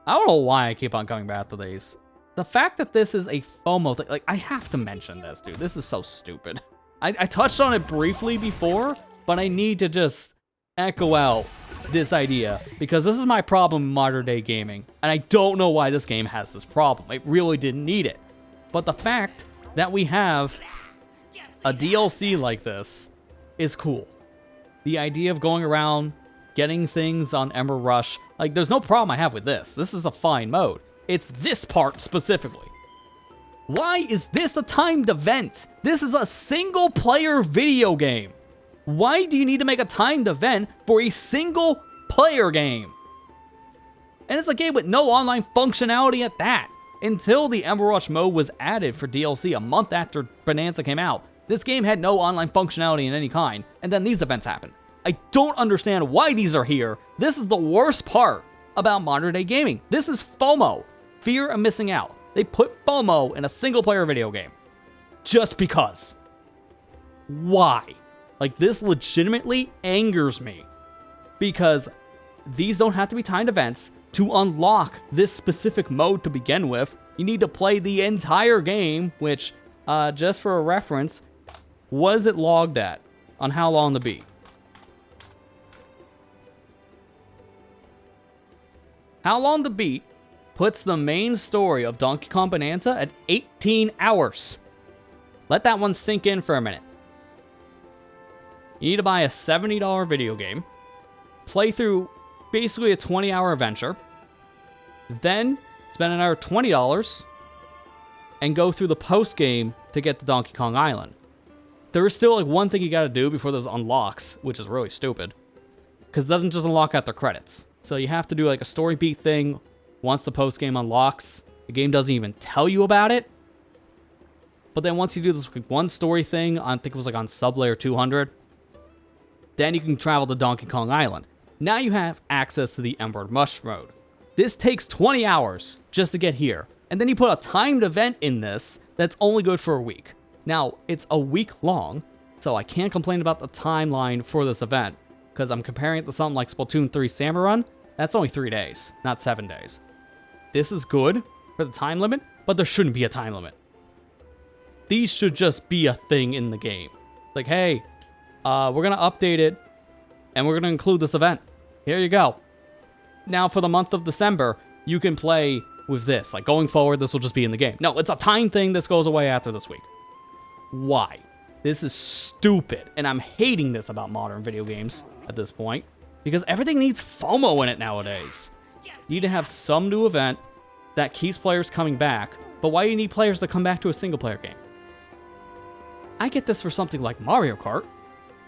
I don't know why I keep on coming back to these. The fact that this is a FOMO thing, like, I have to mention this, dude. This is so stupid. I touched on it briefly before, but I need to just echo out this idea, because this is my problem in modern day gaming, and I don't know why this game has this problem. It really didn't need it. But the fact that we have a DLC like this is cool. The idea of going around, getting things on Emerald Rush, like, there's no problem I have with this. This is a fine mode. It's this part specifically. Why is this a timed event? This is a single player video game. Why do you need to make a timed event for a single player game? And it's a game with no online functionality at that. Until the Emerald Rush mode was added for DLC a month after Bananza came out, this game had no online functionality in any kind, and then these events happened. I don't understand why these are here. This is the worst part about modern day gaming. This is FOMO. Fear of missing out. They put FOMO in a single player video game. Just because. Why? Like, this legitimately angers me. Because these don't have to be timed events. To unlock this specific mode to begin with, you need to play the entire game, which, just for a reference, was it logged at on how long to beat? How long to beat puts the main story of Donkey Kong Bananza at 18 hours. Let that one sink in for a minute. You need to buy a $70 video game, play through basically a 20-hour adventure, then spend another $20 and go through the post-game to get to Donkey Kong Island. There is still like one thing you gotta do before this unlocks, which is really stupid, because it doesn't just unlock after credits. So you have to do like a story beat thing once the post-game unlocks. The game doesn't even tell you about it. But then once you do this one story thing, I think it was like on Sublayer 200, then you can travel to Donkey Kong Island. Now you have access to the Emerald Rush mode. This takes 20 hours just to get here. And then you put a timed event in this that's only good for a week. Now, it's a week long, so I can't complain about the timeline for this event, because I'm comparing it to something like Splatoon 3 Salmon Run. That's only 3 days, not 7 days. This is good for the time limit, but there shouldn't be a time limit. These should just be a thing in the game. Like, hey, we're going to update it, and we're going to include this event. Here you go. Now, for the month of December, you can play with this. Like, going forward, this will just be in the game. No, it's a time thing. This goes away after this week. Why? This is stupid, and I'm hating this about modern video games at this point, because everything needs FOMO in it nowadays. You need to have some new event that keeps players coming back, but why do you need players to come back to a single-player game? I get this for something like Mario Kart,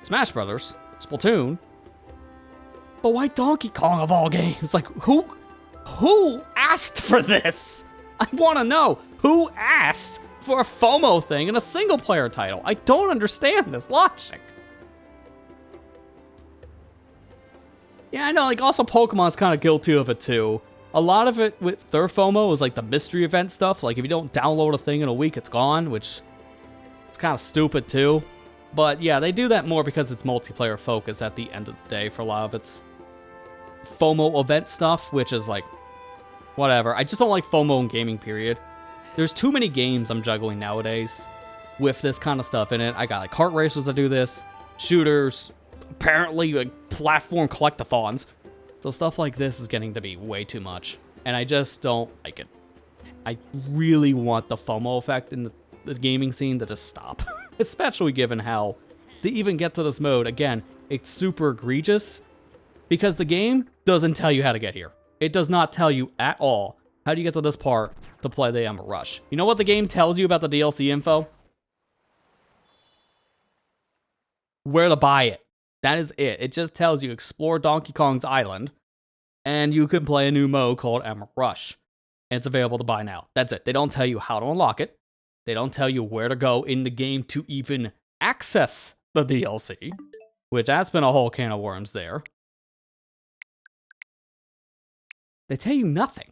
Smash Brothers, Splatoon, but why Donkey Kong of all games? Like, who asked for this? I want to know, who asked for a FOMO thing in a single-player title? I don't understand this logic. Yeah, I know, like, also Pokemon's kind of guilty of it, too. A lot of it with their FOMO is, like, the mystery event stuff. Like, if you don't download a thing in a week, it's gone, which is kind of stupid, too. But, yeah, they do that more because it's multiplayer focus at the end of the day for a lot of its FOMO event stuff, which is, like, whatever. I just don't like FOMO in gaming, period. There's too many games I'm juggling nowadays with this kind of stuff in it. I got, like, kart racers that do this, shooters, apparently, like, platform collectathons. So stuff like this is getting to be way too much, and I just don't like it. I really want the FOMO effect in the gaming scene to just stop, especially given how to even get to this mode, again, it's super egregious because the game doesn't tell you how to get here. It does not tell you at all how do you get to this part to play the Emerald Rush. You know what the game tells you about the DLC info? Where to buy it. That is it. It just tells you explore Donkey Kong's island, and you can play a new mode called Emerald Rush. And it's available to buy now. That's it. They don't tell you how to unlock it. They don't tell you where to go in the game to even access the DLC, which that's been a whole can of worms there. They tell you nothing.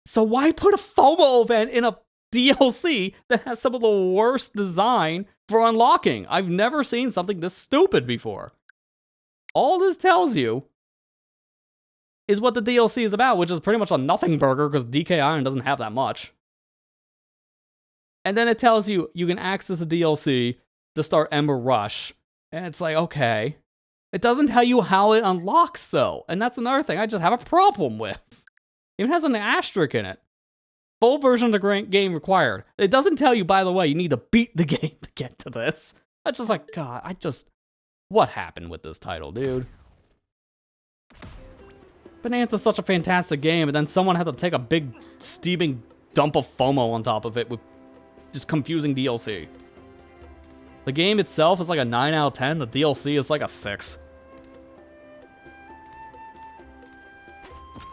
So why put a FOMO event in a DLC that has some of the worst design for unlocking? I've never seen something this stupid before. All this tells you is what the DLC is about, which is pretty much a nothing burger because DK Island doesn't have that much. And then it tells you you can access the DLC to start Emerald Rush. And it's like, okay. It doesn't tell you how it unlocks, though. And that's another thing I just have a problem with. It even has an asterisk in it. Full version of the game required. It doesn't tell you, by the way, you need to beat the game to get to this. I just like, God, what happened with this title, dude? Bananza's such a fantastic game, and then someone had to take a big, steaming dump of FOMO on top of it with just confusing DLC. The game itself is like a 9 out of 10. The DLC is like a 6.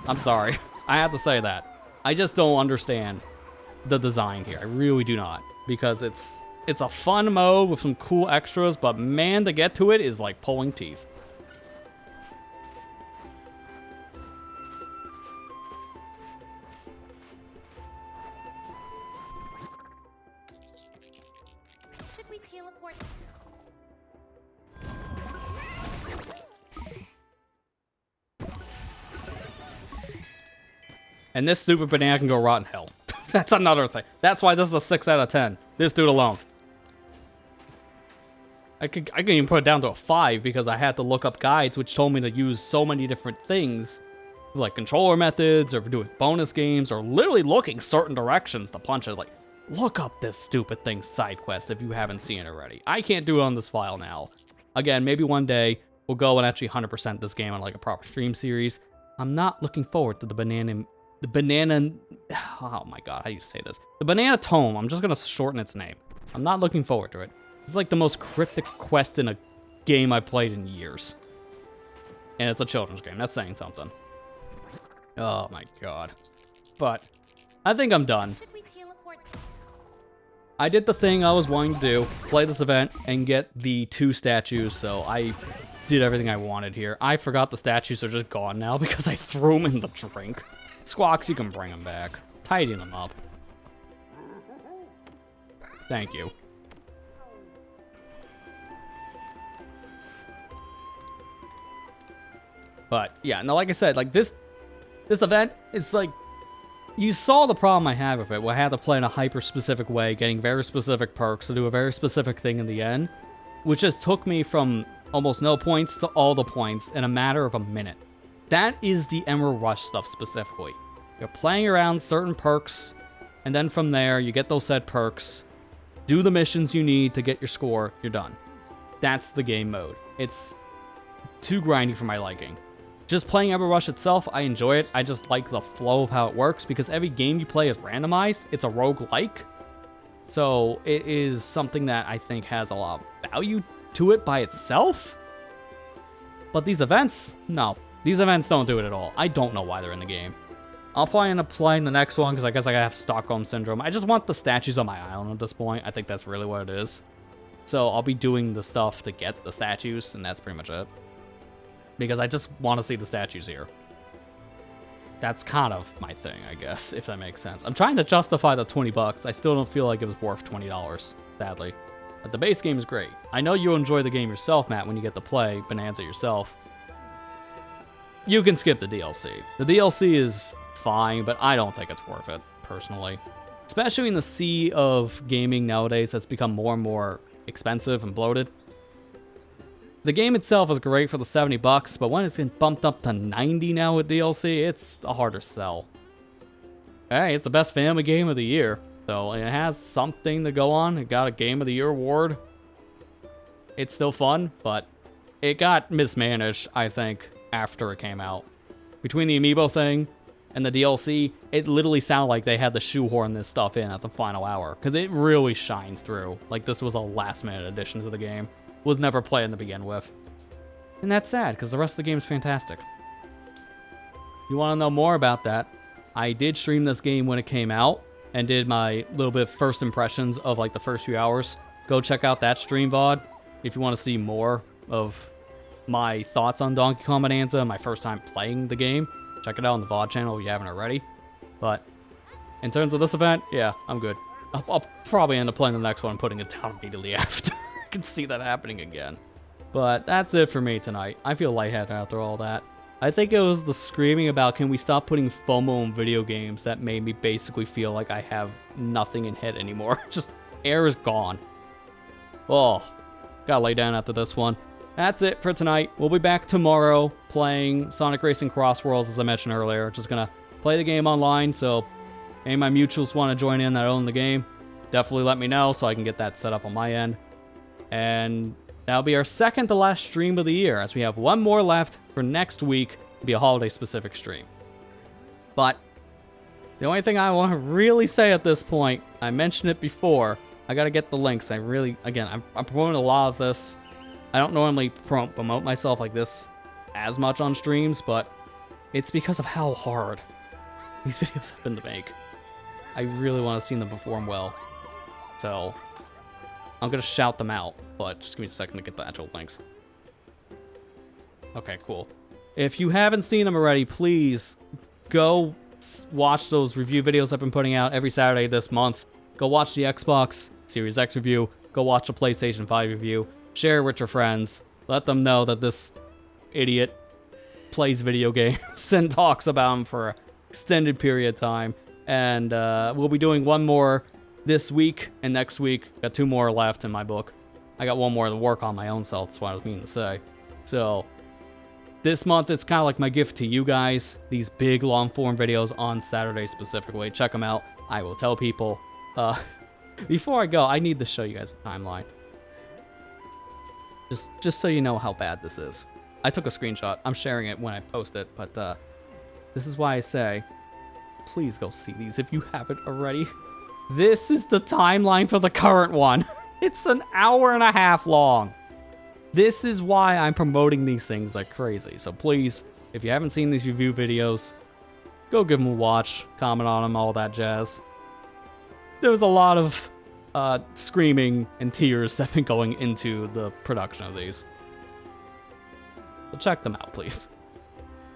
I'm sorry. I have to say that. I just don't understand the design here. I really do not. Because it's a fun mode with some cool extras, but man, to get to it is like pulling teeth. Should we teleport? And this stupid banana can go rot in hell. That's another thing. That's why this is a 6 out of 10. This dude alone. I can even put it down to a 5 because I had to look up guides which told me to use so many different things, like controller methods or doing bonus games or literally looking certain directions to punch it. Like, look up this stupid thing side quest if you haven't seen it already. I can't do it on this file now. Again, maybe one day we'll go and actually 100% this game on like a proper stream series. I'm not looking forward to the banana, oh my god, how do you say this? The banana tome, I'm just gonna shorten its name. I'm not looking forward to it. It's like the most cryptic quest in a game I've played in years. And it's a children's game, that's saying something. Oh my god. But, I think I'm done. Should we teleport? I did the thing I was wanting to do, play this event, and get the 2 statues, so I did everything I wanted here. I forgot the statues are just gone now because I threw them in the drink. Squawks, you can bring them back. Tidy them up. Thank you. But, yeah, no, like I said, like, this event is, like, you saw the problem I had with it, where I had to play in a hyper-specific way, getting very specific perks to do a very specific thing in the end, which just took me from almost no points to all the points in a matter of a minute. That is the Emerald Rush stuff specifically. You're playing around certain perks, and then from there, you get those said perks, do the missions you need to get your score, you're done. That's the game mode. It's too grindy for my liking. Just playing Emerald Rush itself, I enjoy it. I just like the flow of how it works, because every game you play is randomized. It's a roguelike. So it is something that I think has a lot of value to it by itself. But these events, no. These events don't do it at all. I don't know why they're in the game. I'll probably end up playing the next one because I guess I have Stockholm Syndrome. I just want the statues on my island at this point. I think that's really what it is. So I'll be doing the stuff to get the statues, and that's pretty much it. Because I just want to see the statues here. That's kind of my thing, I guess, if that makes sense. I'm trying to justify the $20. I still don't feel like it was worth $20, sadly. But the base game is great. I know you'll enjoy the game yourself, Matt, when you get to play Bananza yourself. You can skip the DLC. The DLC is fine, but I don't think it's worth it, personally. Especially in the sea of gaming nowadays that's become more and more expensive and bloated. The game itself is great for the $70, but when it's been bumped up to $90 now with DLC, it's a harder sell. Hey, it's the best family game of the year, so it has something to go on. It got a Game of the Year award. It's still fun, but it got mismanaged, I think, after it came out. Between the amiibo thing and the DLC, it literally sounded like they had to shoehorn this stuff in at the final hour, because it really shines through. Like, this was a last-minute addition to the game. Was never playing to begin with. And that's sad, because the rest of the game is fantastic. You want to know more about that? I did stream this game when it came out, and did my little bit of first impressions of like the first few hours. Go check out that stream VOD if you want to see more of my thoughts on Donkey Kong Bonanza, my first time playing the game. Check it out on the VOD channel if you haven't already. But in terms of this event, yeah, I'm good. I'll probably end up playing the next one and putting it down immediately after. I can see that happening again. But that's it for me tonight. I feel lightheaded after all that. I think it was the screaming about can we stop putting FOMO in video games that made me basically feel like I have nothing in head anymore. Just air is gone. Oh, gotta lay down after this one. That's it for tonight. We'll be back tomorrow playing Sonic Racing Cross Worlds, as I mentioned earlier. Just gonna play the game online, so any of my mutuals want to join in that own the game, definitely let me know so I can get that set up on my end. And that'll be our second to last stream of the year, as we have one more left for next week to be a holiday-specific stream. But the only thing I want to really say at this point, I mentioned it before, I gotta get the links. I'm promoting a lot of this. I don't normally promote myself like this as much on streams, but it's because of how hard these videos have been to make. I really want to see them perform well. So I'm going to shout them out, but just give me a second to get the actual links. Okay, cool. If you haven't seen them already, please go watch those review videos I've been putting out every Saturday this month. Go watch the Xbox Series X review. Go watch the PlayStation 5 review. Share with your friends. Let them know that this idiot plays video games and talks about them for an extended period of time. And we'll be doing one more this week and next week. Got 2 more left in my book. I got 1 more to work on my own self. That's what I was meaning to say. So this month, it's kind of like my gift to you guys. These big long-form videos on Saturday specifically. Check them out. I will tell people. Before I go, I need to show you guys the timeline. Just so you know how bad this is. I took a screenshot. I'm sharing it when I post it, but this is why I say, please go see these if you haven't already. This is the timeline for the current one. It's an hour and a half long. This is why I'm promoting these things like crazy. So please, if you haven't seen these review videos, go give them a watch, comment on them, all that jazz. There was a lot of screaming and tears that have been going into the production of these. So check them out, please.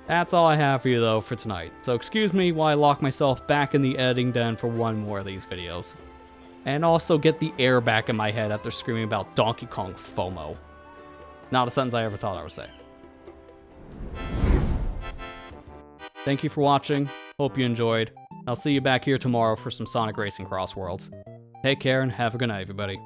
That's all I have for you, though, for tonight. So excuse me while I lock myself back in the editing den for one more of these videos. And also get the air back in my head after screaming about Donkey Kong FOMO. Not a sentence I ever thought I would say. Thank you for watching. Hope you enjoyed. I'll see you back here tomorrow for some Sonic Racing Cross Worlds. Take care and have a good night, everybody.